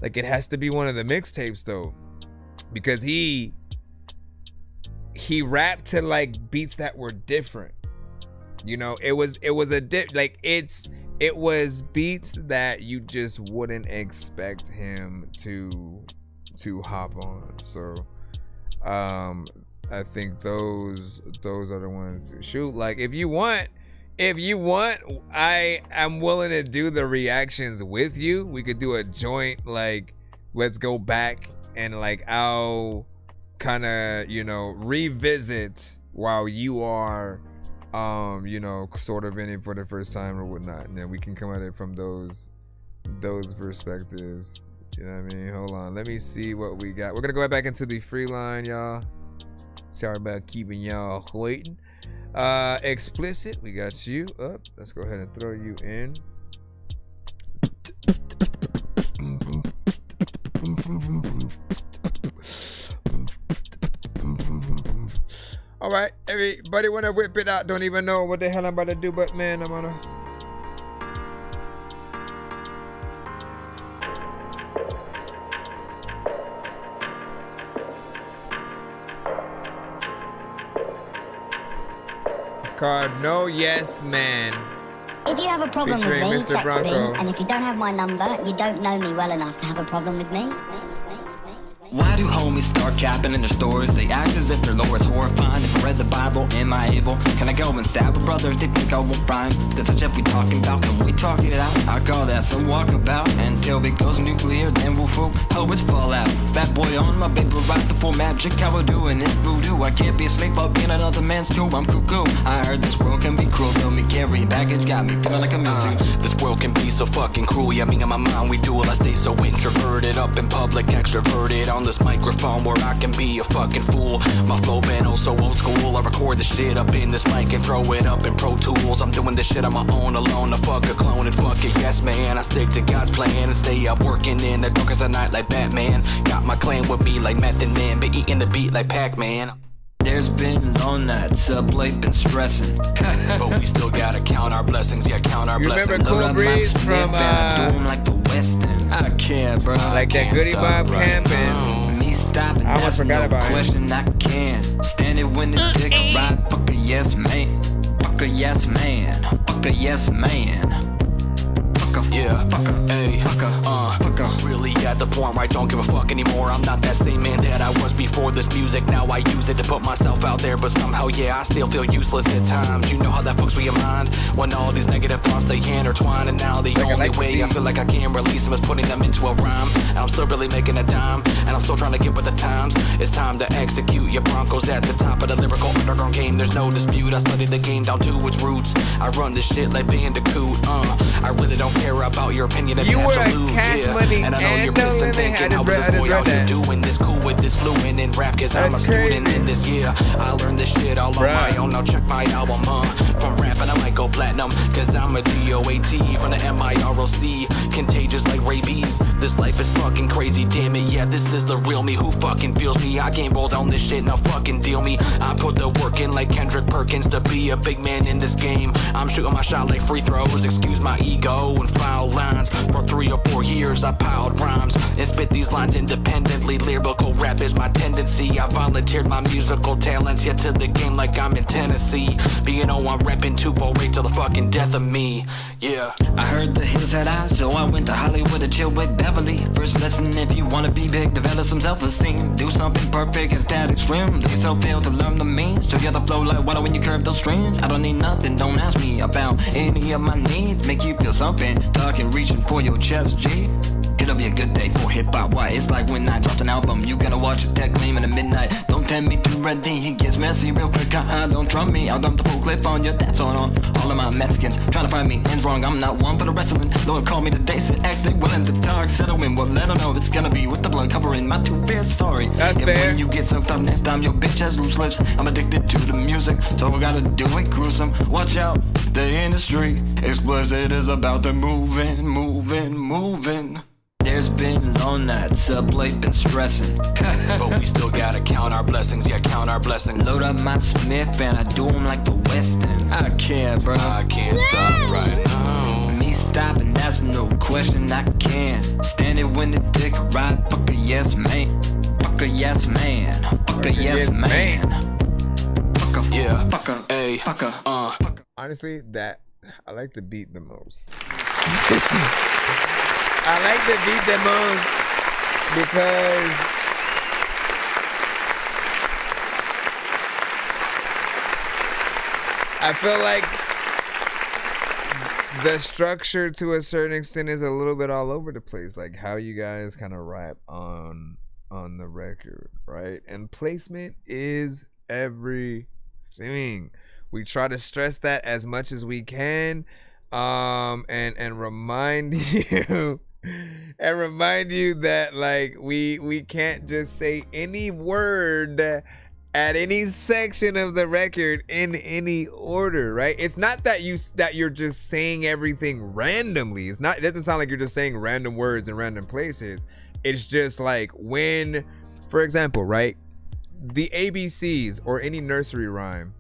Like it has to be one of the mixtapes though, because he rapped to like beats that were different. You know, it was beats that you just wouldn't expect him to hop on. So I think those are the ones. Shoot, like if you want, I am willing to do the reactions with you. We could do a joint, like let's go back and like I'll kind of, you know, revisit while you are you know, sort of in it for the first time or whatnot, and then we can come at it from those perspectives. You know what I mean? Hold on, let me see what we got. We're gonna go back into the free line, y'all. Sorry about keeping y'all waiting. Explicit, we got you up. Let's go ahead and throw you in. All right, everybody wanna whip it out. Don't even know what the hell I'm about to do, but man, I'm gonna. It's called No Yes Man. If you have a problem with Featuring me, Mr. text Bronco. me, and if you don't have my number, you don't know me well enough to have a problem with me. Why do homies start capping in their stories? They act as if their lore is horrifying. If I read the Bible, am I able? Can I go and stab a brother if they think I won't rhyme? That's a Jeff we talking about, can we talk it out? I call that some walkabout. Until it goes nuclear, then we'll hope. Oh, it's fallout. Bad boy on my paper, write the full magic. How I doing it voodoo. I can't be a slave up in another man's tomb. I'm cuckoo. I heard this world can be cruel, so me carrying baggage got me feeling like a Mewtwo. This world can be so fucking cruel. Yeah, me and my mind, we duel. I stay so introverted, up in public, extroverted on this microphone where I can be a fucking fool. My flow been oh so old school. I record the shit up in this mic and throw it up in Pro Tools. I'm doing this shit on my own, alone. To fuck a clone and fuck it, yes man. I stick to God's plan and stay up working in the dark as a night like Batman. Got my clan with me like meth and man, but eating the beat like Pac-Man. There's been long nights up late, been stressing. But we still gotta count our blessings, yeah, count our You blessings. remember Cool Breeze from doing like the West End. I can't, bro. Like that Goody Mob camping. Me stopping, I almost forgot about it. question I can. Stand it when the stick right. Fuck a yes man. Fuck a yes man. Fuck a yes man. Yeah, hey, really at the point where I don't give a fuck anymore. I'm not that same man that I was before this music. Now I use it to put myself out there, but somehow, yeah, I still feel useless at times. You know how that fucks with your mind when all these negative thoughts, they intertwine. And now the only way I feel like I can release them is putting them into a rhyme. And I'm still really making a dime, and I'm still trying to get with the times. It's time to execute. Your Broncos at the top of the lyrical underground game. There's no dispute. I studied the game down to its roots. I run this shit like Bandicoot. I really don't care about your opinion. It's You were a absolute, Cash yeah. Money And I know and you're no pissed and Limit. thinking, how was this boy out here doing this cool with this fluent and rap, cause I'm a student in this. Yeah, I learned this shit all on my own. Now check my album, from rapping I might go platinum, cause I'm a GOAT from the MIROC. Contagious like rabies. This life is fucking crazy, damn it. Yeah, this is the real me. Who fucking feels me? I can't roll down this shit, now fucking deal me. I put the work in like Kendrick Perkins to be a big man in this game. I'm shooting my shot like free throws. Excuse my ego and foul lines. For 3 or 4 years I piled rhymes and spit these lines independently. Lyrical rap is my tendency. I volunteered my musical talents yet to the game like I'm in Tennessee. Being I'm repping 248 till the fucking death of me. Yeah. I heard the hills had eyes, so I went to Hollywood to chill with Beverly. First lesson, if you wanna be big, develop some self-esteem. Do something perfect, it's that extreme. Let yourself fail to learn the means. Together flow like water when you curve those streams. I don't need nothing, don't ask me about any of my needs. Make you feel something, talking, reaching for your chest, G. It'll be a good day for hip-hop. Why? It's like when I dropped an album. You gotta watch it, tech gleam in the midnight. Don't tempt me too ready, he gets messy real quick. Don't trust me, I'll dump the full clip on you. That's on all of my Mexicans trying to find me ends wrong. I'm not one for the wrestling. Lord called me today, said actually willing to talk. Settle in, well let her know it's gonna be with the blood covering my two-faced story. That's and fair. When you get served up next time, your bitch has loose lips. I'm addicted to the music, so I gotta do it gruesome. Watch out, the industry explicit is about to moving. There's been long nights up late, been stressing. But we still gotta count our blessings, yeah, count our blessings. Load up my Smith and I do them like the Westin. I can't, bro. I can't stop right now. Me stopping, that's no question, I can. Standing when the dick ride, fuck a yes man. Fuck a yes man. Fuck a yes man. Fuck a, yeah, fuck a, hey, fuck a, Honestly, that I like the beat the most. I like the beat the most because I feel like the structure to a certain extent is a little bit all over the place, like how you guys kind of rap on the record, right? And placement is everything. We try to stress that as much as we can, and remind you that like we can't just say any word at any section of the record in any order, right? It's not that you're just saying everything randomly. It doesn't sound like you're just saying random words in random places. It's just like when, for example, right, the ABCs or any nursery rhyme,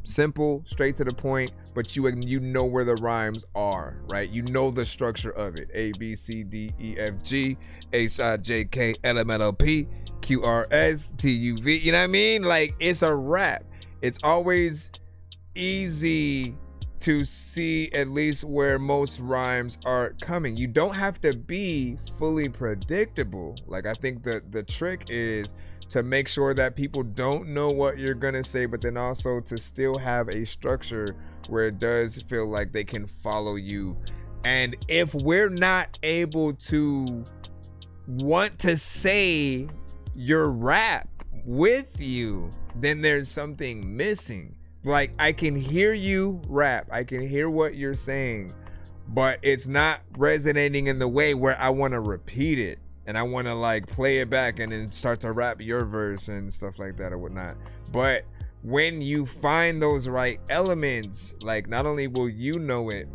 simple, straight to the point, but you know where the rhymes are, right? You know the structure of it. A, B, C, D, E, F, G, H, I, J, K, L, M, N, O, P, Q, R, S, T, U, V. You know what I mean? Like, it's a rap. It's always easy to see at least where most rhymes are coming. You don't have to be fully predictable. Like, I think the trick is to make sure that people don't know what you're gonna say, but then also to still have a structure where it does feel like they can follow you. And if we're not able to want to say your rap with you, then there's something missing. Like, I can hear you rap, I can hear what you're saying, but it's not resonating in the way where I want to repeat it and I want to like play it back and then start to rap your verse and stuff like that or whatnot. But when you find those right elements, like, not only will you know it,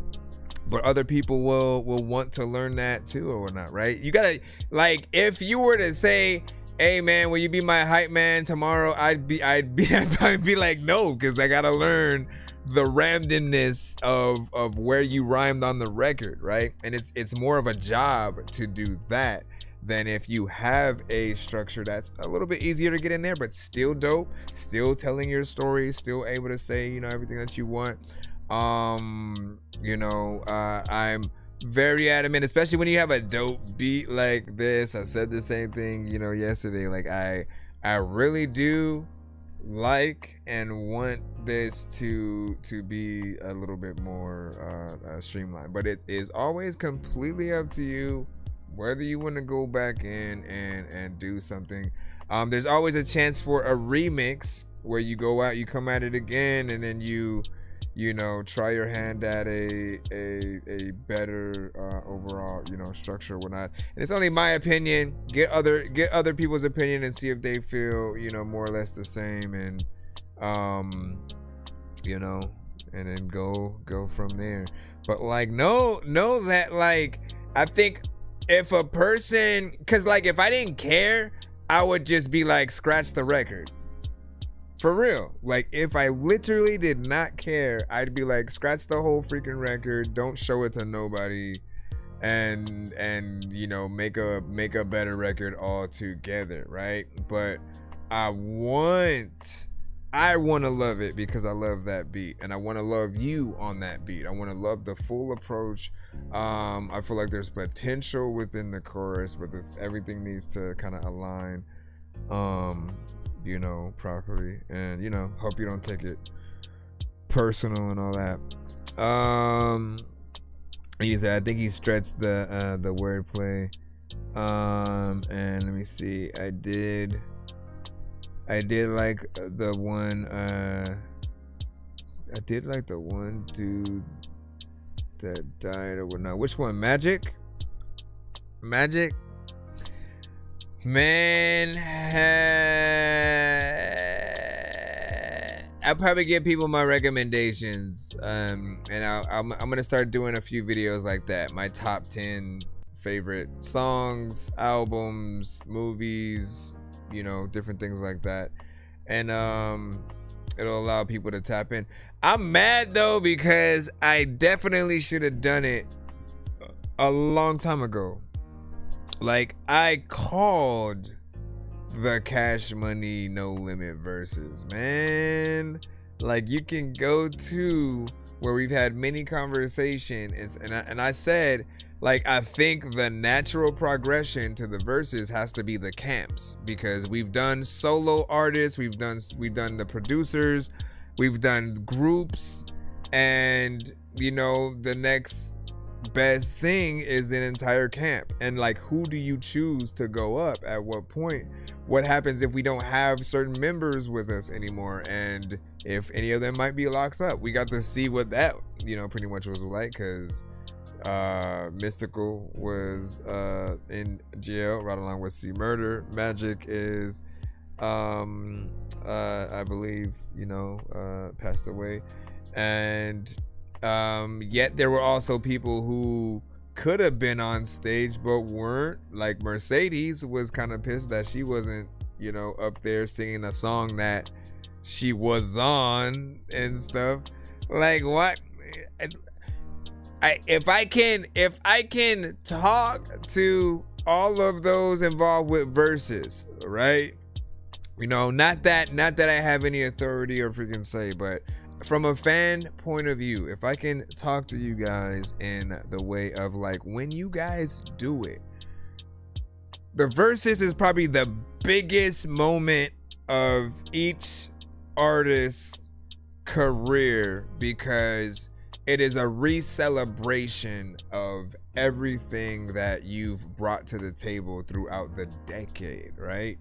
but other people will want to learn that too or whatnot, right? You gotta, like, if you were to say, hey man, will you be my hype man tomorrow? I'd probably be like, no, because I gotta learn the randomness of where you rhymed on the record, right? And it's more of a job to do that than if you have a structure that's a little bit easier to get in there, but still dope, still telling your story, still able to say, you know, everything that you want. I'm very adamant, especially when you have a dope beat like this. I said the same thing, you know, yesterday. Like, I really do like and want this to be a little bit more streamlined, but it is always completely up to you whether you want to go back in and do something. There's always a chance for a remix where you go out, you come at it again, and then you you know, try your hand at a better overall, you know, structure or whatnot. And it's only my opinion. Get other people's opinion and see if they feel, you know, more or less the same, and you know, and then go from there. But like, know that, like, I think if a person, because like if I didn't care, I would just be like, scratch the record. For real. Like, if I literally did not care, I'd be like, scratch the whole freaking record, don't show it to nobody, and you know, make a better record all together, right? But I want to love it because I love that beat, and I want to love you on that beat. I want to love the full approach. I feel like there's potential within the chorus, but everything needs to kind of align, you know, properly. And, you know, hope you don't take it personal and all that. I think he stretched the wordplay. And let me see. I did like the one. I did like the one dude that died or whatnot. Which one? Magic? Man, I'll probably give people my recommendations, and I'm gonna start doing a few videos like that. My top 10 favorite songs, albums, movies, you know, different things like that, and it'll allow people to tap in. I'm mad though because I definitely should have done it a long time ago. Like, I called the Cash Money No Limit verses, man. Like, you can go to where we've had many conversations, and I said, like, I think the natural progression to the verses has to be the camps, because we've done solo artists, we've done the producers, we've done groups, and, you know, the next best thing is an entire camp. And like, who do you choose to go up at what point? What happens if we don't have certain members with us anymore, and if any of them might be locked up? We got to see what that, you know, pretty much was like, because Mystical was in jail right along with C Murder. Magic is I believe, you know, passed away, and yet there were also people who could have been on stage but weren't. Like, Mercedes was kind of pissed that she wasn't, you know, up there singing a song that she was on and stuff. Like, what? If I can talk to all of those involved with verses, right? You know, not that I have any authority or freaking say, but from a fan point of view, if I can talk to you guys in the way of, like, when you guys do it, the verses is probably the biggest moment of each artist's career, because it is a re-celebration of everything that you've brought to the table throughout the decade, right?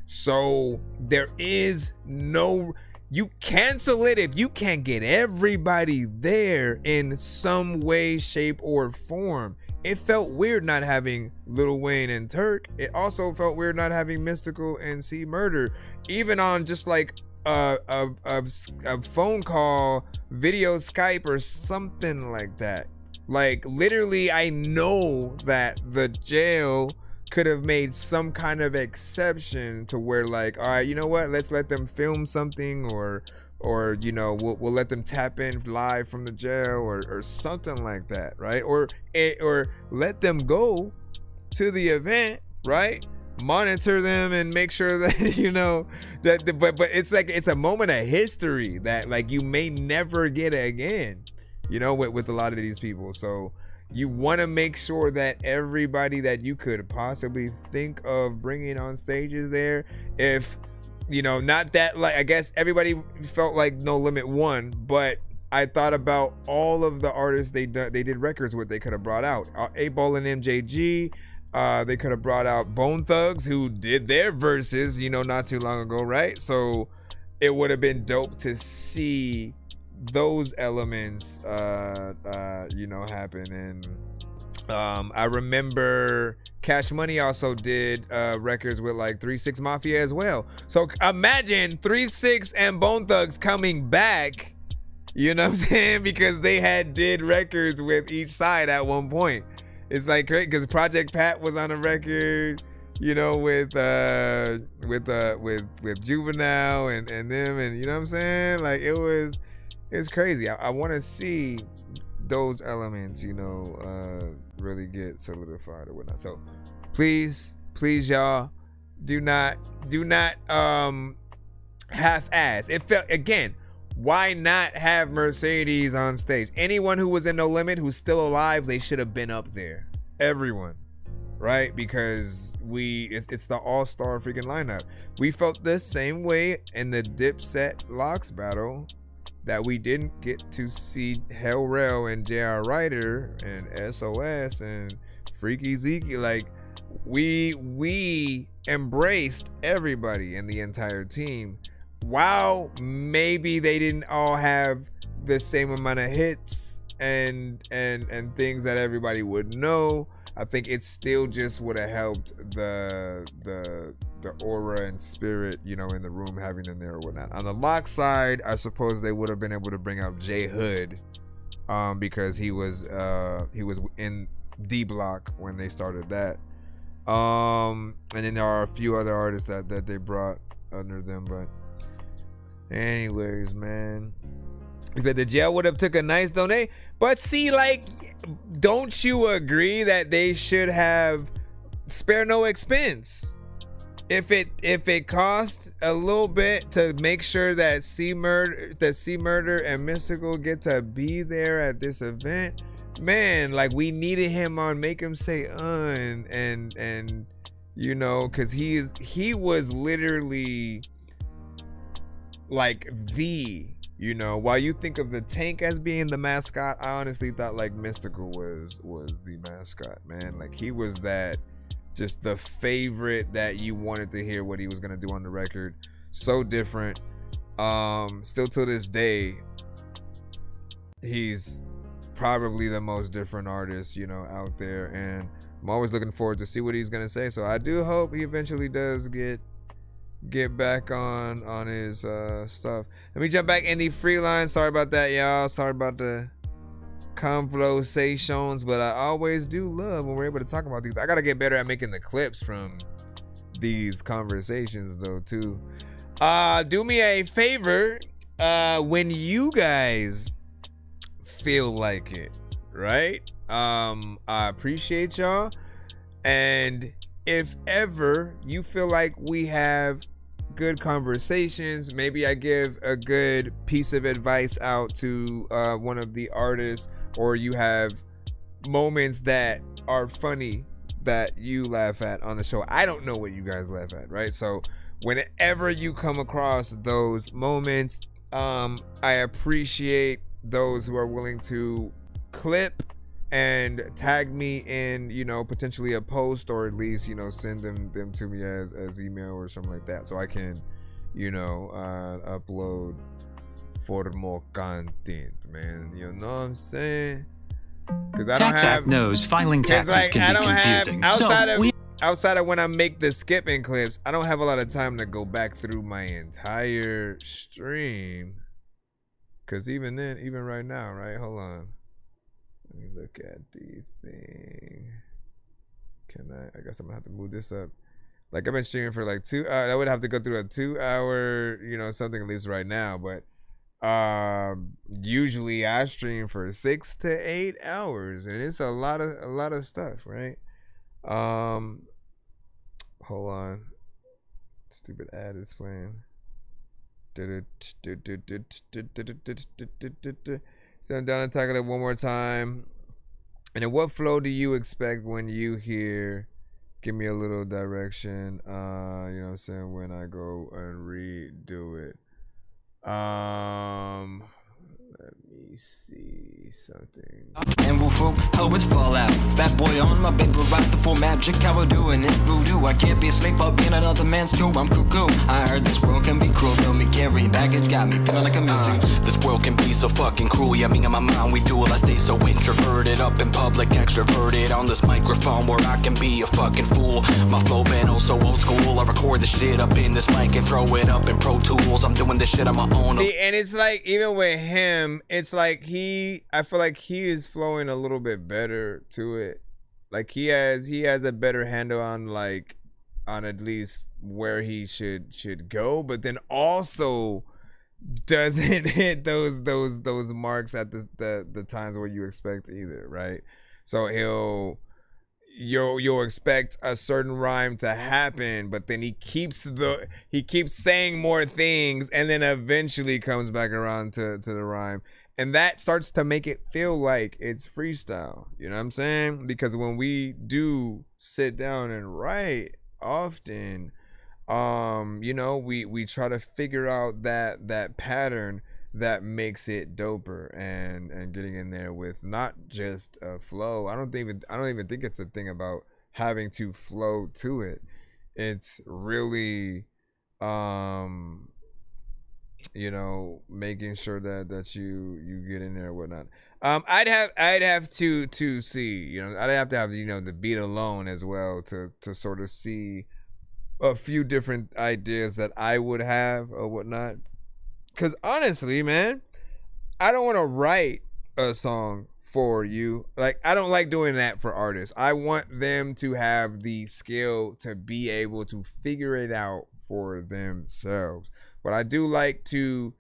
So there is no, you cancel it if you can't get everybody there in some way, shape, or form. It felt weird not having Lil Wayne and Turk. It also felt weird not having Mystical and C Murder, even on just like a phone call, video, Skype, or something like that. Like, literally, I know that the jail could have made some kind of exception to where, like, all right, you know what, let's let them film something, or you know, we'll let them tap in live from the jail, or something like that, right? Or let them go to the event, right? Monitor them and make sure that, you know, that but it's like, it's a moment of history that, like, you may never get again, you know, with a lot of these people. So you want to make sure that everybody that you could possibly think of bringing on stage is there. If, you know, not that, like, I guess everybody felt like No Limit won, but I thought about all of the artists they did records with. They could have brought out 8Ball and MJG. They could have brought out Bone Thugs, who did their verses, you know, not too long ago, right? So it would have been dope to see those elements, you know, happen. And I remember Cash Money also did records with like 3 6 Mafia as well. So imagine 3 6 and Bone Thugs coming back, you know what I'm saying? Because they did records with each side at one point. It's like great because Project Pat was on a record, you know, with Juvenile and them, and you know what I'm saying? Like it's crazy. I want to see those elements, you know, really get solidified or whatnot. So please y'all, do not half-ass. It felt, again, why not have Mercedes on stage? Anyone who was in No Limit who's still alive, they should have been up there. Everyone, right? Because it's the all-star freaking lineup. We felt the same way in the Dipset Locks battle, that we didn't get to see Hell Rell and J.R. Ryder and SOS and Freaky Zeke. Like, we embraced everybody in the entire team. While maybe they didn't all have the same amount of hits and things that everybody would know, I think it still just would have helped the aura and spirit, you know, in the room, having them there or whatnot. On the Lock side, I suppose they would have been able to bring out J Hood, because he was in D Block when they started that. And then there are a few other artists that they brought under them, but anyways, man. He said the jail would have took a nice donate, but see, like, don't you agree that they should have spare no expense? If it costs a little bit to make sure that C Murder and Mystical get to be there at this event, man, like, we needed him on Make Him Say and you know, because he was literally like you know, while you think of the Tank as being the mascot, I honestly thought like Mystical was the mascot, man. Like, he was that, just the favorite that you wanted to hear what he was gonna do on the record. So different. Still to this day, he's probably the most different artist, you know, out there, and I'm always looking forward to see what he's gonna say. So I do hope he eventually does get back on his stuff. Let me jump back in the free line. Sorry about that, y'all. Sorry about the conversations, but I always do love when we're able to talk about these. I gotta get better at making the clips from these conversations though too. Do me a favor, when you guys feel like it, right? I appreciate y'all, and if ever you feel like we have good conversations, maybe I give a good piece of advice out to one of the artists, or you have moments that are funny that you laugh at on the show. I don't know what you guys laugh at, right? So whenever you come across those moments, I appreciate those who are willing to clip and tag me in, you know, potentially a post, or at least, you know, send them to me as email or something like that, so I can, you know, upload for more content, man. You know what I'm saying? Because I don't have knows filing taxes like, can be confusing. Outside of when I make the skipping clips, I don't have a lot of time to go back through my entire stream. Because even right now, right? Hold on. Let me look at the thing. I guess I'm gonna have to move this up. Like, I've been streaming for like 2 hours. I would have to go through a 2 hour, you know, something at least right now. But usually I stream for 6 to 8 hours, and it's a lot of stuff, right? Hold on. Stupid ad is playing. So I'm down and tackle it one more time. And then, what flow do you expect when you hear give me a little direction? You know what I'm saying? When I go and redo it. Let me see something. And woof whoop, oh it's fallout. Bad boy on my bed, we're right the full magic. How we're doing it voodoo. I can't be asleep, I'll be in another man's tomb. I'm cuckoo. I heard this world can be cruel, tell me can carrying baggage got me feeling like I'm empty. This world can be so fucking cruel. Yeah, me and my mind, we duel. I stay so introverted, up in public, extroverted on this microphone where I can be a fucking fool. My flow been oh so old school. I record the shit up in this mic and throw it up in Pro Tools. I'm doing this shit on my own. See, and it's like, even with him, it's like I feel like he is flowing a little bit better to it. Like he has a better handle on on at least where he should go, but then also doesn't hit those marks at the times where you expect either, right? So you'll expect a certain rhyme to happen, but then he keeps saying more things, and then eventually comes back around to the rhyme. And that starts to make it feel like it's freestyle. You know what I'm saying? Because when we do sit down and write often, we try to figure out that pattern that makes it doper, and getting in there with not just a flow. I don't even think it's a thing about having to flow to it. It's really making sure that you get in there and whatnot. I'd have to see, I'd have to have the beat alone as well to sort of see a few different ideas that I would have or whatnot. Because honestly, man, I don't want to write a song for you. Like, I don't like doing that for artists. I want them to have the skill to be able to figure it out for themselves. But I do like to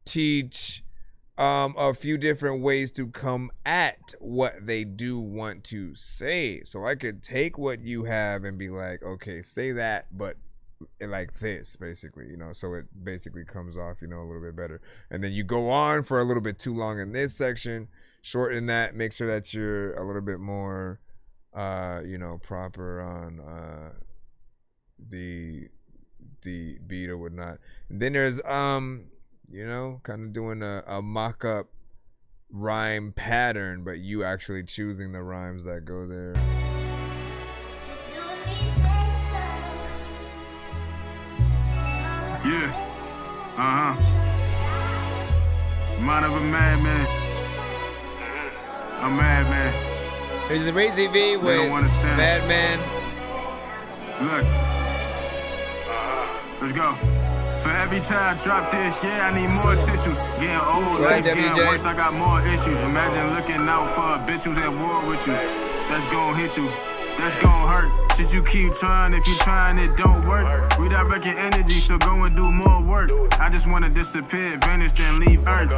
teach a few different ways to come at what they do want to say. So I could take what you have and be like, okay, say that, but like this, basically, so it basically comes off, a little bit better. And then you go on for a little bit too long in this section, shorten that, make sure that you're a little bit more, proper on the beat or whatnot. And then there's kind of doing a mock-up rhyme pattern, but you actually choosing the rhymes that go there. Yeah. Mind of a madman. A madman. There's a Razy V with Madman. Look. Let's go. For every time I drop this, yeah, I need more tissues. Getting old, life getting worse, I got more issues. Imagine looking out for a bitch who's at war with you. That's gon' hit you. That's gon' hurt. Shit, you keep trying. If you trying, it don't work. Redirect your energy, so go and do more work. I just wanna disappear, vanish, then leave Earth.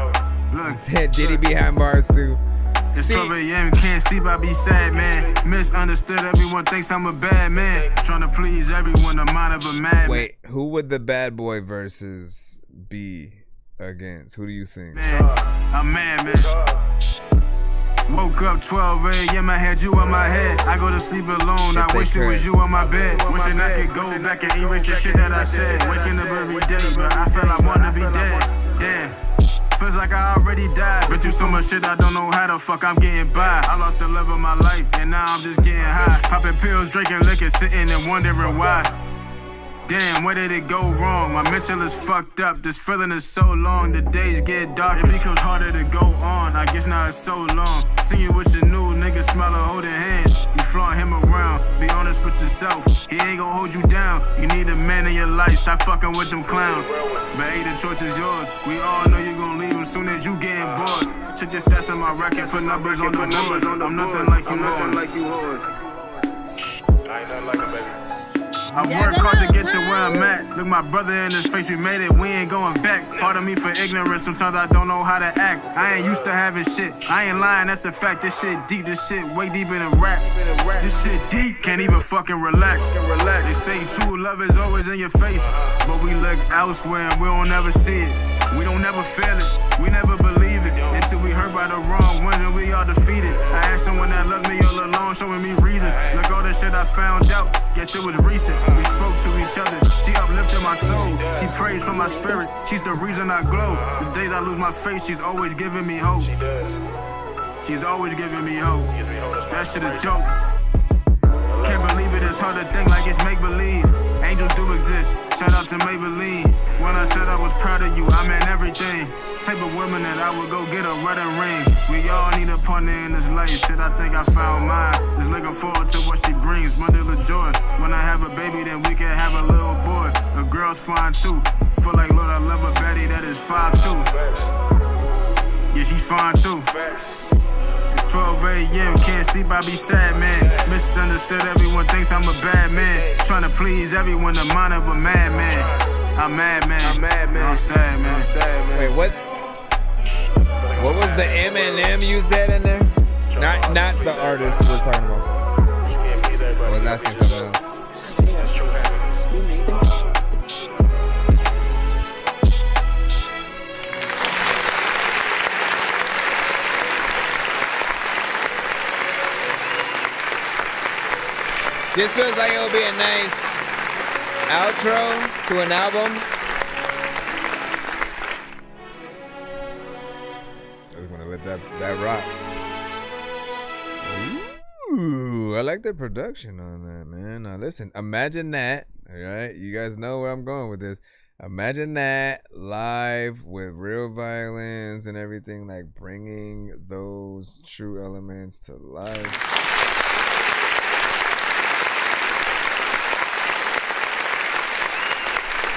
Look. Diddy behind bars too. It's 12 a.m. Can't sleep, I be sad, man. Misunderstood, everyone thinks I'm a bad man. Trying to please everyone, the mind of a madman. Wait, who would the Bad Boy verses be against? Who do you think? Man, a madman. Woke up 12 a.m. I had you on my head. I go to sleep alone. I wish it was you on my bed. Wishing I could go back and erase the shit that I said. Waking up every day, but I felt I wanna be dead. Damn. Feels like I already died. Been through so much shit I don't know how the fuck I'm getting by. I lost the love of my life and now I'm just getting high. Popping pills, drinking liquor, sitting and wondering why. Damn, where did it go wrong? My mental is fucked up. This feeling is so long. The days get dark. It becomes harder to go on. I guess now it's so long. Seeing you with your new nigga, smiling, holding hands. You flaunt him around. Be honest with yourself. He ain't gon' hold you down. You need a man in your life. Stop fucking with them clowns. But hey, the choice is yours. We all know you gon' leave as soon as you getting bored. Check the stats on my record. Put numbers on the board. I'm nothing like you hoes. I ain't nothing like a baby. I work hard to get to where I'm at. Look my brother in his face, we made it, we ain't going back. Pardon me for ignorance, sometimes I don't know how to act. I ain't used to having shit, I ain't lying, that's a fact. This shit deep, this shit way deeper than rap. This shit deep, can't even fucking relax. They say true love is always in your face, but we look elsewhere and we don't ever see it. We don't never feel it, we never believe it, until we hurt by the wrong ones and we all defeated. I had someone that loved me all along, showing me reasons. Look all the shit I found out, guess it was recent. We spoke to each other, she uplifted my soul. She prays for my spirit, she's the reason I glow. The days I lose my faith, she's always giving me hope. She's always giving me hope. That shit is dope. can't believe it, it's hard to think like it's make-believe. Angels do exist, shout out to Maybelline. When I said I was proud of you, I meant everything. Type of woman that I would go get a wedding ring. We all need a partner in this life, shit, I think I found mine. Just looking forward to what she brings, bundle of joy. When I have a baby, then we can have a little boy. A girl's fine too. Feel like, Lord, I love a Betty that is 5'2". Yeah, she's fine too. It's 12 a.m., can't sleep, I be sad, man. Misunderstood, everyone thinks I'm a bad man. Trying to please everyone, the mind of a madman. I'm mad, man. I'm sad, man. Wait, what was the Eminem you said in there? Not the artist we're talking about. I was asking something else. This feels like it would be a nice outro to an album. I just want to let that rock. Ooh, I like the production on that, man. Now listen, imagine that. All right, you guys know where I'm going with this. Imagine that live with real violins and everything, like bringing those true elements to life.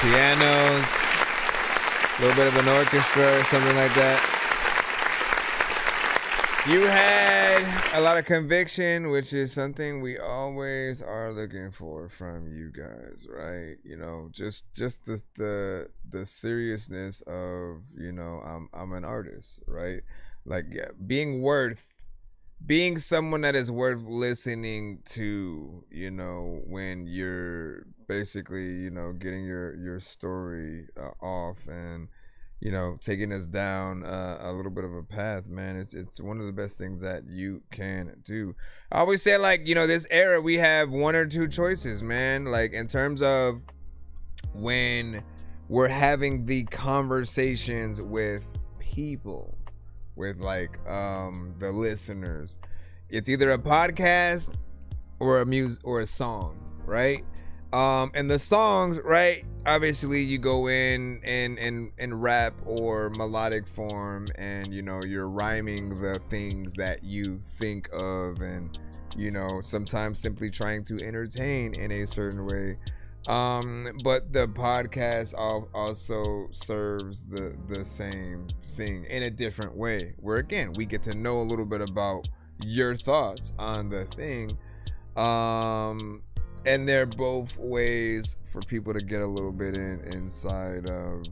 Pianos, a little bit of an orchestra or something like that. You had a lot of conviction, which is something we always are looking for from you guys, right? You know, just the seriousness of, you know, I'm an artist, right? Like, yeah, being someone that is worth listening to, you know, when you're basically, you know, getting your story off and, you know, taking us down a little bit of a path, man. It's one of the best things that you can do. I always say, like, you know, this era, we have one or two choices, man. Like, in terms of when we're having the conversations with people, with like the listeners, it's either a podcast or a music or a song, right? And the songs, right, obviously you go in rap or melodic form, and, you know, you're rhyming the things that you think of, and, you know, sometimes simply trying to entertain in a certain way. But the podcast also serves the same thing in a different way, where again we get to know a little bit about your thoughts on the thing. And they're both ways for people to get a little bit inside of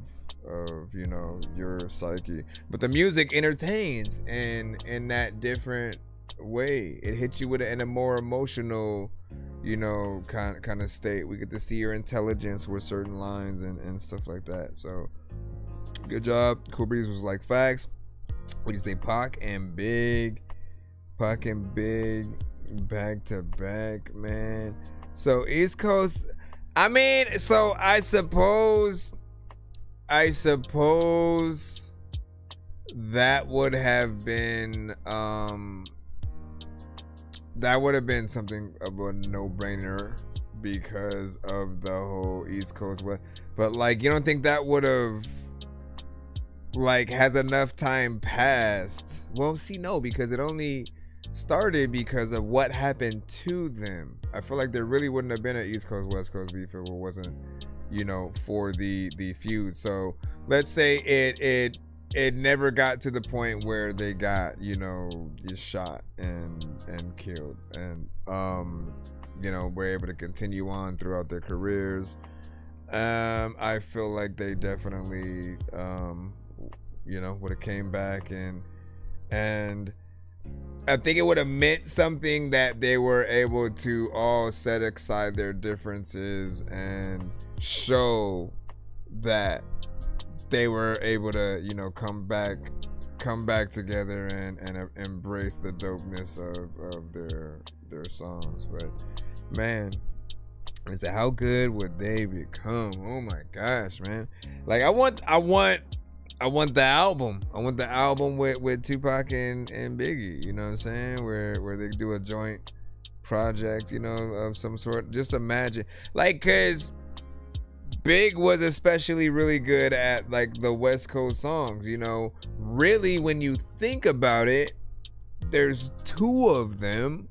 you know, your psyche. But the music entertains in that different way. It hits you with in a more emotional, you know, kind of state. We get to see your intelligence with certain lines and stuff like that. So good job. Cool Breeze was like, facts. What do you say? Pac and Big back to back, man. So East Coast, I mean, so I suppose that would have been something of a no-brainer because of the whole East Coast West. But like, you don't think that would have, like, has enough time passed? Well, see, no, because it only started because of what happened to them. I feel like there really wouldn't have been an East Coast West Coast beef if it wasn't, you know, for the feud. So let's say it never got to the point where they got, you know, shot and killed, and you know, were able to continue on throughout their careers. I feel like they definitely you know, would have came back, and I think it would have meant something that they were able to all set aside their differences and show that they were able to, you know, come back together and embrace the dopeness of their songs. But man, I said, how good would they become? Oh my gosh, man! Like, I want the album. I want the album with Tupac and Biggie. You know what I'm saying? Where they do a joint project, you know, of some sort. Just imagine, like, cause Big was especially really good at like the West Coast songs, you know. Really, when you think about it, there's 2 of them,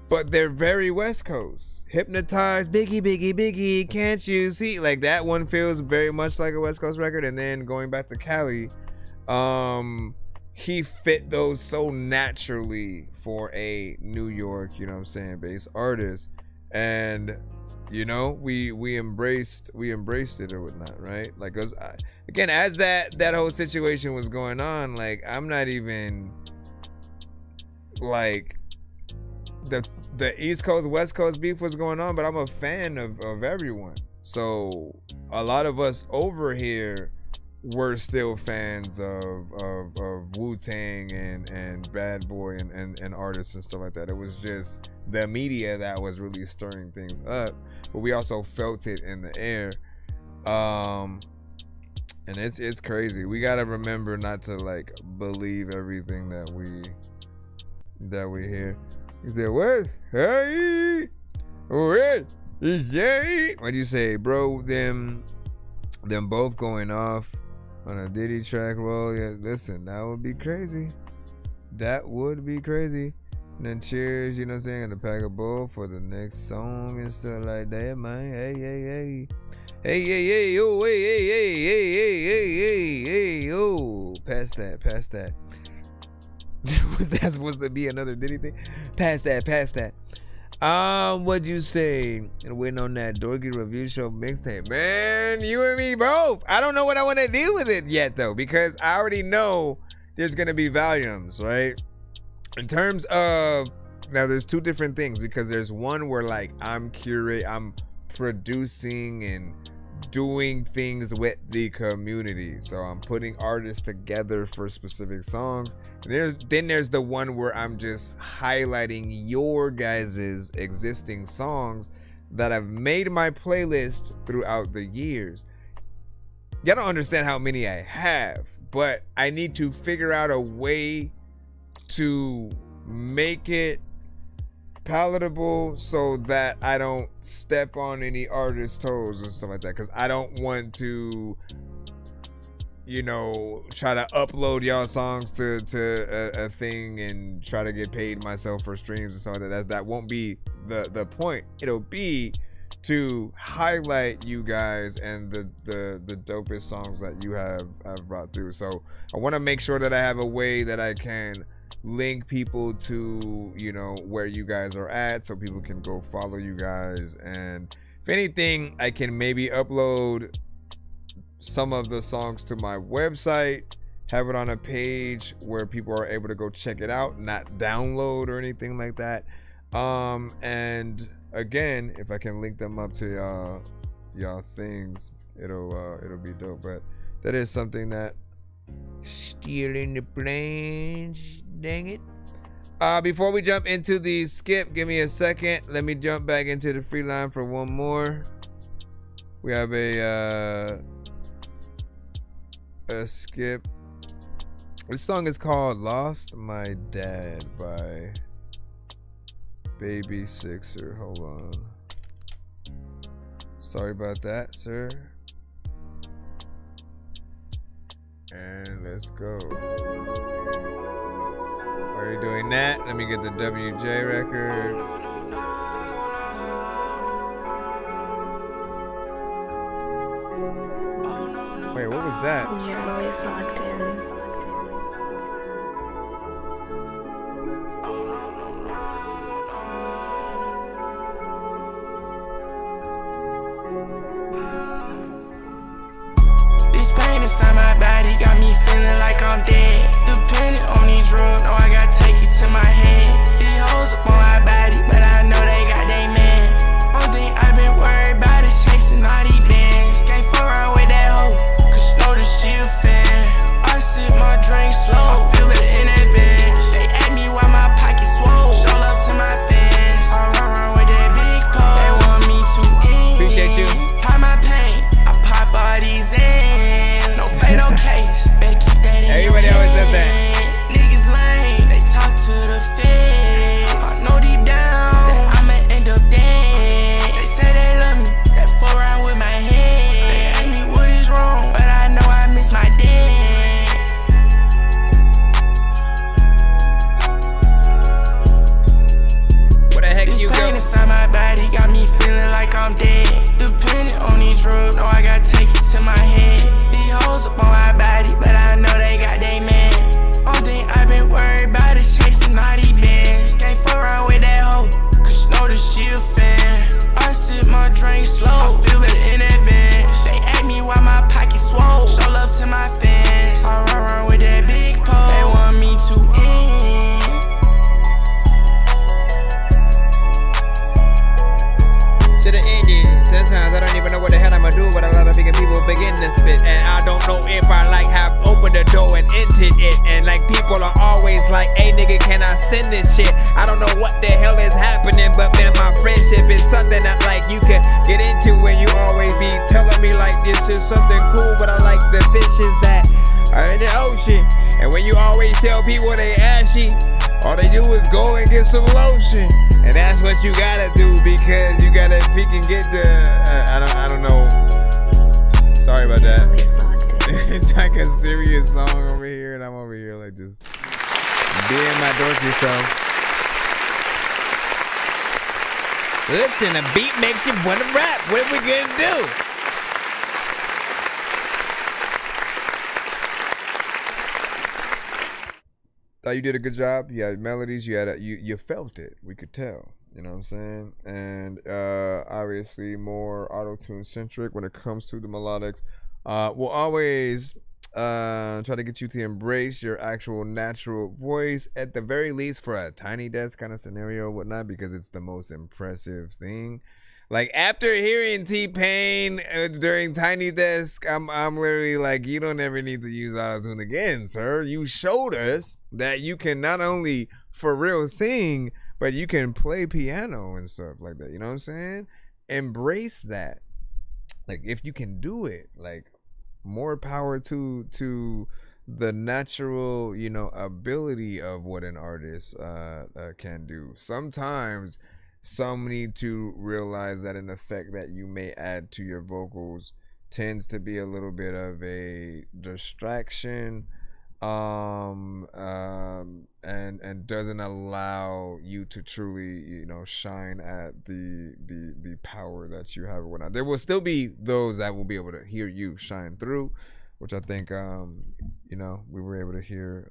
but they're very West Coast. Hypnotized, Biggie, Biggie, Biggie, can't you see? Like that one feels very much like a West Coast record. And then going back to Cali, he fit those so naturally for a New York, you know what I'm saying, based artist. And you know, we embraced it or whatnot, right? Like, again, as that whole situation was going on, like, I'm not even like the East Coast West Coast beef was going on, but I'm a fan of everyone. So a lot of us over here were still fans of Wu-Tang and Bad Boy and artists and stuff like that. It was just the media that was really stirring things up, but we also felt it in the air. And it's crazy. We gotta remember not to like believe everything that we hear. He said, "What? Hey, what? What do you say, bro? Them both going off on a Diddy track roll. Yeah, listen, that would be crazy. That would be crazy." And then cheers, you know what I'm saying, and the pack a bowl for the next song and stuff like that, man. Hey, yo, hey, yo. Pass that. Was that supposed to be another Diddy thing? Pass that. What'd you say? And waiting on that Dorky Review Show mixtape. Man, you and me both. I don't know what I want to do with it yet, though, because I already know there's going to be volumes, right? In terms of, now there's 2 different things, because there's one where like I'm producing and doing things with the community. So I'm putting artists together for specific songs. And then there's the one where I'm just highlighting your guys' existing songs that I've made my playlist throughout the years. Y'all don't understand how many I have, but I need to figure out a way to make it palatable so that I don't step on any artist's toes and stuff like that, because I don't want to, you know, try to upload y'all songs to a thing and try to get paid myself for streams and stuff like that. That won't be the point. It'll be to highlight you guys and the dopest songs that you have brought through. So I want to make sure that I have a way that I can link people to, you know, where you guys are at, so people can go follow you guys. And if anything, I can maybe upload some of the songs to my website, have it on a page where people are able to go check it out, not download or anything like that. And again, if I can link them up to y'all things, it'll be dope. But that is something that still in the plans. Dang it. Before we jump into the skip, give me a second. Let me jump back into the free line for one more. We have a skip. This song is called Lost My Dad by Baby Sixer. Hold on. Sorry about that, sir. And let's go. While you're doing that, let me get the WJ record. Wait, what was that? You're always locked in. This pain inside my body got me feeling like I'm dead. Depending on these drugs, no, I gotta take it to my head. These hoes up on my body, but I know they got they man. Only thing I've been worried about is chasing all these bands. Can't fuck around with that hoe, cause you know that she a fan. I sip my drink slow, I feel it in advance. They ask me why my pocket's swole, show love to my fans. I run around with that big pole, they want me to end. Appreciate you. Hide my pain, I pop all these in. No fade, no case, better keep that in. Everybody always does that. Niggas lame, they talk to the feds. I know deep down and I don't know if I like have opened the door and entered it. And like people are always like, hey nigga, can I send this shit? I don't know what the hell is happening, but man, my friendship is something that like you can get into when you always be telling me like this is something cool, but I like the fishes that are in the ocean. And when you always tell people they ashy, all they do is go and get some lotion. And that's what you gotta do, because you gotta freaking get the I don't know. Sorry about that. It's like a serious song over here, and I'm over here like just being my dorky self. Listen, a beat makes you wanna rap. What are we gonna do? Thought you did a good job. You had melodies. You had you felt it. We could tell. You know what I'm saying? And obviously more auto-tune centric when it comes to the melodics. We'll always try to get you to embrace your actual natural voice, at the very least for a Tiny Desk kind of scenario or whatnot, because it's the most impressive thing. Like after hearing T-Pain during Tiny Desk, I'm literally like, you don't ever need to use auto-tune again, sir. You showed us that you can not only for real sing, but you can play piano and stuff like that. You know what I'm saying? Embrace that. Like if you can do it, like more power to the natural, you know, ability of what an artist can do. Sometimes some need to realize that an effect that you may add to your vocals tends to be a little bit of a distraction, and doesn't allow you to truly, you know, shine at the power that you have or whatnot. There will still be those that will be able to hear you shine through, which I think you know, we were able to hear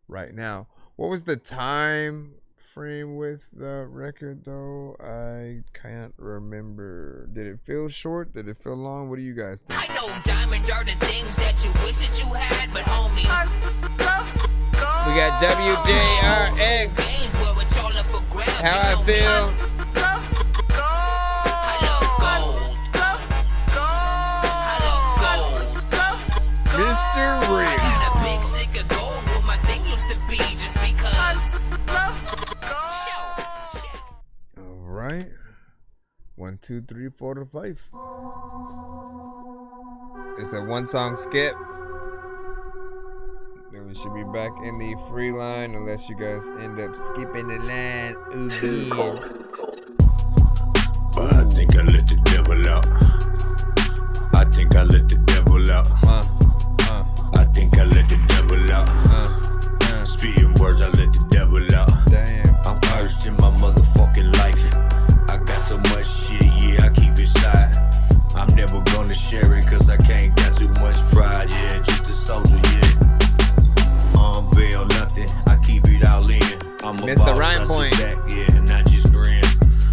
right now. What was the time frame with the record though? I can't remember. Did it feel short? Did it feel long? What do you guys think? I know diamonds are the things that you wish that you had, but homie, we got WJRX. How I feel. Mr. Real. I got a big stick of gold where my thing used to be, just because. All right. 1, 2, 3, 4 to 5. It's a one song skip. Then we should be back in the free line unless you guys end up skipping the line again. I think I let the devil out. I think I let the devil out. I think I let the devil out. Speaking words, I let the devil out. Damn. I'm cursed in my motherfucking life. I got so much shit, yeah, I keep it side. I'm never gonna share it, cause I can't got too much pride, yeah, just a soldier, yeah. Unveil nothing, I keep it all in. I'm a Mr. Rhyme Point. Back, yeah, not just grin.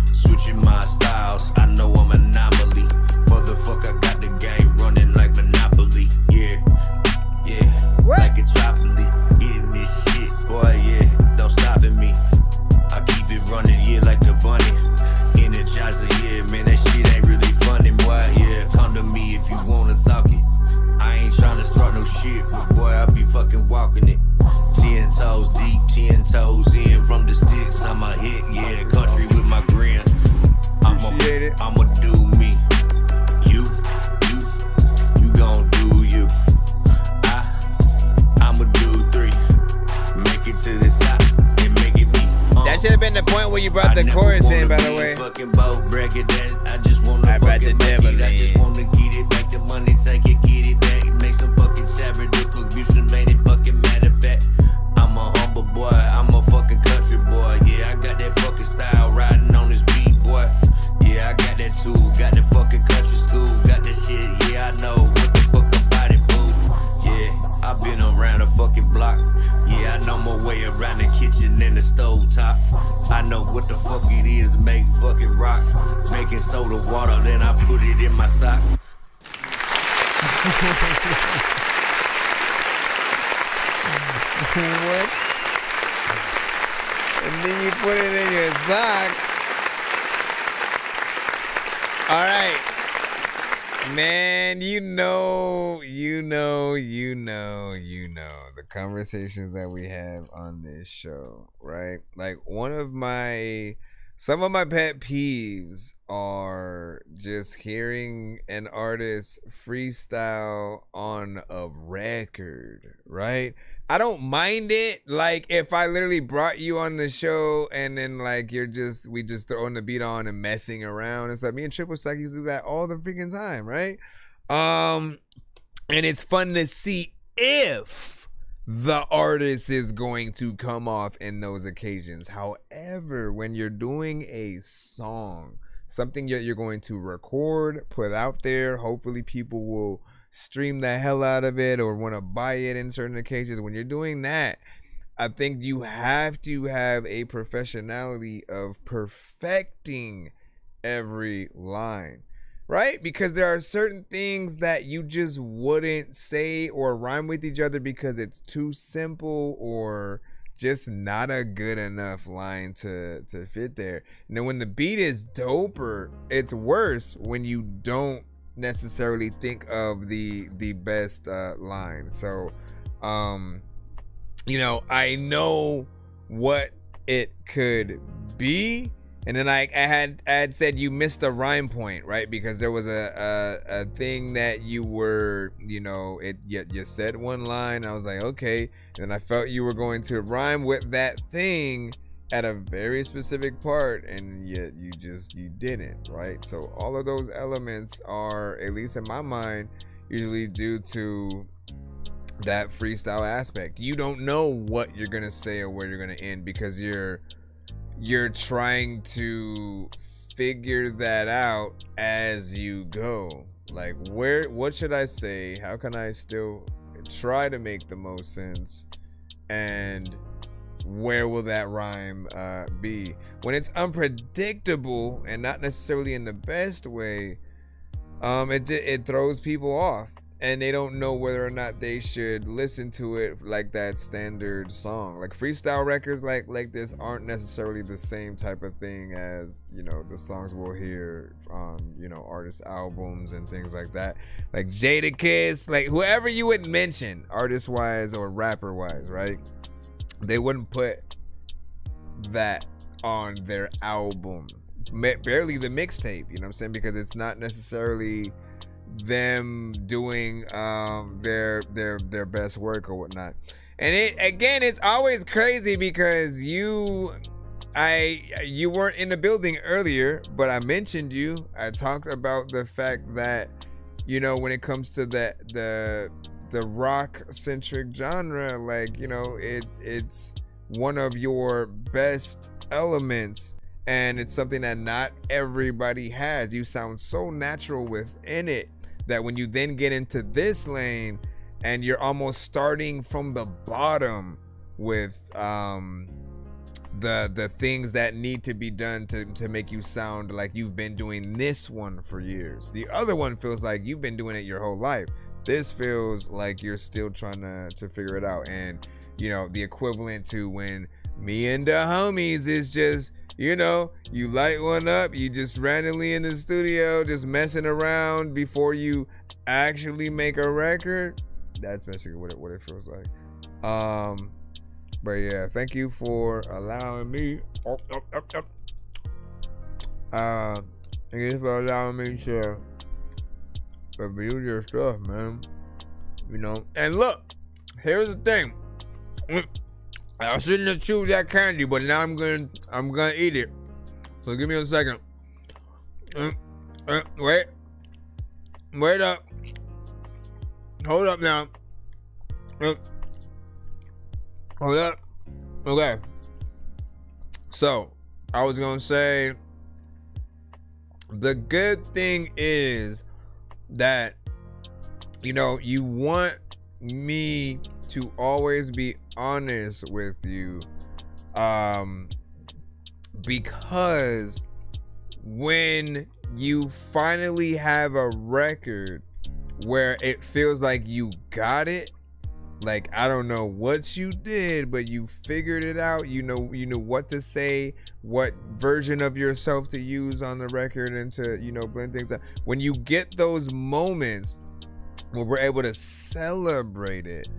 Switching my styles, I know I'm an anomaly. Motherfucker, got the game running like Monopoly, yeah. Yeah, what? Like a Tropoly, getting this shit, boy, yeah, don't stop at me. I keep it running, yeah, like the bunny. Energizer, yeah, man, that shit ain't really funny, boy, yeah. Come to me if you wanna talk it. I ain't tryna start no shit, but boy, I be fucking walking it. 10 toes deep, 10 toes in. From the sticks, I'm a hit, yeah. Country with my grin. I'ma do me. You gon' do you. I'ma do 3. Make it to the top and make it me. That should have been the point where you brought the chorus in, by the way. Fucking boat, break it down. I just wanna fucking make it. I just wanna get it, make the money, take it, get it back. Make some fucking savage distribution, made it fucking matter back. I'm a humble boy, I'm a fucking country boy. Yeah, I got that fucking style riding on this beat, boy. Yeah, I got that too, got the fucking country school, got that shit, yeah, I know what the fuck about it, boo. Yeah, I've been around the fucking block. Yeah, I know my way around the kitchen and the stove top. I know what the fuck it is to make fucking rock. Making soda water, then I put it in my sock. What? And then you put it in your sock. All right. Man, you know the conversations that we have on this show, right? Like some of my pet peeves are just hearing an artist freestyle on a record, right? I don't mind it. Like if I literally brought you on the show and then like we just throwing the beat on and messing around and stuff. Me and Triple Stack used to do that all the freaking time, right? And it's fun to see if the artist is going to come off in those occasions. However, when you're doing a song, something you're going to record, put out there, hopefully people will stream the hell out of it or want to buy it in certain occasions. When you're doing that, I think you have to have a professionality of perfecting every line, right? Because there are certain things that you just wouldn't say or rhyme with each other because it's too simple or just not a good enough line to fit there. And then when the beat is doper, it's worse when you don't necessarily think of the best line. So I know what it could be, and then I had said you missed a rhyme point, right? Because there was a thing that you were, you said one line, I was like, okay, and I felt you were going to rhyme with that thing at a very specific part, and yet you didn't, right? So all of those elements are, at least in my mind, usually due to that freestyle aspect. You don't know what you're gonna say or where you're gonna end because you're trying to figure that out as you go. Like, what should I say? How can I still try to make the most sense? And where will that rhyme be? When it's unpredictable and not necessarily in the best way, it throws people off, and they don't know whether or not they should listen to it like that standard song. Like freestyle records like this aren't necessarily the same type of thing as, the songs we'll hear on, artists' albums and things like that. Like Jadakiss, like whoever you would mention, artist-wise or rapper-wise, right? They wouldn't put that on their album, barely the mixtape, you know what I'm saying? Because it's not necessarily them doing their best work or whatnot. And it's always crazy because you weren't in the building earlier, but I mentioned you. I talked about the fact that, when it comes to the rock centric genre, like, it's one of your best elements, and it's something that not everybody has. You sound so natural within it that when you then get into this lane and you're almost starting from the bottom with the things that need to be done to make you sound like you've been doing this one for years. The other one feels like you've been doing it your whole life. This feels like you're still trying to figure it out. And, the equivalent to when me and the homies is just, you light one up, you just randomly in the studio, just messing around before you actually make a record. That's basically what it feels like. But yeah, thank you for allowing me. Thank you for allowing me to review your stuff, man. And look, here's the thing. I shouldn't have chewed that candy, but now I'm gonna eat it. So give me a second. Wait up. Hold up now. Hold up. Okay. So I was gonna say, the good thing is that you want me to always be honest with you, because when you finally have a record where it feels like you got it, Like, I don't know what you did, but you figured it out. You know what to say, what version of yourself to use on the record, and to, you know, blend things up. When you get those moments where we're able to celebrate it,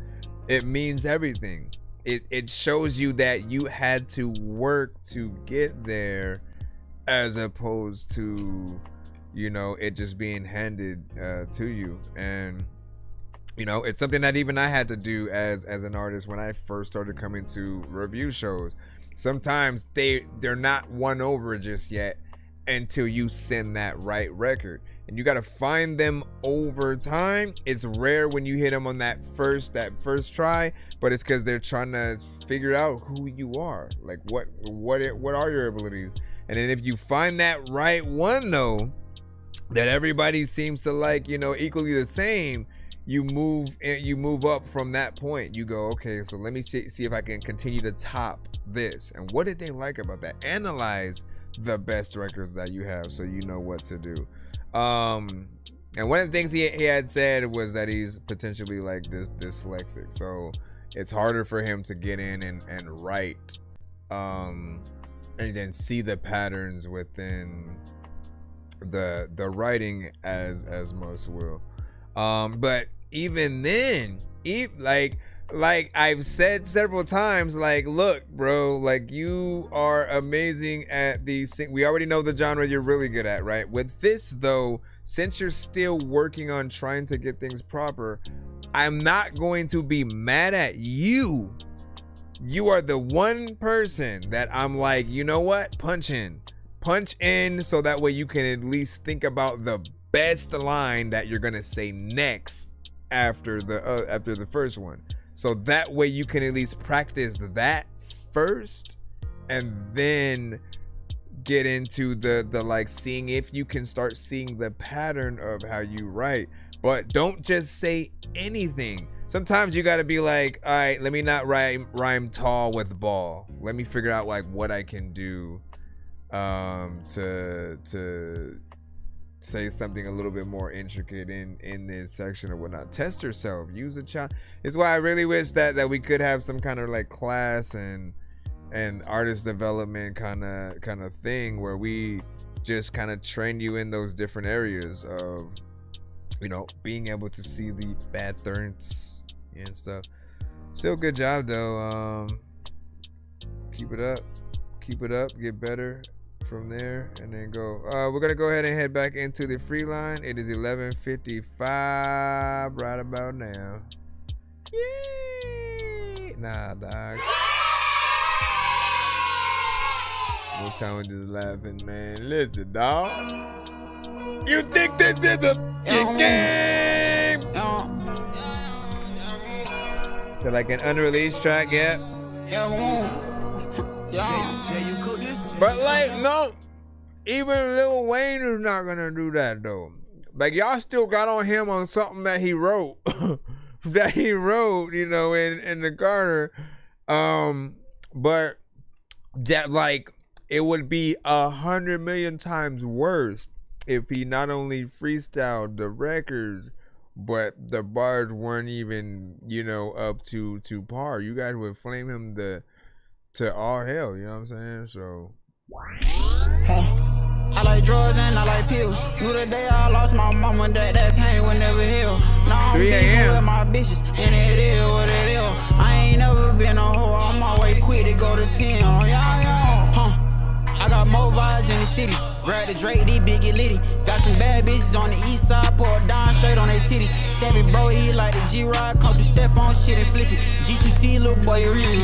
it means everything. It shows you that you had to work to get there, as opposed to, you know, it just being handed to you. And you know, it's something that even I had to do as an artist when I first started coming to review shows. Sometimes they're not won over just yet until you send that right record, and you got to find them over time. It's rare when you hit them on that first try, but it's because they're trying to figure out who you are, like what are your abilities. And then if you find that right one though, that everybody seems to like, you know, equally the same, you move up from that point. You go, okay, so let me see if I can continue to top this. And what did they like about that? Analyze the best records that you have, so you know what to do. And one of the things he had said was that he's potentially like dyslexic, so it's harder for him to get in and write, and then see the patterns within the writing as most will. But even then, like I've said several times, like, look, bro, like, you are amazing at these things. We already know the genre you're really good at, right? With this though, since you're still working on trying to get things proper, I'm not going to be mad at you. You are the one person that I'm like, you know what? Punch in, so that way you can at least think about the best line that you're gonna say next after the first one. So that way you can at least practice that first, and then get into the like seeing if you can start seeing the pattern of how you write. But don't just say anything. Sometimes you gotta be like, all right, let me not rhyme tall with ball. Let me figure out like what I can do to say something a little bit more intricate in this section or whatnot. Test yourself, use a child. It's why I really wish that we could have some kind of like class and artist development kind of thing where we just kind of train you in those different areas of, you know, being able to see the patterns and stuff. Still good job though. Keep it up, get better from there, and then go. We're gonna go ahead and head back into the free line. It is 11:55 right about now. Yay! Nah, dog. What time we just laughing, man? Listen, dog. You think this is a game? So like an unreleased track, yeah. But like, no, even Lil Wayne is not gonna do that though. Like, y'all still got on him on something that he wrote, you know, in the Carter. But that, like, it would be 100 million times worse if he not only freestyled the records, but the bars weren't even, you know, up to par. You guys would flame him to all hell, you know what I'm saying? So I like drugs and I like pills. Knew the day I lost my mama, that pain would never heal. Now I'm beefing with my bitches, and it is what it is. I ain't never been a hoe, I'm always quick to go to 10. I got more vibes in the city. Grab the Drake, these big get litty. Got some bad bitches on the east side, pour it down straight on their titties. Savvy bro, he like the G-Rod, come to step on shit and flip it. G2C, little boy, you really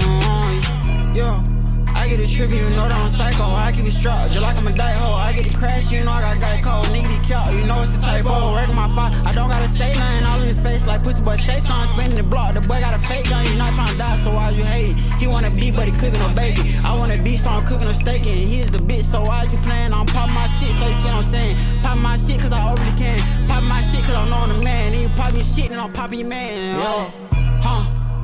yeah. I get a trip, you know that I'm psycho. I keep it strapped, just like I'm a die hoe. I get it crash, you know I got Geico. Nigga be cute, you know it's a typo. Work my fight, I don't gotta say nothing. All in the face like pussy, boy, say something. Spinning the block, the boy got a fake gun. You not trying to die, so why you hate? He wanna be, but he cooking a baby. I wanna be, so I'm cooking a steak. And he is a bitch, so why you playing? I'm popping my shit, so you see what I'm saying? Popping my shit, cause I overly can. Popping my shit, cause I know I'm the man. And you popping your shit, and I'm popping your man.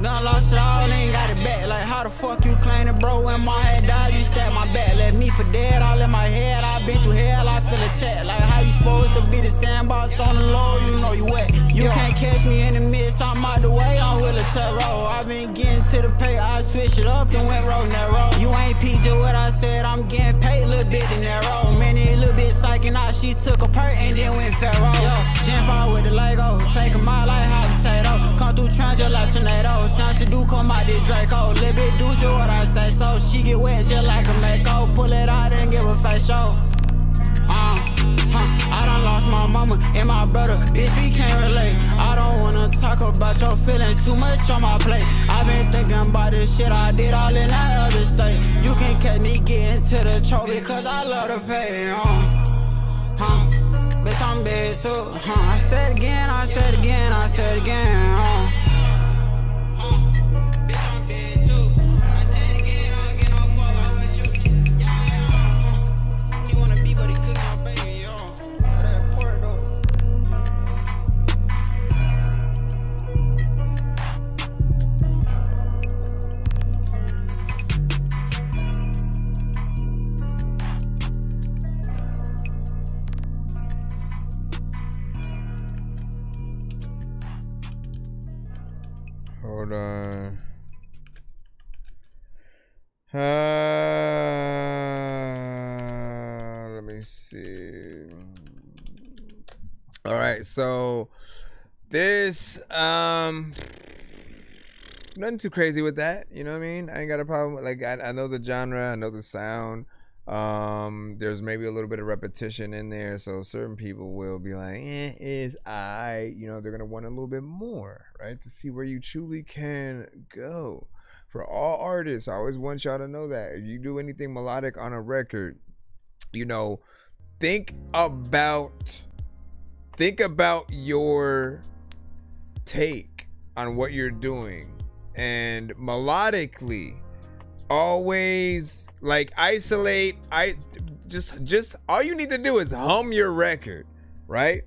Done lost it all, ain't got it back. Like, how the fuck you claim it, bro? When my head died, you stab my back. Left me for dead, all in my head. I been through hell, I feel attacked. Like, how you supposed to be the sandbox on the low? You know you wet. You can't catch me in the midst, I'm out the way, I'm will tarot. I been getting to the pay, I switched it up and went road narrow. You ain't PJ what I said, I'm getting paid a little bit in that road. Many little bit psyching out, she took a perk and then went pharaoh. Yo, Gen 5 with the Lego, take 'em out like hot potato. Come through trans just like tornadoes. Sounds to do come out this Draco. Little bit do just what I say, so she get wet just like a Mako. Pull it out and give a face show. I done lost my mama and my brother, bitch, we can't relate. I don't wanna talk about your feelings, too much on my plate. I been thinking about this shit I did all in that other state. You can catch me getting to the trophy, cause I love to pay, bitch, I'm big too, I said again, I said again, I said again, Hold on. Let me see. All right, so this nothing too crazy with that, you know what I mean? I ain't got a problem with, like, I know the genre, I know the sound. There's maybe a little bit of repetition in there, so certain people will be like, is I, you know, they're gonna want a little bit more, right, to see where you truly can go. For all artists, I always want y'all to know that if you do anything melodic on a record, you know, think about your take on what you're doing, and melodically always, like, isolate. Just all you need to do is hum your record, right?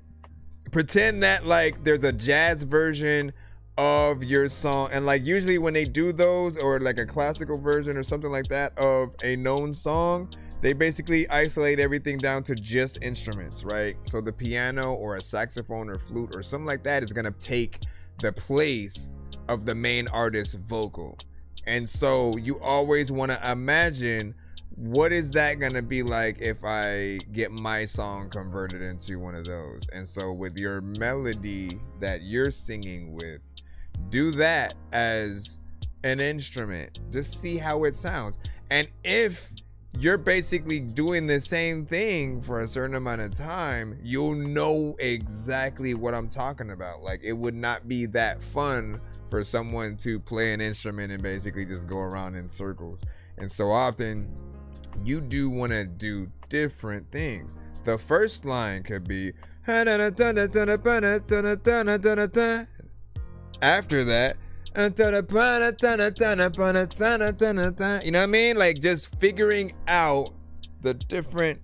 Pretend that like there's a jazz version of your song, and like usually when they do those, or like a classical version or something like that of a known song, they basically isolate everything down to just instruments, right? So the piano or a saxophone or flute or something like that is gonna take the place of the main artist's vocal. And so you always want to imagine, what is that going to be like if I get my song converted into one of those? And so with your melody that you're singing with, do that as an instrument. Just see how it sounds. And if you're basically doing the same thing for a certain amount of time, you'll know exactly what I'm talking about. Like, it would not be that fun for someone to play an instrument and basically just go around in circles. And so often you do want to do different things. The first line could be after that, you know what I mean? Like, just figuring out the different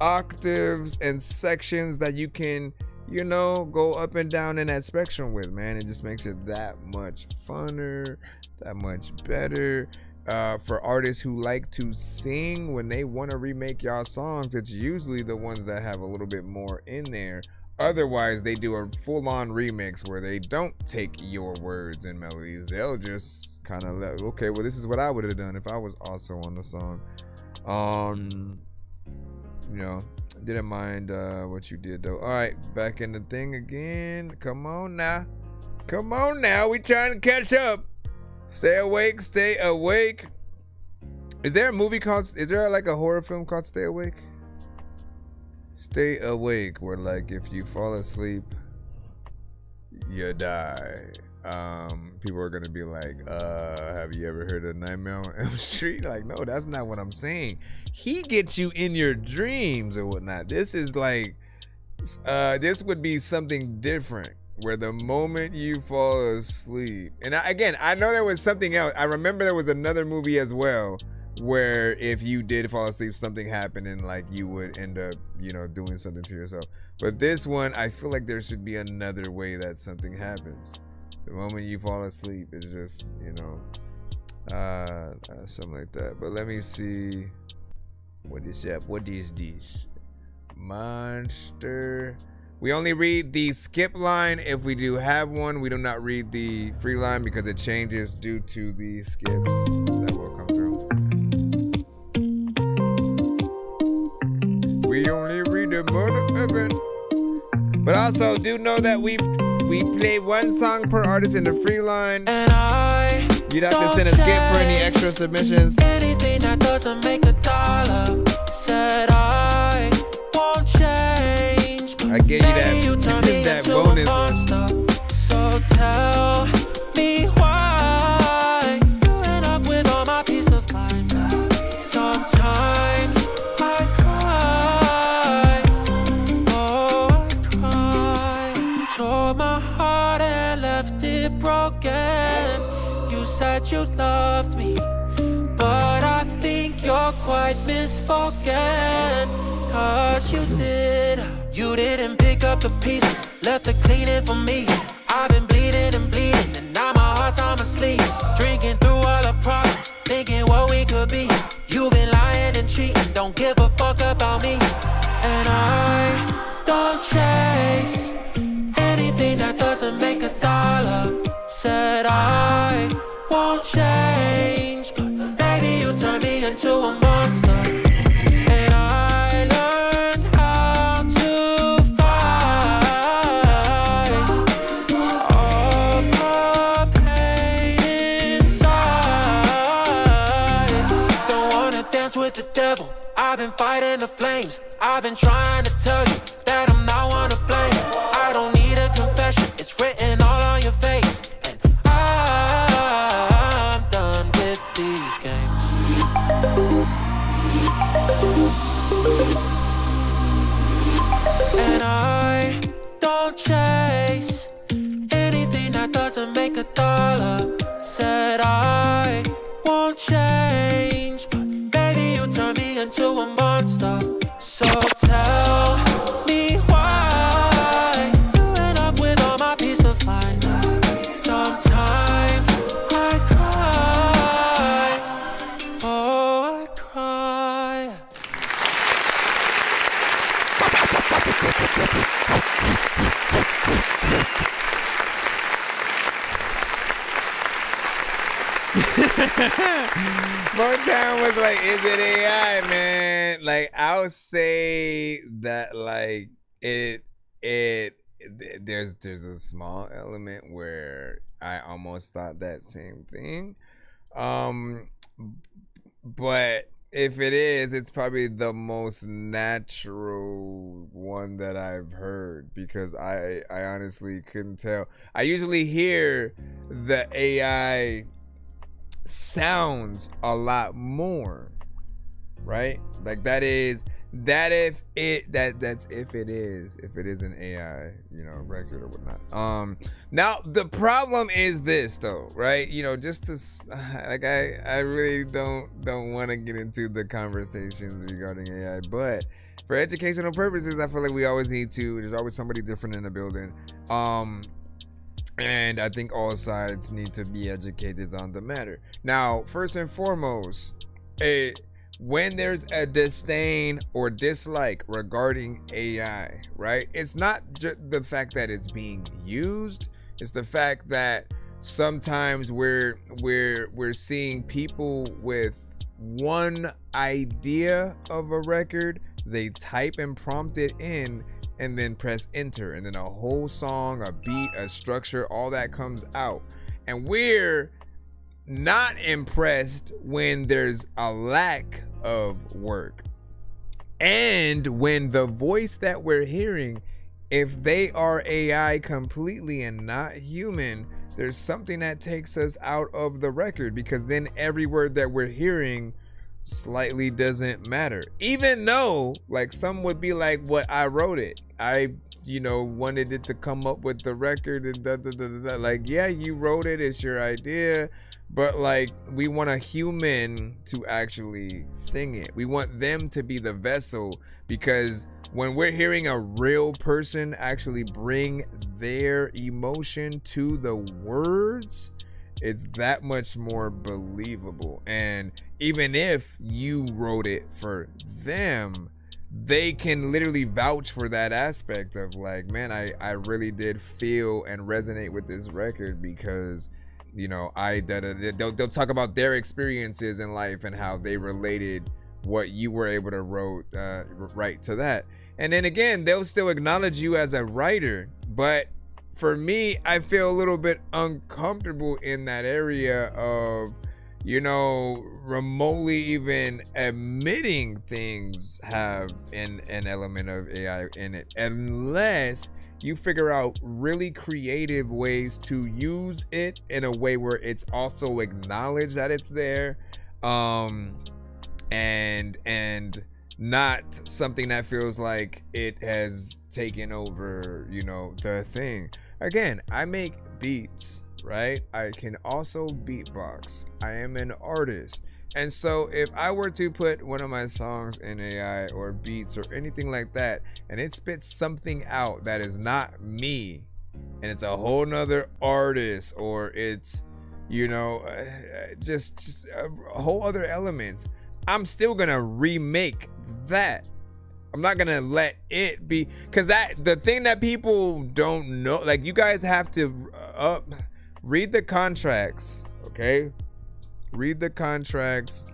octaves and sections that you can, you know, go up and down in that spectrum with, man. It just makes it that much funner, that much better. For artists who like to sing, when they want to remake y'all songs, it's usually the ones that have a little bit more in there. Otherwise, they do a full-on remix where they don't take your words and melodies. They'll just kind of let, okay, well, this is what I would have done if I was also on the song. You know, didn't mind what you did though. All right, back in the thing again. Come on now, we trying to catch up. Stay awake, stay awake. Is there a movie called, is there like a horror film called Stay Awake? Stay Awake, where like if you fall asleep, you die. People are gonna be like, have you ever heard of Nightmare on Elm Street? Like, no, that's not what I'm saying. He gets you in your dreams or whatnot. This is like, this would be something different, where the moment you fall asleep, and I know there was something else. I remember there was another movie as well, where if you did fall asleep, something happened and like you would end up, you know, doing something to yourself. But this one, I feel like there should be another way that something happens. The moment you fall asleep is just, you know, something like that. But let me see. What is that? What is this? Monster We only read the skip line if we do have one. We do not read the free line because it changes due to the skips that will come through. We only read the murder event. But also do know that we play one song per artist in the free line. You'd have to send a skip for any extra submissions. Anything that doesn't make a dollar, said I won't change. I gave you that bonus. So tell me why you end up with all my peace of mind. Sometimes I cry, oh I cry. Tore my heart and left it broken. You said you loved me, but I think you're quite misspoken. Cause you didn't pick up the pieces, left the cleaning for me. I've been bleeding and bleeding, and now my heart's on my sleeve. Drinking through all the problems, thinking what we could be. You've been lying and cheating, don't give a fuck about me. And I don't chase anything that doesn't make a dollar. Said I won't change, but baby you turned me into a monster. And I learned how to fight all the pain inside. Don't wanna dance with the devil, I've been fighting the flames. I've been trying to tell you that I'm not one to blame. I don't need a confession, it's written all on your face. I'm done with these games. And I don't chase anything that doesn't make a dollar. Said I won't change, but baby you turned me into a monster. So tell me why you end up with all my peace of mind. Sometimes I cry, oh I cry. Motown was like, is it AI, man? Like, I'll say that like there's a small element where I almost thought that same thing. But if it is, it's probably the most natural one that I've heard, because I honestly couldn't tell. I usually hear the AI sounds a lot more, right? Like that's if it is an AI, record or whatnot. Now the problem is this though, right? Just to like, I really don't want to get into the conversations regarding AI, but for educational purposes, I feel like we always need to. There's always somebody different in the building. And I think all sides need to be educated on the matter. Now, first and foremost, when there's a disdain or dislike regarding AI, right? It's not just the fact that it's being used. It's the fact that sometimes we're seeing people with one idea of a record, they type and prompt it in, and then press enter, and then a whole song, a beat, a structure, all that comes out. And we're not impressed when there's a lack of work. And when the voice that we're hearing, if they are AI completely and not human, there's something that takes us out of the record, because then every word that we're hearing slightly doesn't matter. Even though, like, some would be like, what, I wrote it, I wanted it to come up with the record, and like, yeah, you wrote it, it's your idea, but like, we want a human to actually sing it. We want them to be the vessel, because when we're hearing a real person actually bring their emotion to the words, it's that much more believable. And even if you wrote it for them, they can literally vouch for that aspect of like, man, I really did feel and resonate with this record because, you know, they'll talk about their experiences in life and how they related what you were able to write to that. And then again, they'll still acknowledge you as a writer, but for me, I feel a little bit uncomfortable in that area of, you know, remotely even admitting things have an element of AI in it, unless you figure out really creative ways to use it in a way where it's also acknowledged that it's there, and not something that feels like it has taken over, you know, the thing. Again, I make beats, right? I can also beatbox. I am an artist. And so if I were to put one of my songs in AI or beats or anything like that, and it spits something out that is not me, and it's a whole nother artist, or it's, you know, just a whole other elements, I'm still gonna remake that. I'm not gonna let it be, because the thing that people don't know, like, you guys have to read the contracts, okay? Read the contracts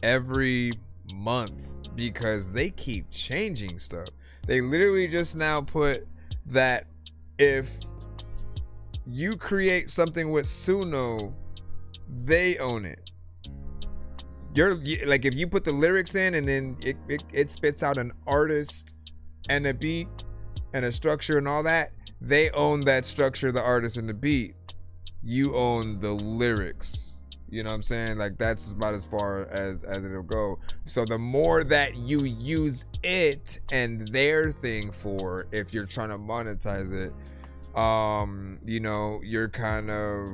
every month, because they keep changing stuff. They literally just now put that if you create something with Suno, they own it. You're like, if you put the lyrics in and then it spits out an artist and a beat and a structure and all that, they own that structure, the artist, and the beat. You own the lyrics. You know what I'm saying? Like, that's about as far as it'll go. So the more that you use it and their thing for, if you're trying to monetize it, you know, you're kind of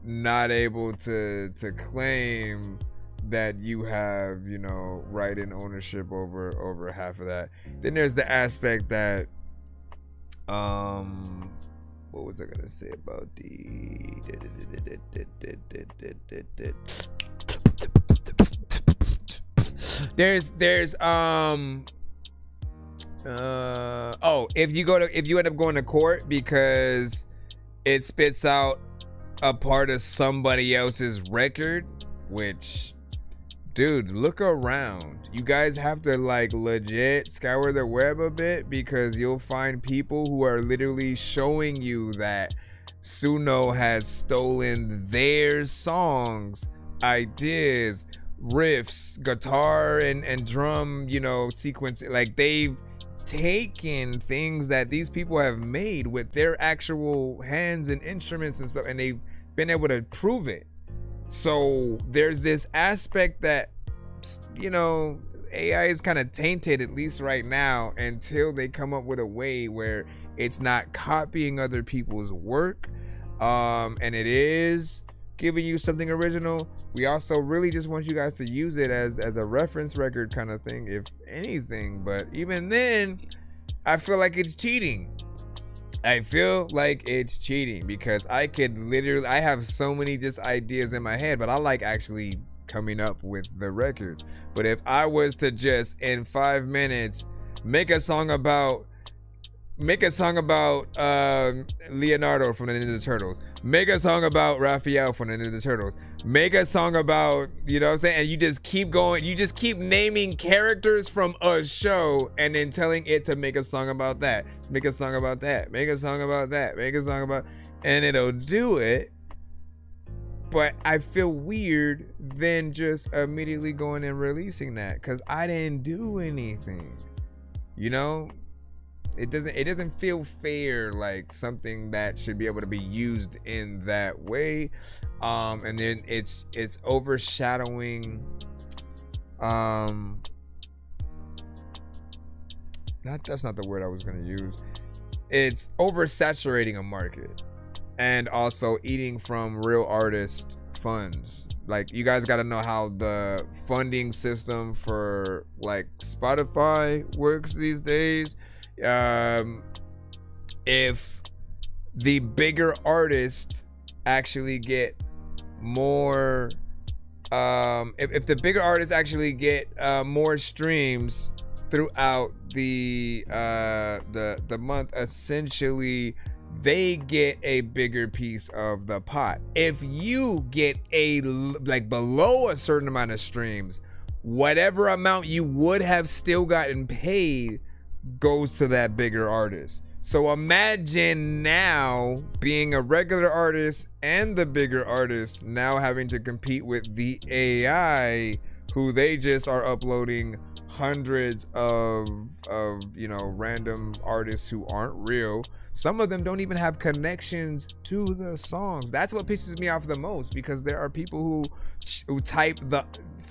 not able to claim that you have, you know, right in ownership over half of that. Then there's the aspect that what was I gonna say about there's if you end up going to court because it spits out a part of somebody else's record, which, dude, look around. You guys have to, like, legit scour the web a bit, because you'll find people who are literally showing you that Suno has stolen their songs, ideas, riffs, guitar and drum, you know, sequence. Like, they've taken things that these people have made with their actual hands and instruments and stuff, and they've been able to prove it. So there's this aspect that, you know, AI is kind of tainted, at least right now, until they come up with a way where it's not copying other people's work, and it is giving you something original. We also really just want you guys to use it as a reference record kind of thing, if anything. But even then, I feel like it's cheating. I feel like it's cheating, because I have so many just ideas in my head, but I like actually coming up with the records. But if I was to just in 5 minutes make a song about Leonardo from the Ninja Turtles, make a song about Raphael from the Ninja Turtles, make a song about, you know what I'm saying, and you just keep going, you just keep naming characters from a show and then telling it to make a song about that, make a song about that, make a song about that, make a song about, and it'll do it. But I feel weird then just immediately going and releasing that, because I didn't do anything, you know. It doesn't feel fair, like something that should be able to be used in that way. And then it's overshadowing, that's not the word I was gonna use. It's oversaturating a market, and also eating from real artist funds. Like, you guys got to know how the funding system for, like, Spotify works these days. If the bigger artists actually get more, if the bigger artists actually get more streams, throughout the month, essentially they get a bigger piece of the pot. If you get below a certain amount of streams, whatever amount you would have still gotten paid goes to that bigger artist. So imagine now being a regular artist and the bigger artist now having to compete with the AI, who they just are uploading hundreds of random artists who aren't real. Some of them don't even have connections to the songs. That's what pisses me off the most, because there are people who type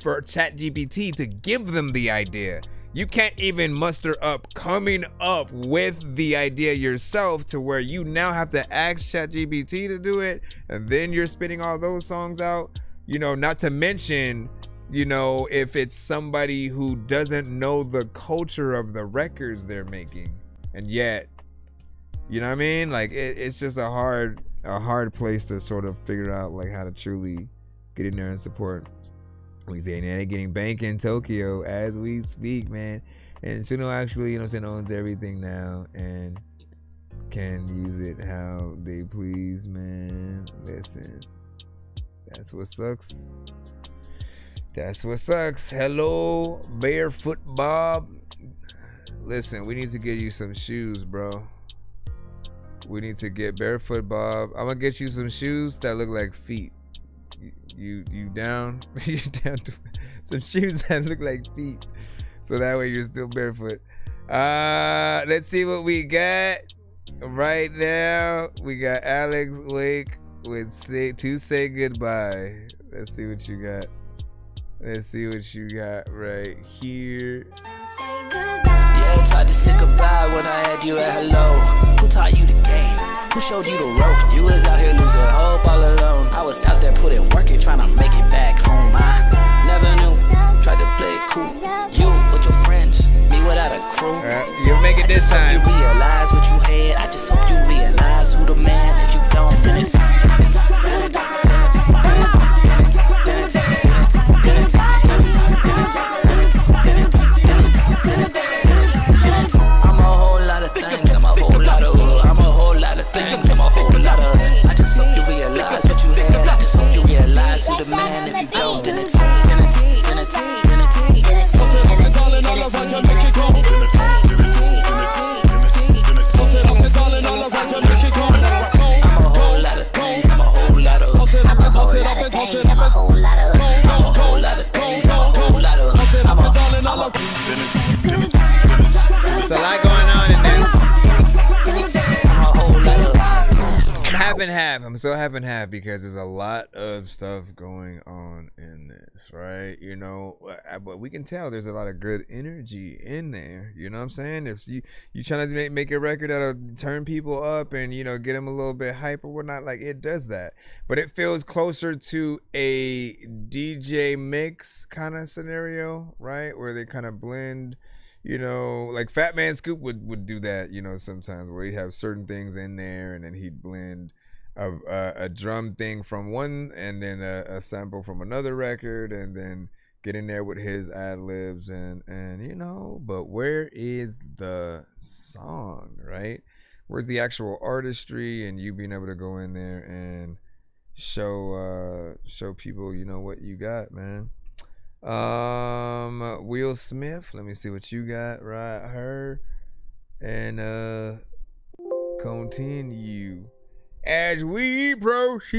for ChatGPT to give them the idea. You can't even muster up coming up with the idea yourself, to where you now have to ask ChatGPT to do it, and then you're spitting all those songs out. Not to mention, if it's somebody who doesn't know the culture of the records they're making, and yet, you know what I mean? Like it's just a hard place to sort of figure out like how to truly get in there and support. We say they're getting bank in Tokyo as we speak, man. And Suno actually, owns everything now and can use it how they please, man. Listen, that's what sucks. That's what sucks. Hello, Barefoot Bob. Listen, we need to get you some shoes, bro. We need to get Barefoot Bob. I'm gonna get you some shoes that look like feet. You down? You down to some shoes that look like feet, so that way you're still barefoot. Let's see what we got right now. We got Alex Wake with say goodbye. Let's see what you got. Let's see what you got right here. Yeah, tried to say goodbye when I had you at hello. Who taught you the game? Who showed you the rope? You was out here losing hope all alone. I was out there putting work and trying to make it back home. I never knew, tried to play it cool. You with your friends, me without a crew. You'll make it this time. I just hope you realize what you had. I just hope you realize who the man. If you don't, then it's I'm a whole lot of things, I'm a whole lot of I'm a whole lot of things, I'm a whole lot of I just hope you realize what you had. I just hope you realize who the man. If you don't, then it's I'm a whole lot of things, I'm a whole lot of I'm a whole lot of things, I'm a whole lot of I'm a whole lot of things, I'm a whole lot of There's a lot going on in this. I'm half and half. I'm so half and half because there's a lot of stuff going on in this, right? But we can tell there's a lot of good energy in there. You know what I'm saying? If you trying to make a record that'll turn people up and get them a little bit hype or whatnot, like it does that. But it feels closer to a DJ mix kind of scenario, right? Where they kind of blend. Like Fat Man Scoop would do that, sometimes, where he'd have certain things in there and then he'd blend a drum thing from one and then a sample from another record and then get in there with his ad-libs and but where is the song, right? Where's the actual artistry and you being able to go in there and show people, what you got, man. Will Smith, let me see what you got right here and continue as we proceed.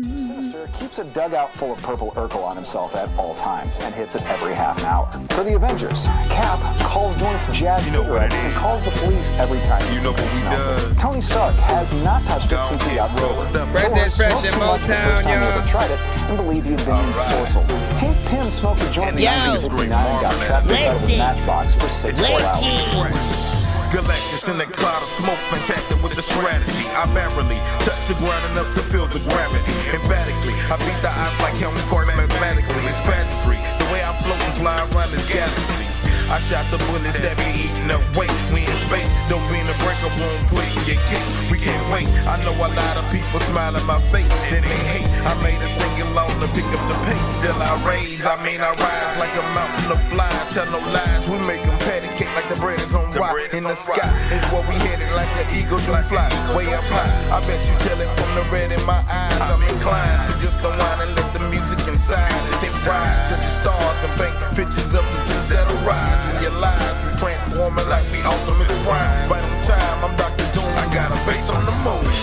Sinister keeps a dugout full of purple Urkel on himself at all times and hits it every half an hour. For the Avengers, Cap calls joints jazz cigarettes and calls the police every time he smells it. Tony Stark has not touched it since he got sober. President Fresh in Motown, y'all. Tried it and believed he'd been ensorcelled. Hank Pym smoked a joint in 1969 and got trapped inside of a matchbox for 64 hours. Galactus in the cloud of smoke, fantastic with the strategy. I barely touch the ground enough to feel the gravity. Emphatically, I beat the odds like Helmut Marko mathematically. It's pageantry, the way I float and fly around this galaxy. I shot the bullets that be eating up weight. We in space, don't be in the breaker, won't put in your case. We can't wait. I know a lot of people a smile on my face, then they hate. I made a sing along to pick up the pace. Still I raise, I mean I rise like a mountain of flies. Tell no lies, we make them patty cake like the bread is on rock. In the sky is where we headed like an eagle do fly. Way up high, I bet you tell it from the red in my eyes. I'm inclined to just unwind and let the music inside. Take rides at the stars and paint pictures of the things that arise in your lives. We transforming like we ultimate prime. Right on time, I'm Dr. Doom. I got a bass on the move.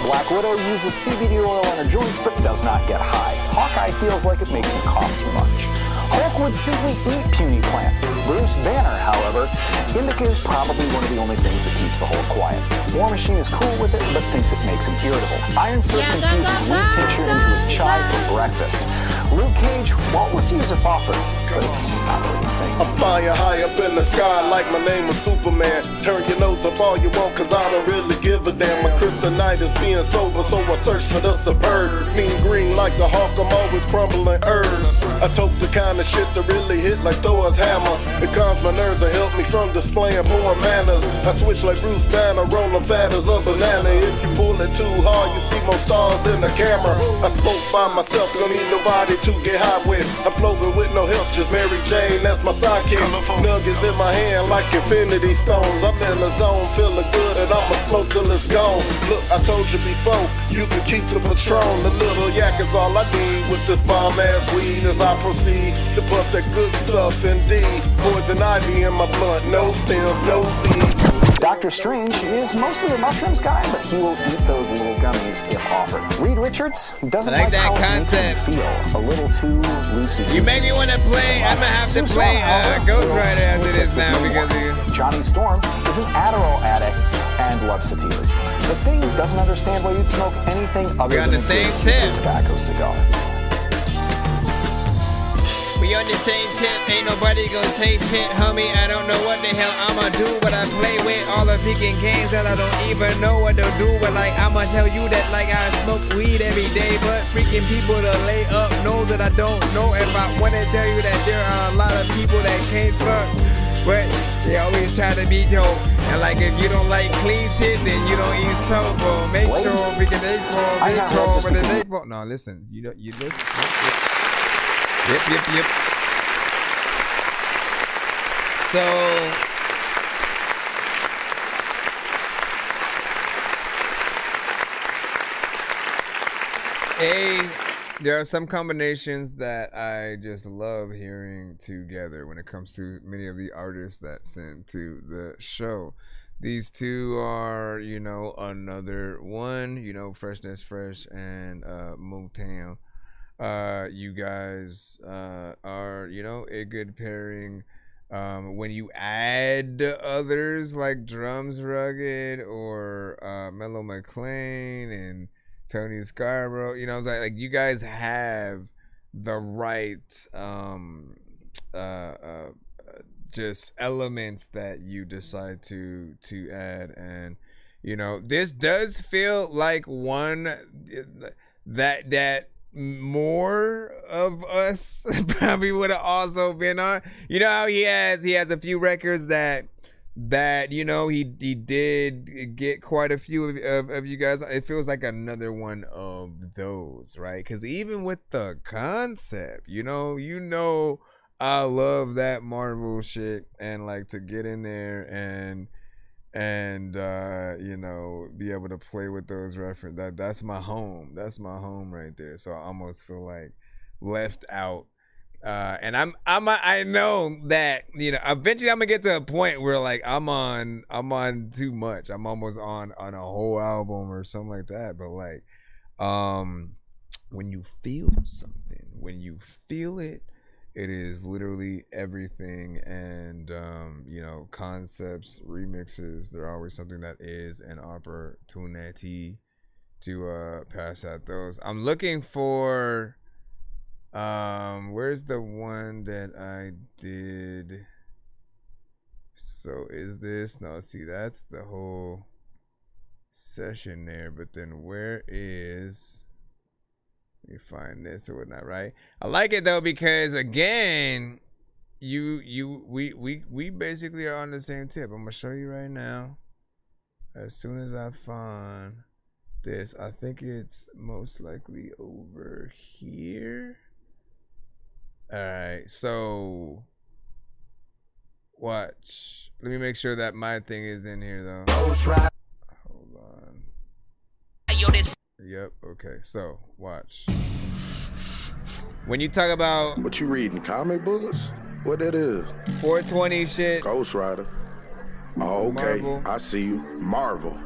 Black Widow uses CBD oil on her joints but does not get high. Hawkeye feels like it makes him cough too much. Hulk would simply eat puny plant. Bruce Banner, however, indica is probably one of the only things that keeps the Hulk quiet. War Machine is cool with it, but thinks it makes him irritable. Iron Fist infuses weed tincture into his chai for breakfast. Luke Cage won't refuse if offered, but it's not really his thing. I'm flying high up in the sky like my name was Superman. Turn your nose up all you want, cause I don't really give a damn. My kryptonite is being sober, so I search for the superb. Mean green like the Hawk, I'm always crumbling herbs. I tote the kind of shit that really hit like Thor's hammer. It calms my nerves and help me from displaying poor manners. I switch like Bruce Banner, rolling fat as a banana. If you pull it too hard, you see more stars than the camera. I smoke by myself, don't need nobody to get high with. I'm floating with no help, just Mary Jane, that's my sidekick. Nuggets in my hand like infinity stones. I'm in the zone, feeling good, and I'ma smoke till it's gone. Look, I told you before, you can keep the Patron. The little yak is all I need with this bomb-ass weed as I proceed to pump that good stuff indeed. Poison ivy in my blood, no stems, no seeds. Doctor Strange is mostly a mushrooms guy, but he will eat those little gummies if offered. Reed Richards doesn't like how it makes him feel a little too loosey-goosey. You make me want to play. I'm gonna have to play Ghost Rider after this now because Johnny Storm is an Adderall addict and loves sativas. The Thing doesn't understand why you'd smoke anything other than a good tobacco cigar. We on the same tip, ain't nobody gonna say shit, homie. I don't know what the hell I'ma do, but I play with all the freaking games that I don't even know what to do. But like I'ma tell you that like I smoke weed every day, but freaking people to lay up know that I don't know. If I wanna tell you that there are a lot of people that can't fuck, but they always try to be dope. And like if you don't like clean shit, then you don't eat sober. Make sure freaking they fall, but they fall. No, listen, you listen. Yep. So there are some combinations that I just love hearing together when it comes to many of the artists that send to the show. These two are, another one, Freshness Fresh and Motown. You guys are, a good pairing. When you add others like Drums Rugged or Mellow McLean and Tony Scarborough, like you guys have the right just elements that you decide to add, and this does feel like one that more of us probably would have also been on. How he has a few records that he did get quite a few of you guys. It feels like another one of those, right? Because even with the concept, I love that Marvel shit, and like to get in there and be able to play with those references. That's my home right there. So I almost feel like left out, and I know that eventually I'm gonna get to a point where like I'm on too much. I'm almost on a whole album or something like that. But like when you feel something, when you feel it, it is literally everything. And concepts, remixes, they're always something that is an opportunity to pass out those. I'm looking for where's the one that I did? So is this, no, see, that's the whole session there, but then where is, let me find this or whatnot, right? I like it though, because again, we basically are on the same tip. I'm gonna show you right now. As soon as I find this. I think it's most likely over here. All right, so watch. Let me make sure that my thing is in here though. Hold on. Yep. Okay. So watch. When you talk about what you reading, comic books? What that is? 420 shit. Ghost Rider. Oh, okay. Marvel. I see you. Marvel.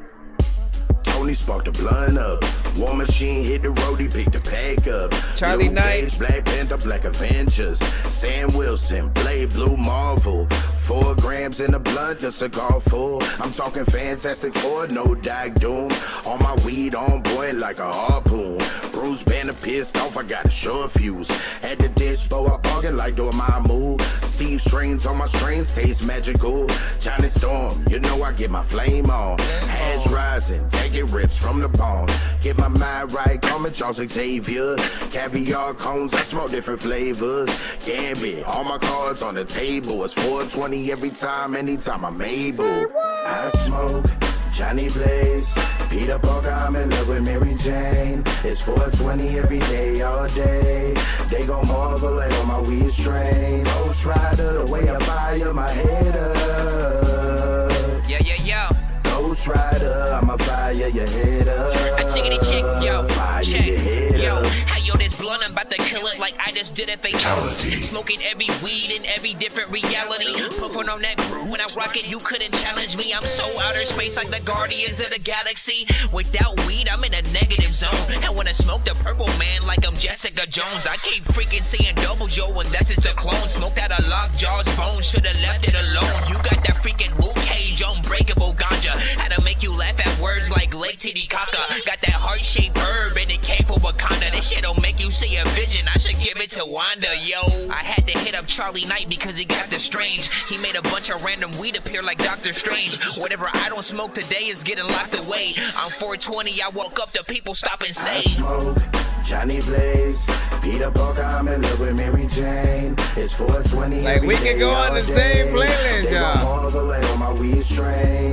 Tony sparked the blunt up. War Machine hit the road, he picked the pack up. Charlie Luke Knight. Cage, Black Panther, Black Avengers. Sam Wilson, Blade, Blue Marvel. 4 grams in the blunt, the cigar full. I'm talking Fantastic Four, no Doc Doom. All my weed on point like a harpoon. Bruce Banner pissed off, I got a short fuse. At the dispo, I bargain like doing my move. Steve Strains on my strains, taste magical. Johnny Storm, you know I get my flame on. Hash rising, taking rips from the bone. Get my mind right, call me Charles Xavier. Caviar cones, I smoke different flavors. Gambit, all my cards on the table. It's 420 every time, anytime I'm able. I smoke Johnny Blaze, Peter Parker, I'm in love with Mary Jane. It's 420 every day, all day. They gon' marvel at all my weed strains. Ghost Rider, the way I fire my head up. Yeah, yeah, yeah. Ghost Rider, I'ma fire your head up. I chickity chick, yo, fire check, your head yo. up. Hey, yo, this blunt, I'm about to kill it like I just did it for you. Smoking every weed in every different reality. Puffing on that brew when I rock it, you couldn't challenge me. I'm so outer space like the Guardians of the Galaxy. Without weed, I'm in a negative zone. And when I smoke the purple man like I'm Jessica Jones, I keep freaking seeing doubles, yo, unless it's a clone. Smoked out a lockjaw's bone, should've left it alone. You got that freaking Luke Cage, unbreakable ganja. Had to make you laugh at words like Lake Titicaca. Got that heart-shaped herb and it came from Wakanda. This shit'll make you see a vision. I should give it to Wanda, yo. I had to hit up Charlie Knight because he got the strange. He made a bunch of random weed appear like Doctor Strange. Whatever I don't smoke today is getting locked away. I'm 420, I woke up to people stop and say. I smoke Johnny Blaze, Peter Parker, I'm in love with Mary Jane. It's 420 Like we can go on the same playlist, y'all.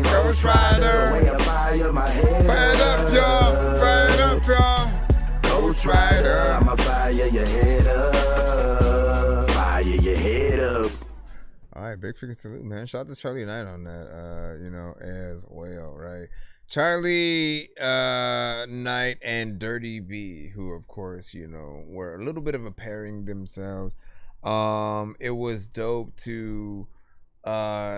Ghost Rider, burn it up, y'all. Burn it up, y'all. Ghost Rider, I'ma fire your head up. Fire your head up. All right, big freaking salute, man. Shout out to Charlie Knight on that, you know, as well, right? Charlie Knight and Dirty B, who of course, you know, were a little bit of a pairing themselves. It was dope to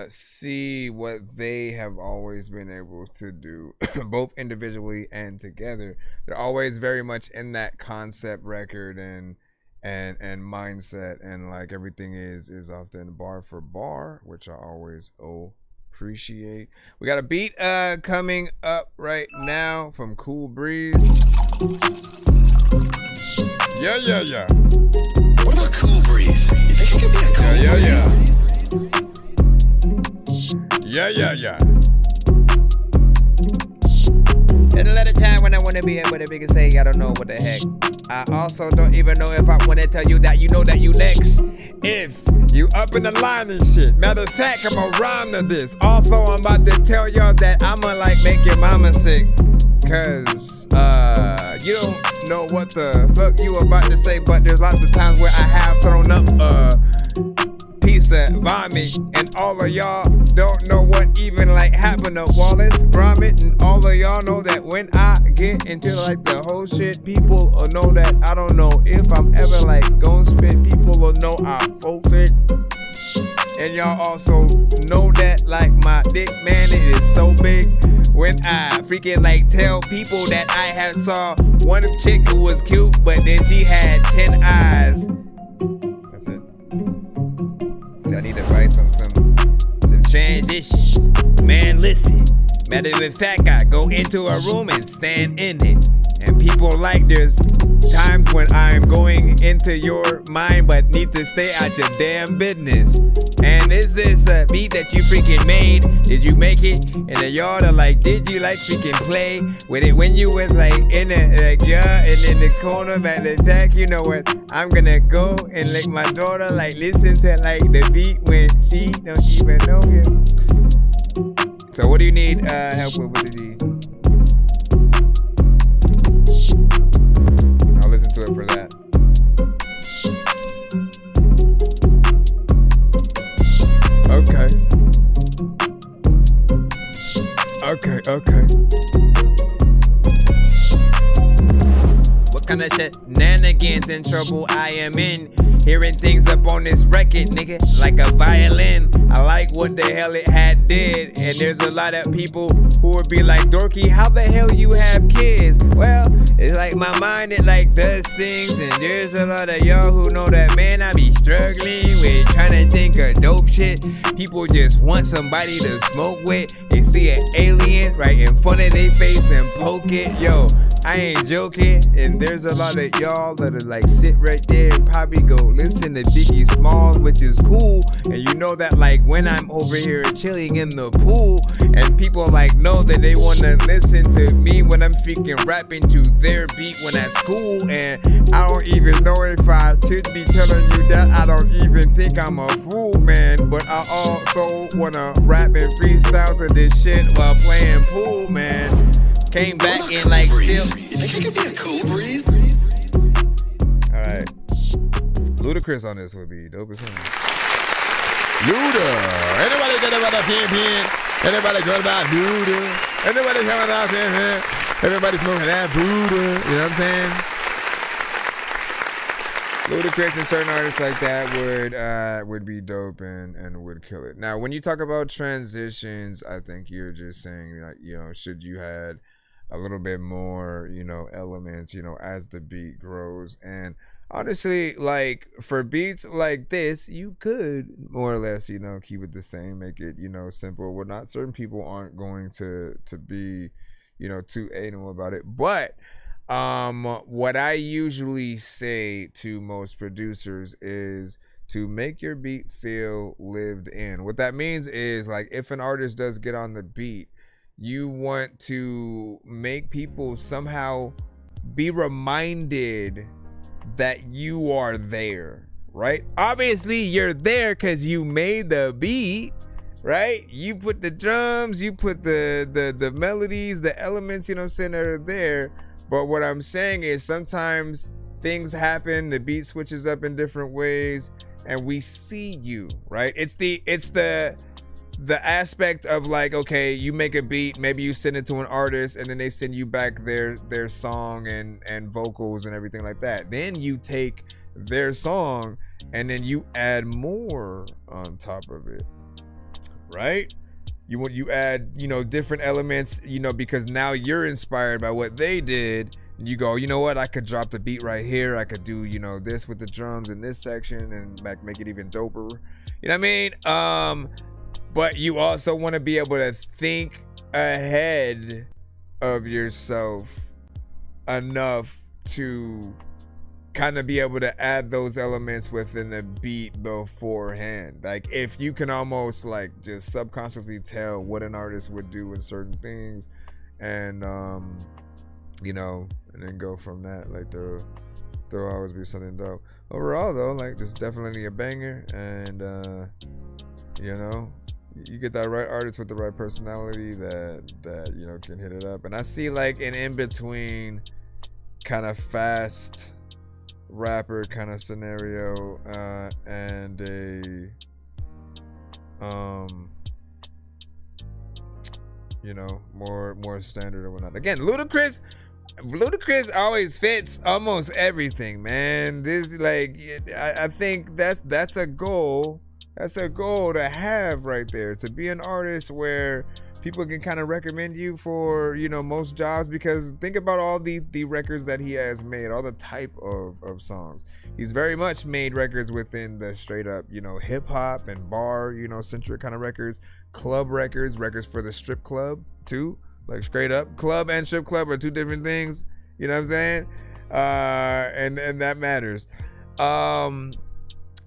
see what they have always been able to do, both individually and together. They're always very much in that concept record and mindset, and like everything is often bar for bar, which I always appreciate. We got a beat coming up right now from Cool Breeze. Yeah. What about Cool Breeze? You think it could be a Cool Breeze? Yeah. At a lot of time when I want to be able to be say I don't know what the heck. I also don't even know if I want to tell you that you know that you next. If you up in the line and shit. Matter of fact, I'm around to this. Also, I'm about to tell y'all that I'ma like make your mama sick. Cause you don't know what the fuck you about to say, but there's lots of times where I have thrown up piece of vomit, and all of y'all don't know what even like happened to Wallace Gromit, and all of y'all know that when I get into like the whole shit, people will know that I don't know if I'm ever like gonna spit. People will know I folk it, and y'all also know that like my dick, man, it is so big. When I freaking like tell people that I have saw one chick who was cute, but then she had 10 eyes. That's it. I need to write some transitions. Man, listen. Matter of fact, I go into a room and stand in it. And people like there's times when I'm going into your mind but need to stay out your damn business. And is this a beat that you freaking made? Did you make it? And then y'all are like, did you like freaking play with it when you was like in the like yeah, and in the corner back the back? You know what? I'm gonna go and like my daughter like listen to like the beat when she don't even know it. So what do you need help with the D? Okay. What kind of shenanigans and trouble I am in? Hearing things up on this record, nigga, like a violin. I like what the hell it had did. And there's a lot of people who would be like, Dorky, how the hell you have kids? Well, it's like my mind, it like does things. And there's a lot of y'all who know that, man, I be struggling with trying to think of dope shit. People just want somebody to smoke with. They see an alien right in front of their face and poke it. Yo, I ain't joking. And there's a lot of y'all that'll like sit right there and probably go listen to Biggie Smalls, which is cool. And you know that like when I'm over here chilling in the pool and people like know that they want to listen to me when I'm freaking rapping to their beat when at school. And I don't even know if I should be telling you that. I don't even think I'm a fool, man. But I also want to rap and freestyle to this shit while playing pool, man. Came back and like still. You think it could be a cool breeze? Alright. Ludacris on this would be dope as hell. Luda. Anybody get about a pin? Anybody good about Luda? Anybody coming out there? Everybody smoking that Buddha. You know what I'm saying? Ludacris and certain artists like that would be dope and would kill it. Now, when you talk about transitions, I think you're just saying like, you know, should you had a little bit more, you know, elements, you know, as the beat grows. And honestly, like for beats like this, you could more or less, you know, keep it the same, make it, you know, simple. Well, not certain people aren't going to be, you know, too anal about it. But what I usually say to most producers is to make your beat feel lived in. What that means is like if an artist does get on the beat, you want to make people somehow be reminded that you are there, right? Obviously, you're there because you made the beat, right? You put the drums, you put the melodies, the elements, you know what I'm saying, that are there. But what I'm saying is sometimes things happen, the beat switches up in different ways, and we see you, right? It's the aspect of like, okay, you make a beat, maybe you send it to an artist and then they send you back their song and vocals and everything like that. Then you take their song and then you add more on top of it, right? You add, you know, different elements, you know, because now you're inspired by what they did. You go, you know what, I could drop the beat right here. I could do, you know, this with the drums in this section and like make it even doper. You know what I mean? But you also want to be able to think ahead of yourself enough to kind of be able to add those elements within the beat beforehand. Like if you can almost like just subconsciously tell what an artist would do in certain things and you know, and then go from that. Like there'll always be something dope. Overall though, like this is definitely a banger, and you know, you get that right artist with the right personality that you know can hit it up. And I see like an in-between kind of fast rapper kind of scenario and a you know, more standard or whatnot. Again, Ludacris always fits almost everything, man. This like I think that's a goal. That's a goal to have right there, to be an artist where people can kind of recommend you for, you know, most jobs. Because think about all the records that he has made, all the type of songs. He's very much made records within the straight up, you know, hip hop and bar, you know, centric kind of records, club records for the strip club too. Like straight up club and strip club are two different things, you know what I'm saying? And that matters.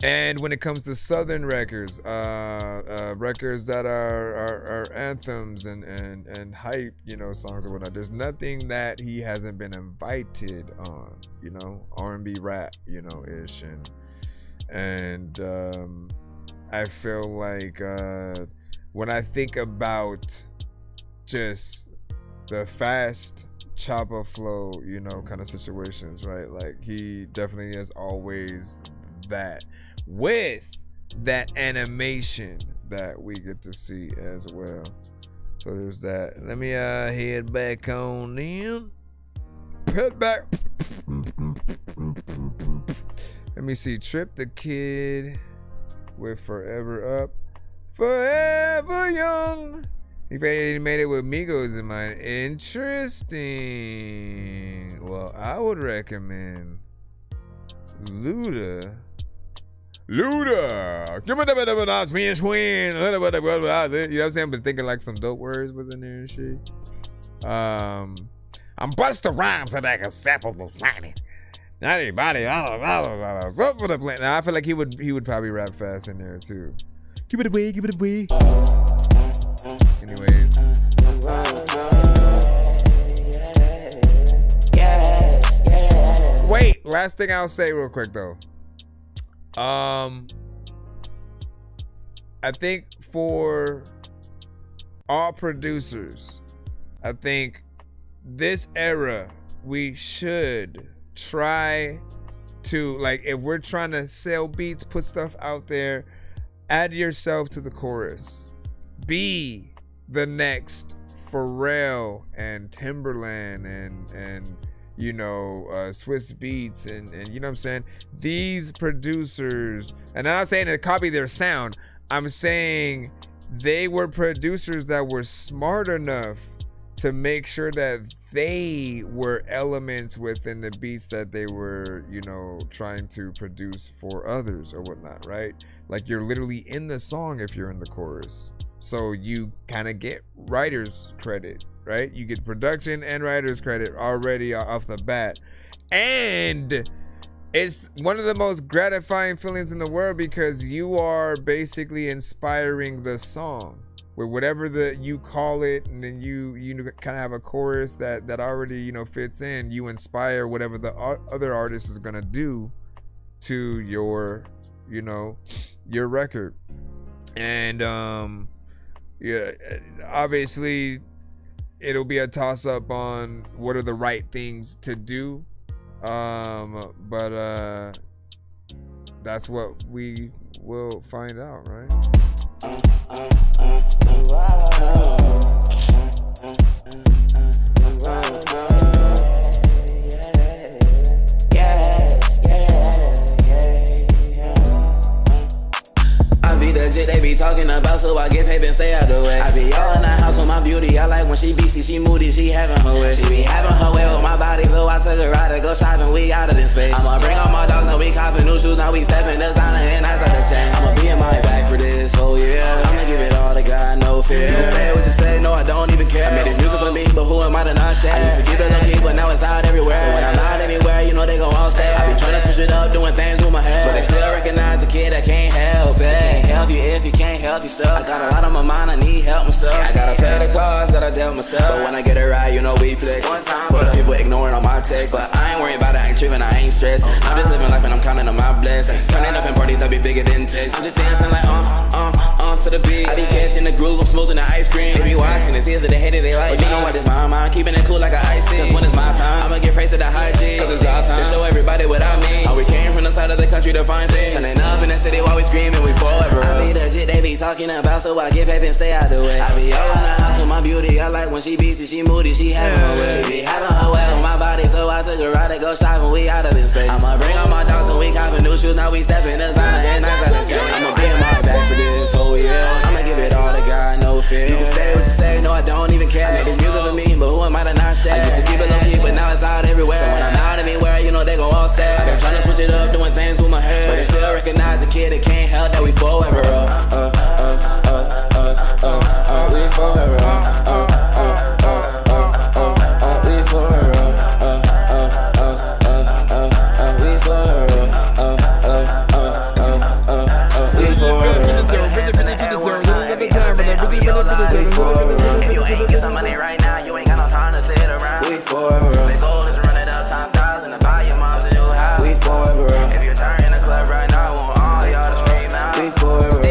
And when it comes to Southern records, records that are anthems and hype, you know, songs or whatnot, there's nothing that he hasn't been invited on, you know, R&B rap, you know, ish. And I feel like when I think about just the fast chopper flow, you know, kind of situations, right? Like he definitely is always that, with that animation that we get to see as well. So there's that. Let me head back on in. Head back. Let me see. Trip the Kid with Forever Up. Forever Young. He made it with Migos in mind. Interesting. Well, I would recommend Luda. Give me the swing. You know what I'm saying? But thinking like some dope words was in there and shit. I'm Busta Rhymes so that I can sample the planet. Not anybody. I feel like he would probably rap fast in there too. Give it away. Anyways. Wait, last thing I'll say real quick though. I think for all producers, I think this era we should try to, like, if we're trying to sell beats, put stuff out there, add yourself to the chorus. Be the next Pharrell and Timberland and you know, Swiss Beats and you know what I'm saying? These producers, and I'm not saying to copy their sound, I'm saying they were producers that were smart enough to make sure that they were elements within the beats that they were, you know, trying to produce for others or whatnot, right? Like, you're literally in the song if you're in the chorus. So you kind of get writer's credit, right? You get production and writer's credit already off the bat. And it's one of the most gratifying feelings in the world because you are basically inspiring the song with whatever you call it, and then you kind of have a chorus that already, you know, fits in. You inspire whatever the other artist is gonna do to your, you know, your record. And yeah, obviously it'll be a toss-up on what are the right things to do, but that's what we will find out, right? I be the shit they be talking about, so I get paid and stay out the way. I be all in the house with my beauty. I like when she beastie, she moody, she having her way. She be having her way with my body, so I took a ride to go shopping. We out of this space. I'ma bring all my dogs, and we copping new shoes. Now we stepping designer and ice out the chain. I'ma be in my bag for this whole year. I'ma give it all to God, no fear. You can say what you say, no, I don't even care. I made this music for me, but who am I to not share? I used to keep it low key, but now it's out everywhere. So when I'm out anywhere, you know they gon' all stay. I be trying to switch it up, doing things with my head, but they still recognize the kid that can't help it. Can't help you if you can't help yourself. I got a lot on my mind, I need help myself. I gotta pay the cost that I dealt myself. But when I get it right, you know we flex. One time for the people ignoring all my texts, but I ain't worried about it, I ain't tripping, I ain't stressed. I'm just living life and I'm counting on my blessings. Turning up in parties that be bigger than text. I'm just dancing like to the beat. I be catching the groove, I'm smoothing the ice cream. They be watching, it's easy to hate it, they like. But you know what, it's my mind, keeping it cool like an ice. Cause when it's my time, I'ma get praised to the high G. Cause it's God time to show everybody what I mean. How we came from the side of the country to find things. Turning up in the city while we screaming, we forever. I be the shit they be talking about, so I get paid and stay out the way. I be all in the house with my beauty. I like when she beastie, she moody, she having her way. She be having her way with my body, so I took a ride to go shopping. We out of this space. I'ma bring all my dogs and we copping new shoes. Now we stepping designer and ice out the chain. I'ma be in my bag for this whole year. I'ma give it all to God, no fear. You can say what you say, no, I don't even care. I made this music for me, but who am I to not share? I used to keep it low key, but now it's out everywhere. So when I'm out anywhere, you know they gon' all stare. I been trying to switch it up, doing things with my head, but they still recognize the kid that can't help that we forever up. We forever up. We forever If you ain't get some money right now, you ain't got no time to sit around. We forever. The goal is to run it up times 1,000 to buy your mom's a new house. We forever. If you're turning the club right now, I want all y'all to scream out. We forever.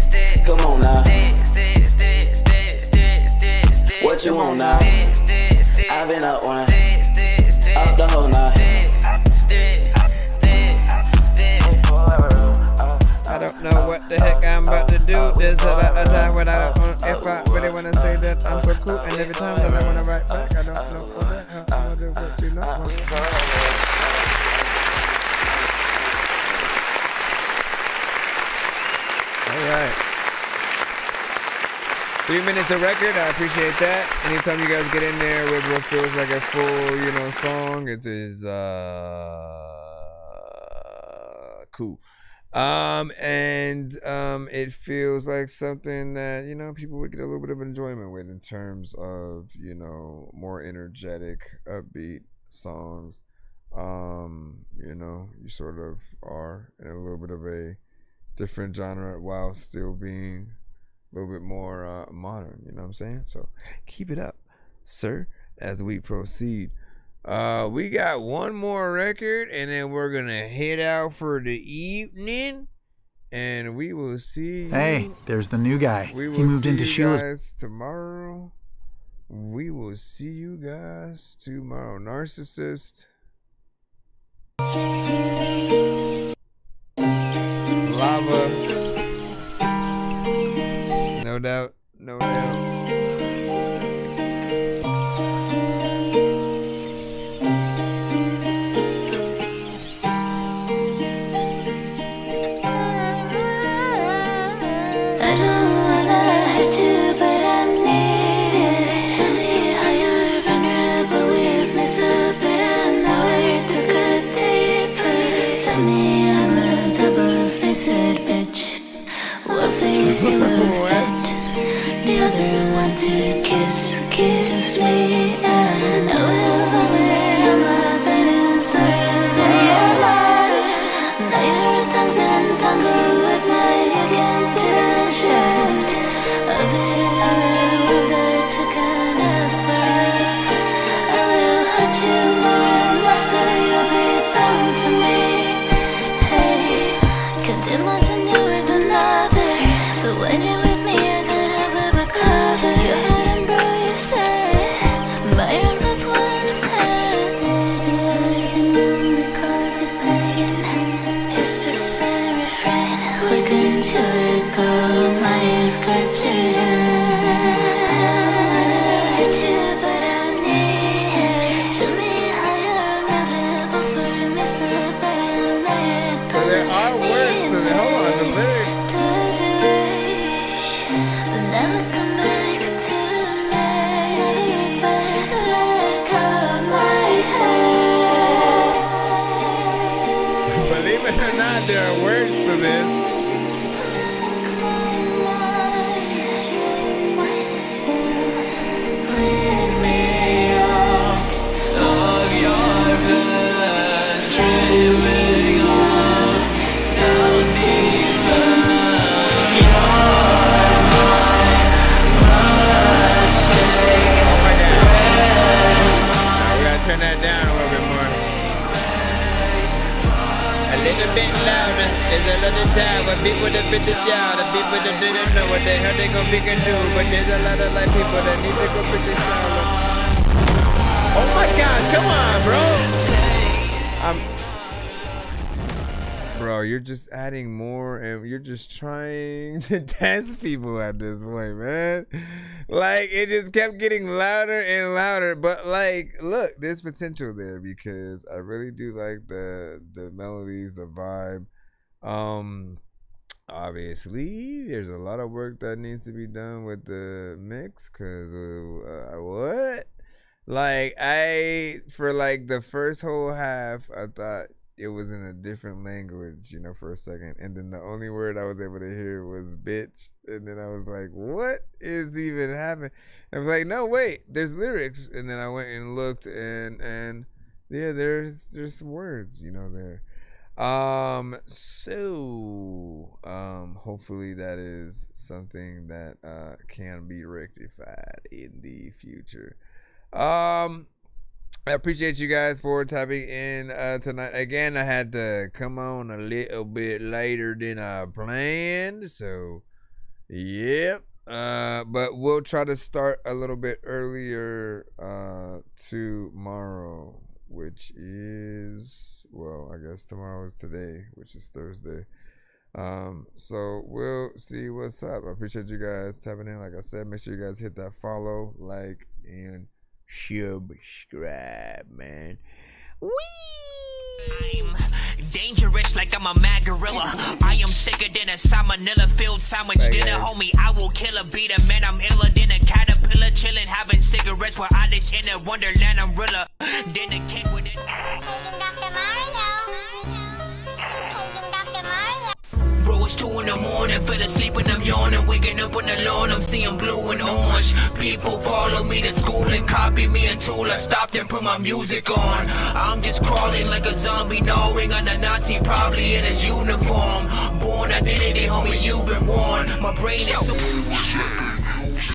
Stick. Come on now. Stick. What you want now? I've been up one. Up the whole night. know what the heck I'm about to do. There's a lot of time when I don't know if I really wanna say that I'm so cool, and every time that I wanna write back, I don't know what the hell I'm gonna do, but you know. All right. 3 minutes of record, I appreciate that. Anytime you guys get in there with what feels like a full, you know, song, it is cool. It feels like something that, you know, people would get a little bit of enjoyment with in terms of, you know, more energetic, upbeat songs. You know, you sort of are in a little bit of a different genre while still being a little bit more modern, you know what I'm saying? So keep it up, sir, as we proceed. We got one more record, and then we're gonna head out for the evening, and we will see. Hey, there's the new guy. He moved into Sheila's. Guys tomorrow. We will see you guys tomorrow. Narcissist. Lava. No doubt. No doubt. You expect the other one to kiss me, and I will vomit on my bed and sorrows in your life. Now your tongues entangled with mine, you can't even shout. I'll be your one that you can ask for it. I will hurt you more and more, so you'll be bound to me. Hey, can't imagine you with another. But when you're with me, I can't help but cover your head and bruises, my arms with one's hand. Baby, I can only cause you pain. It's just a refrain. Why can't you let go of my scratching hands? I don't wanna hurt you, but I need. Show me how you're miserable for me, so that I'm not gonna. So there are words to the hold on the lyrics. Never come back to me. Let go of my head. Believe it or not, there are words to this. Bleed me out of your blood, dreaming of self-defense. Turn that down a little bit more. A little bit louder. There's a lot of time when people that bitches down, the people that didn't know what the hell they gonna be can do. But there's a lot of like people that need to go bitches down. Oh my God, come on, bro. Bro, you're just adding more, and you're just trying to test people at this point, man. Like, it just kept getting louder and louder. But like, look, there's potential there because I really do like the melodies, the vibe. Obviously, there's a lot of work that needs to be done with the mix. Cause what? Like, for like the first whole half, I thought it was in a different language, you know, for a second, and then the only word I was able to hear was bitch, and then I was like, what is even happening? I was like, no, wait, there's lyrics, and then I went and looked, and yeah, there's some words, you know, there. Hopefully that is something that can be rectified in the future. I appreciate you guys for tapping in tonight. Again, I had to come on a little bit later than I planned, so yep. But we'll try to start a little bit earlier tomorrow, which is, well, I guess tomorrow is today, which is Thursday. So we'll see what's up. I appreciate you guys tapping in. Like I said, make sure you guys hit that follow, like, and subscribe, man. I'm dangerous like I'm a mad gorilla. I am sicker than a salmonella filled sandwich dinner, homie. I will kill a beat a man. I'm iller than a caterpillar, chilling, having cigarettes while I dish in a wonderland umbrella. Then a kid with it. Paging Dr. Mario. Paging Dr. Mario. Bro, it's 2 in the morning, fell asleep and I'm yawning. Waking up on the lawn, I'm seeing blue and orange. People follow me to school and copy me until I stopped and put my music on. I'm just crawling like a zombie, gnawing on a Nazi, probably in his uniform. Born identity, homie, you've been warned. My brain is so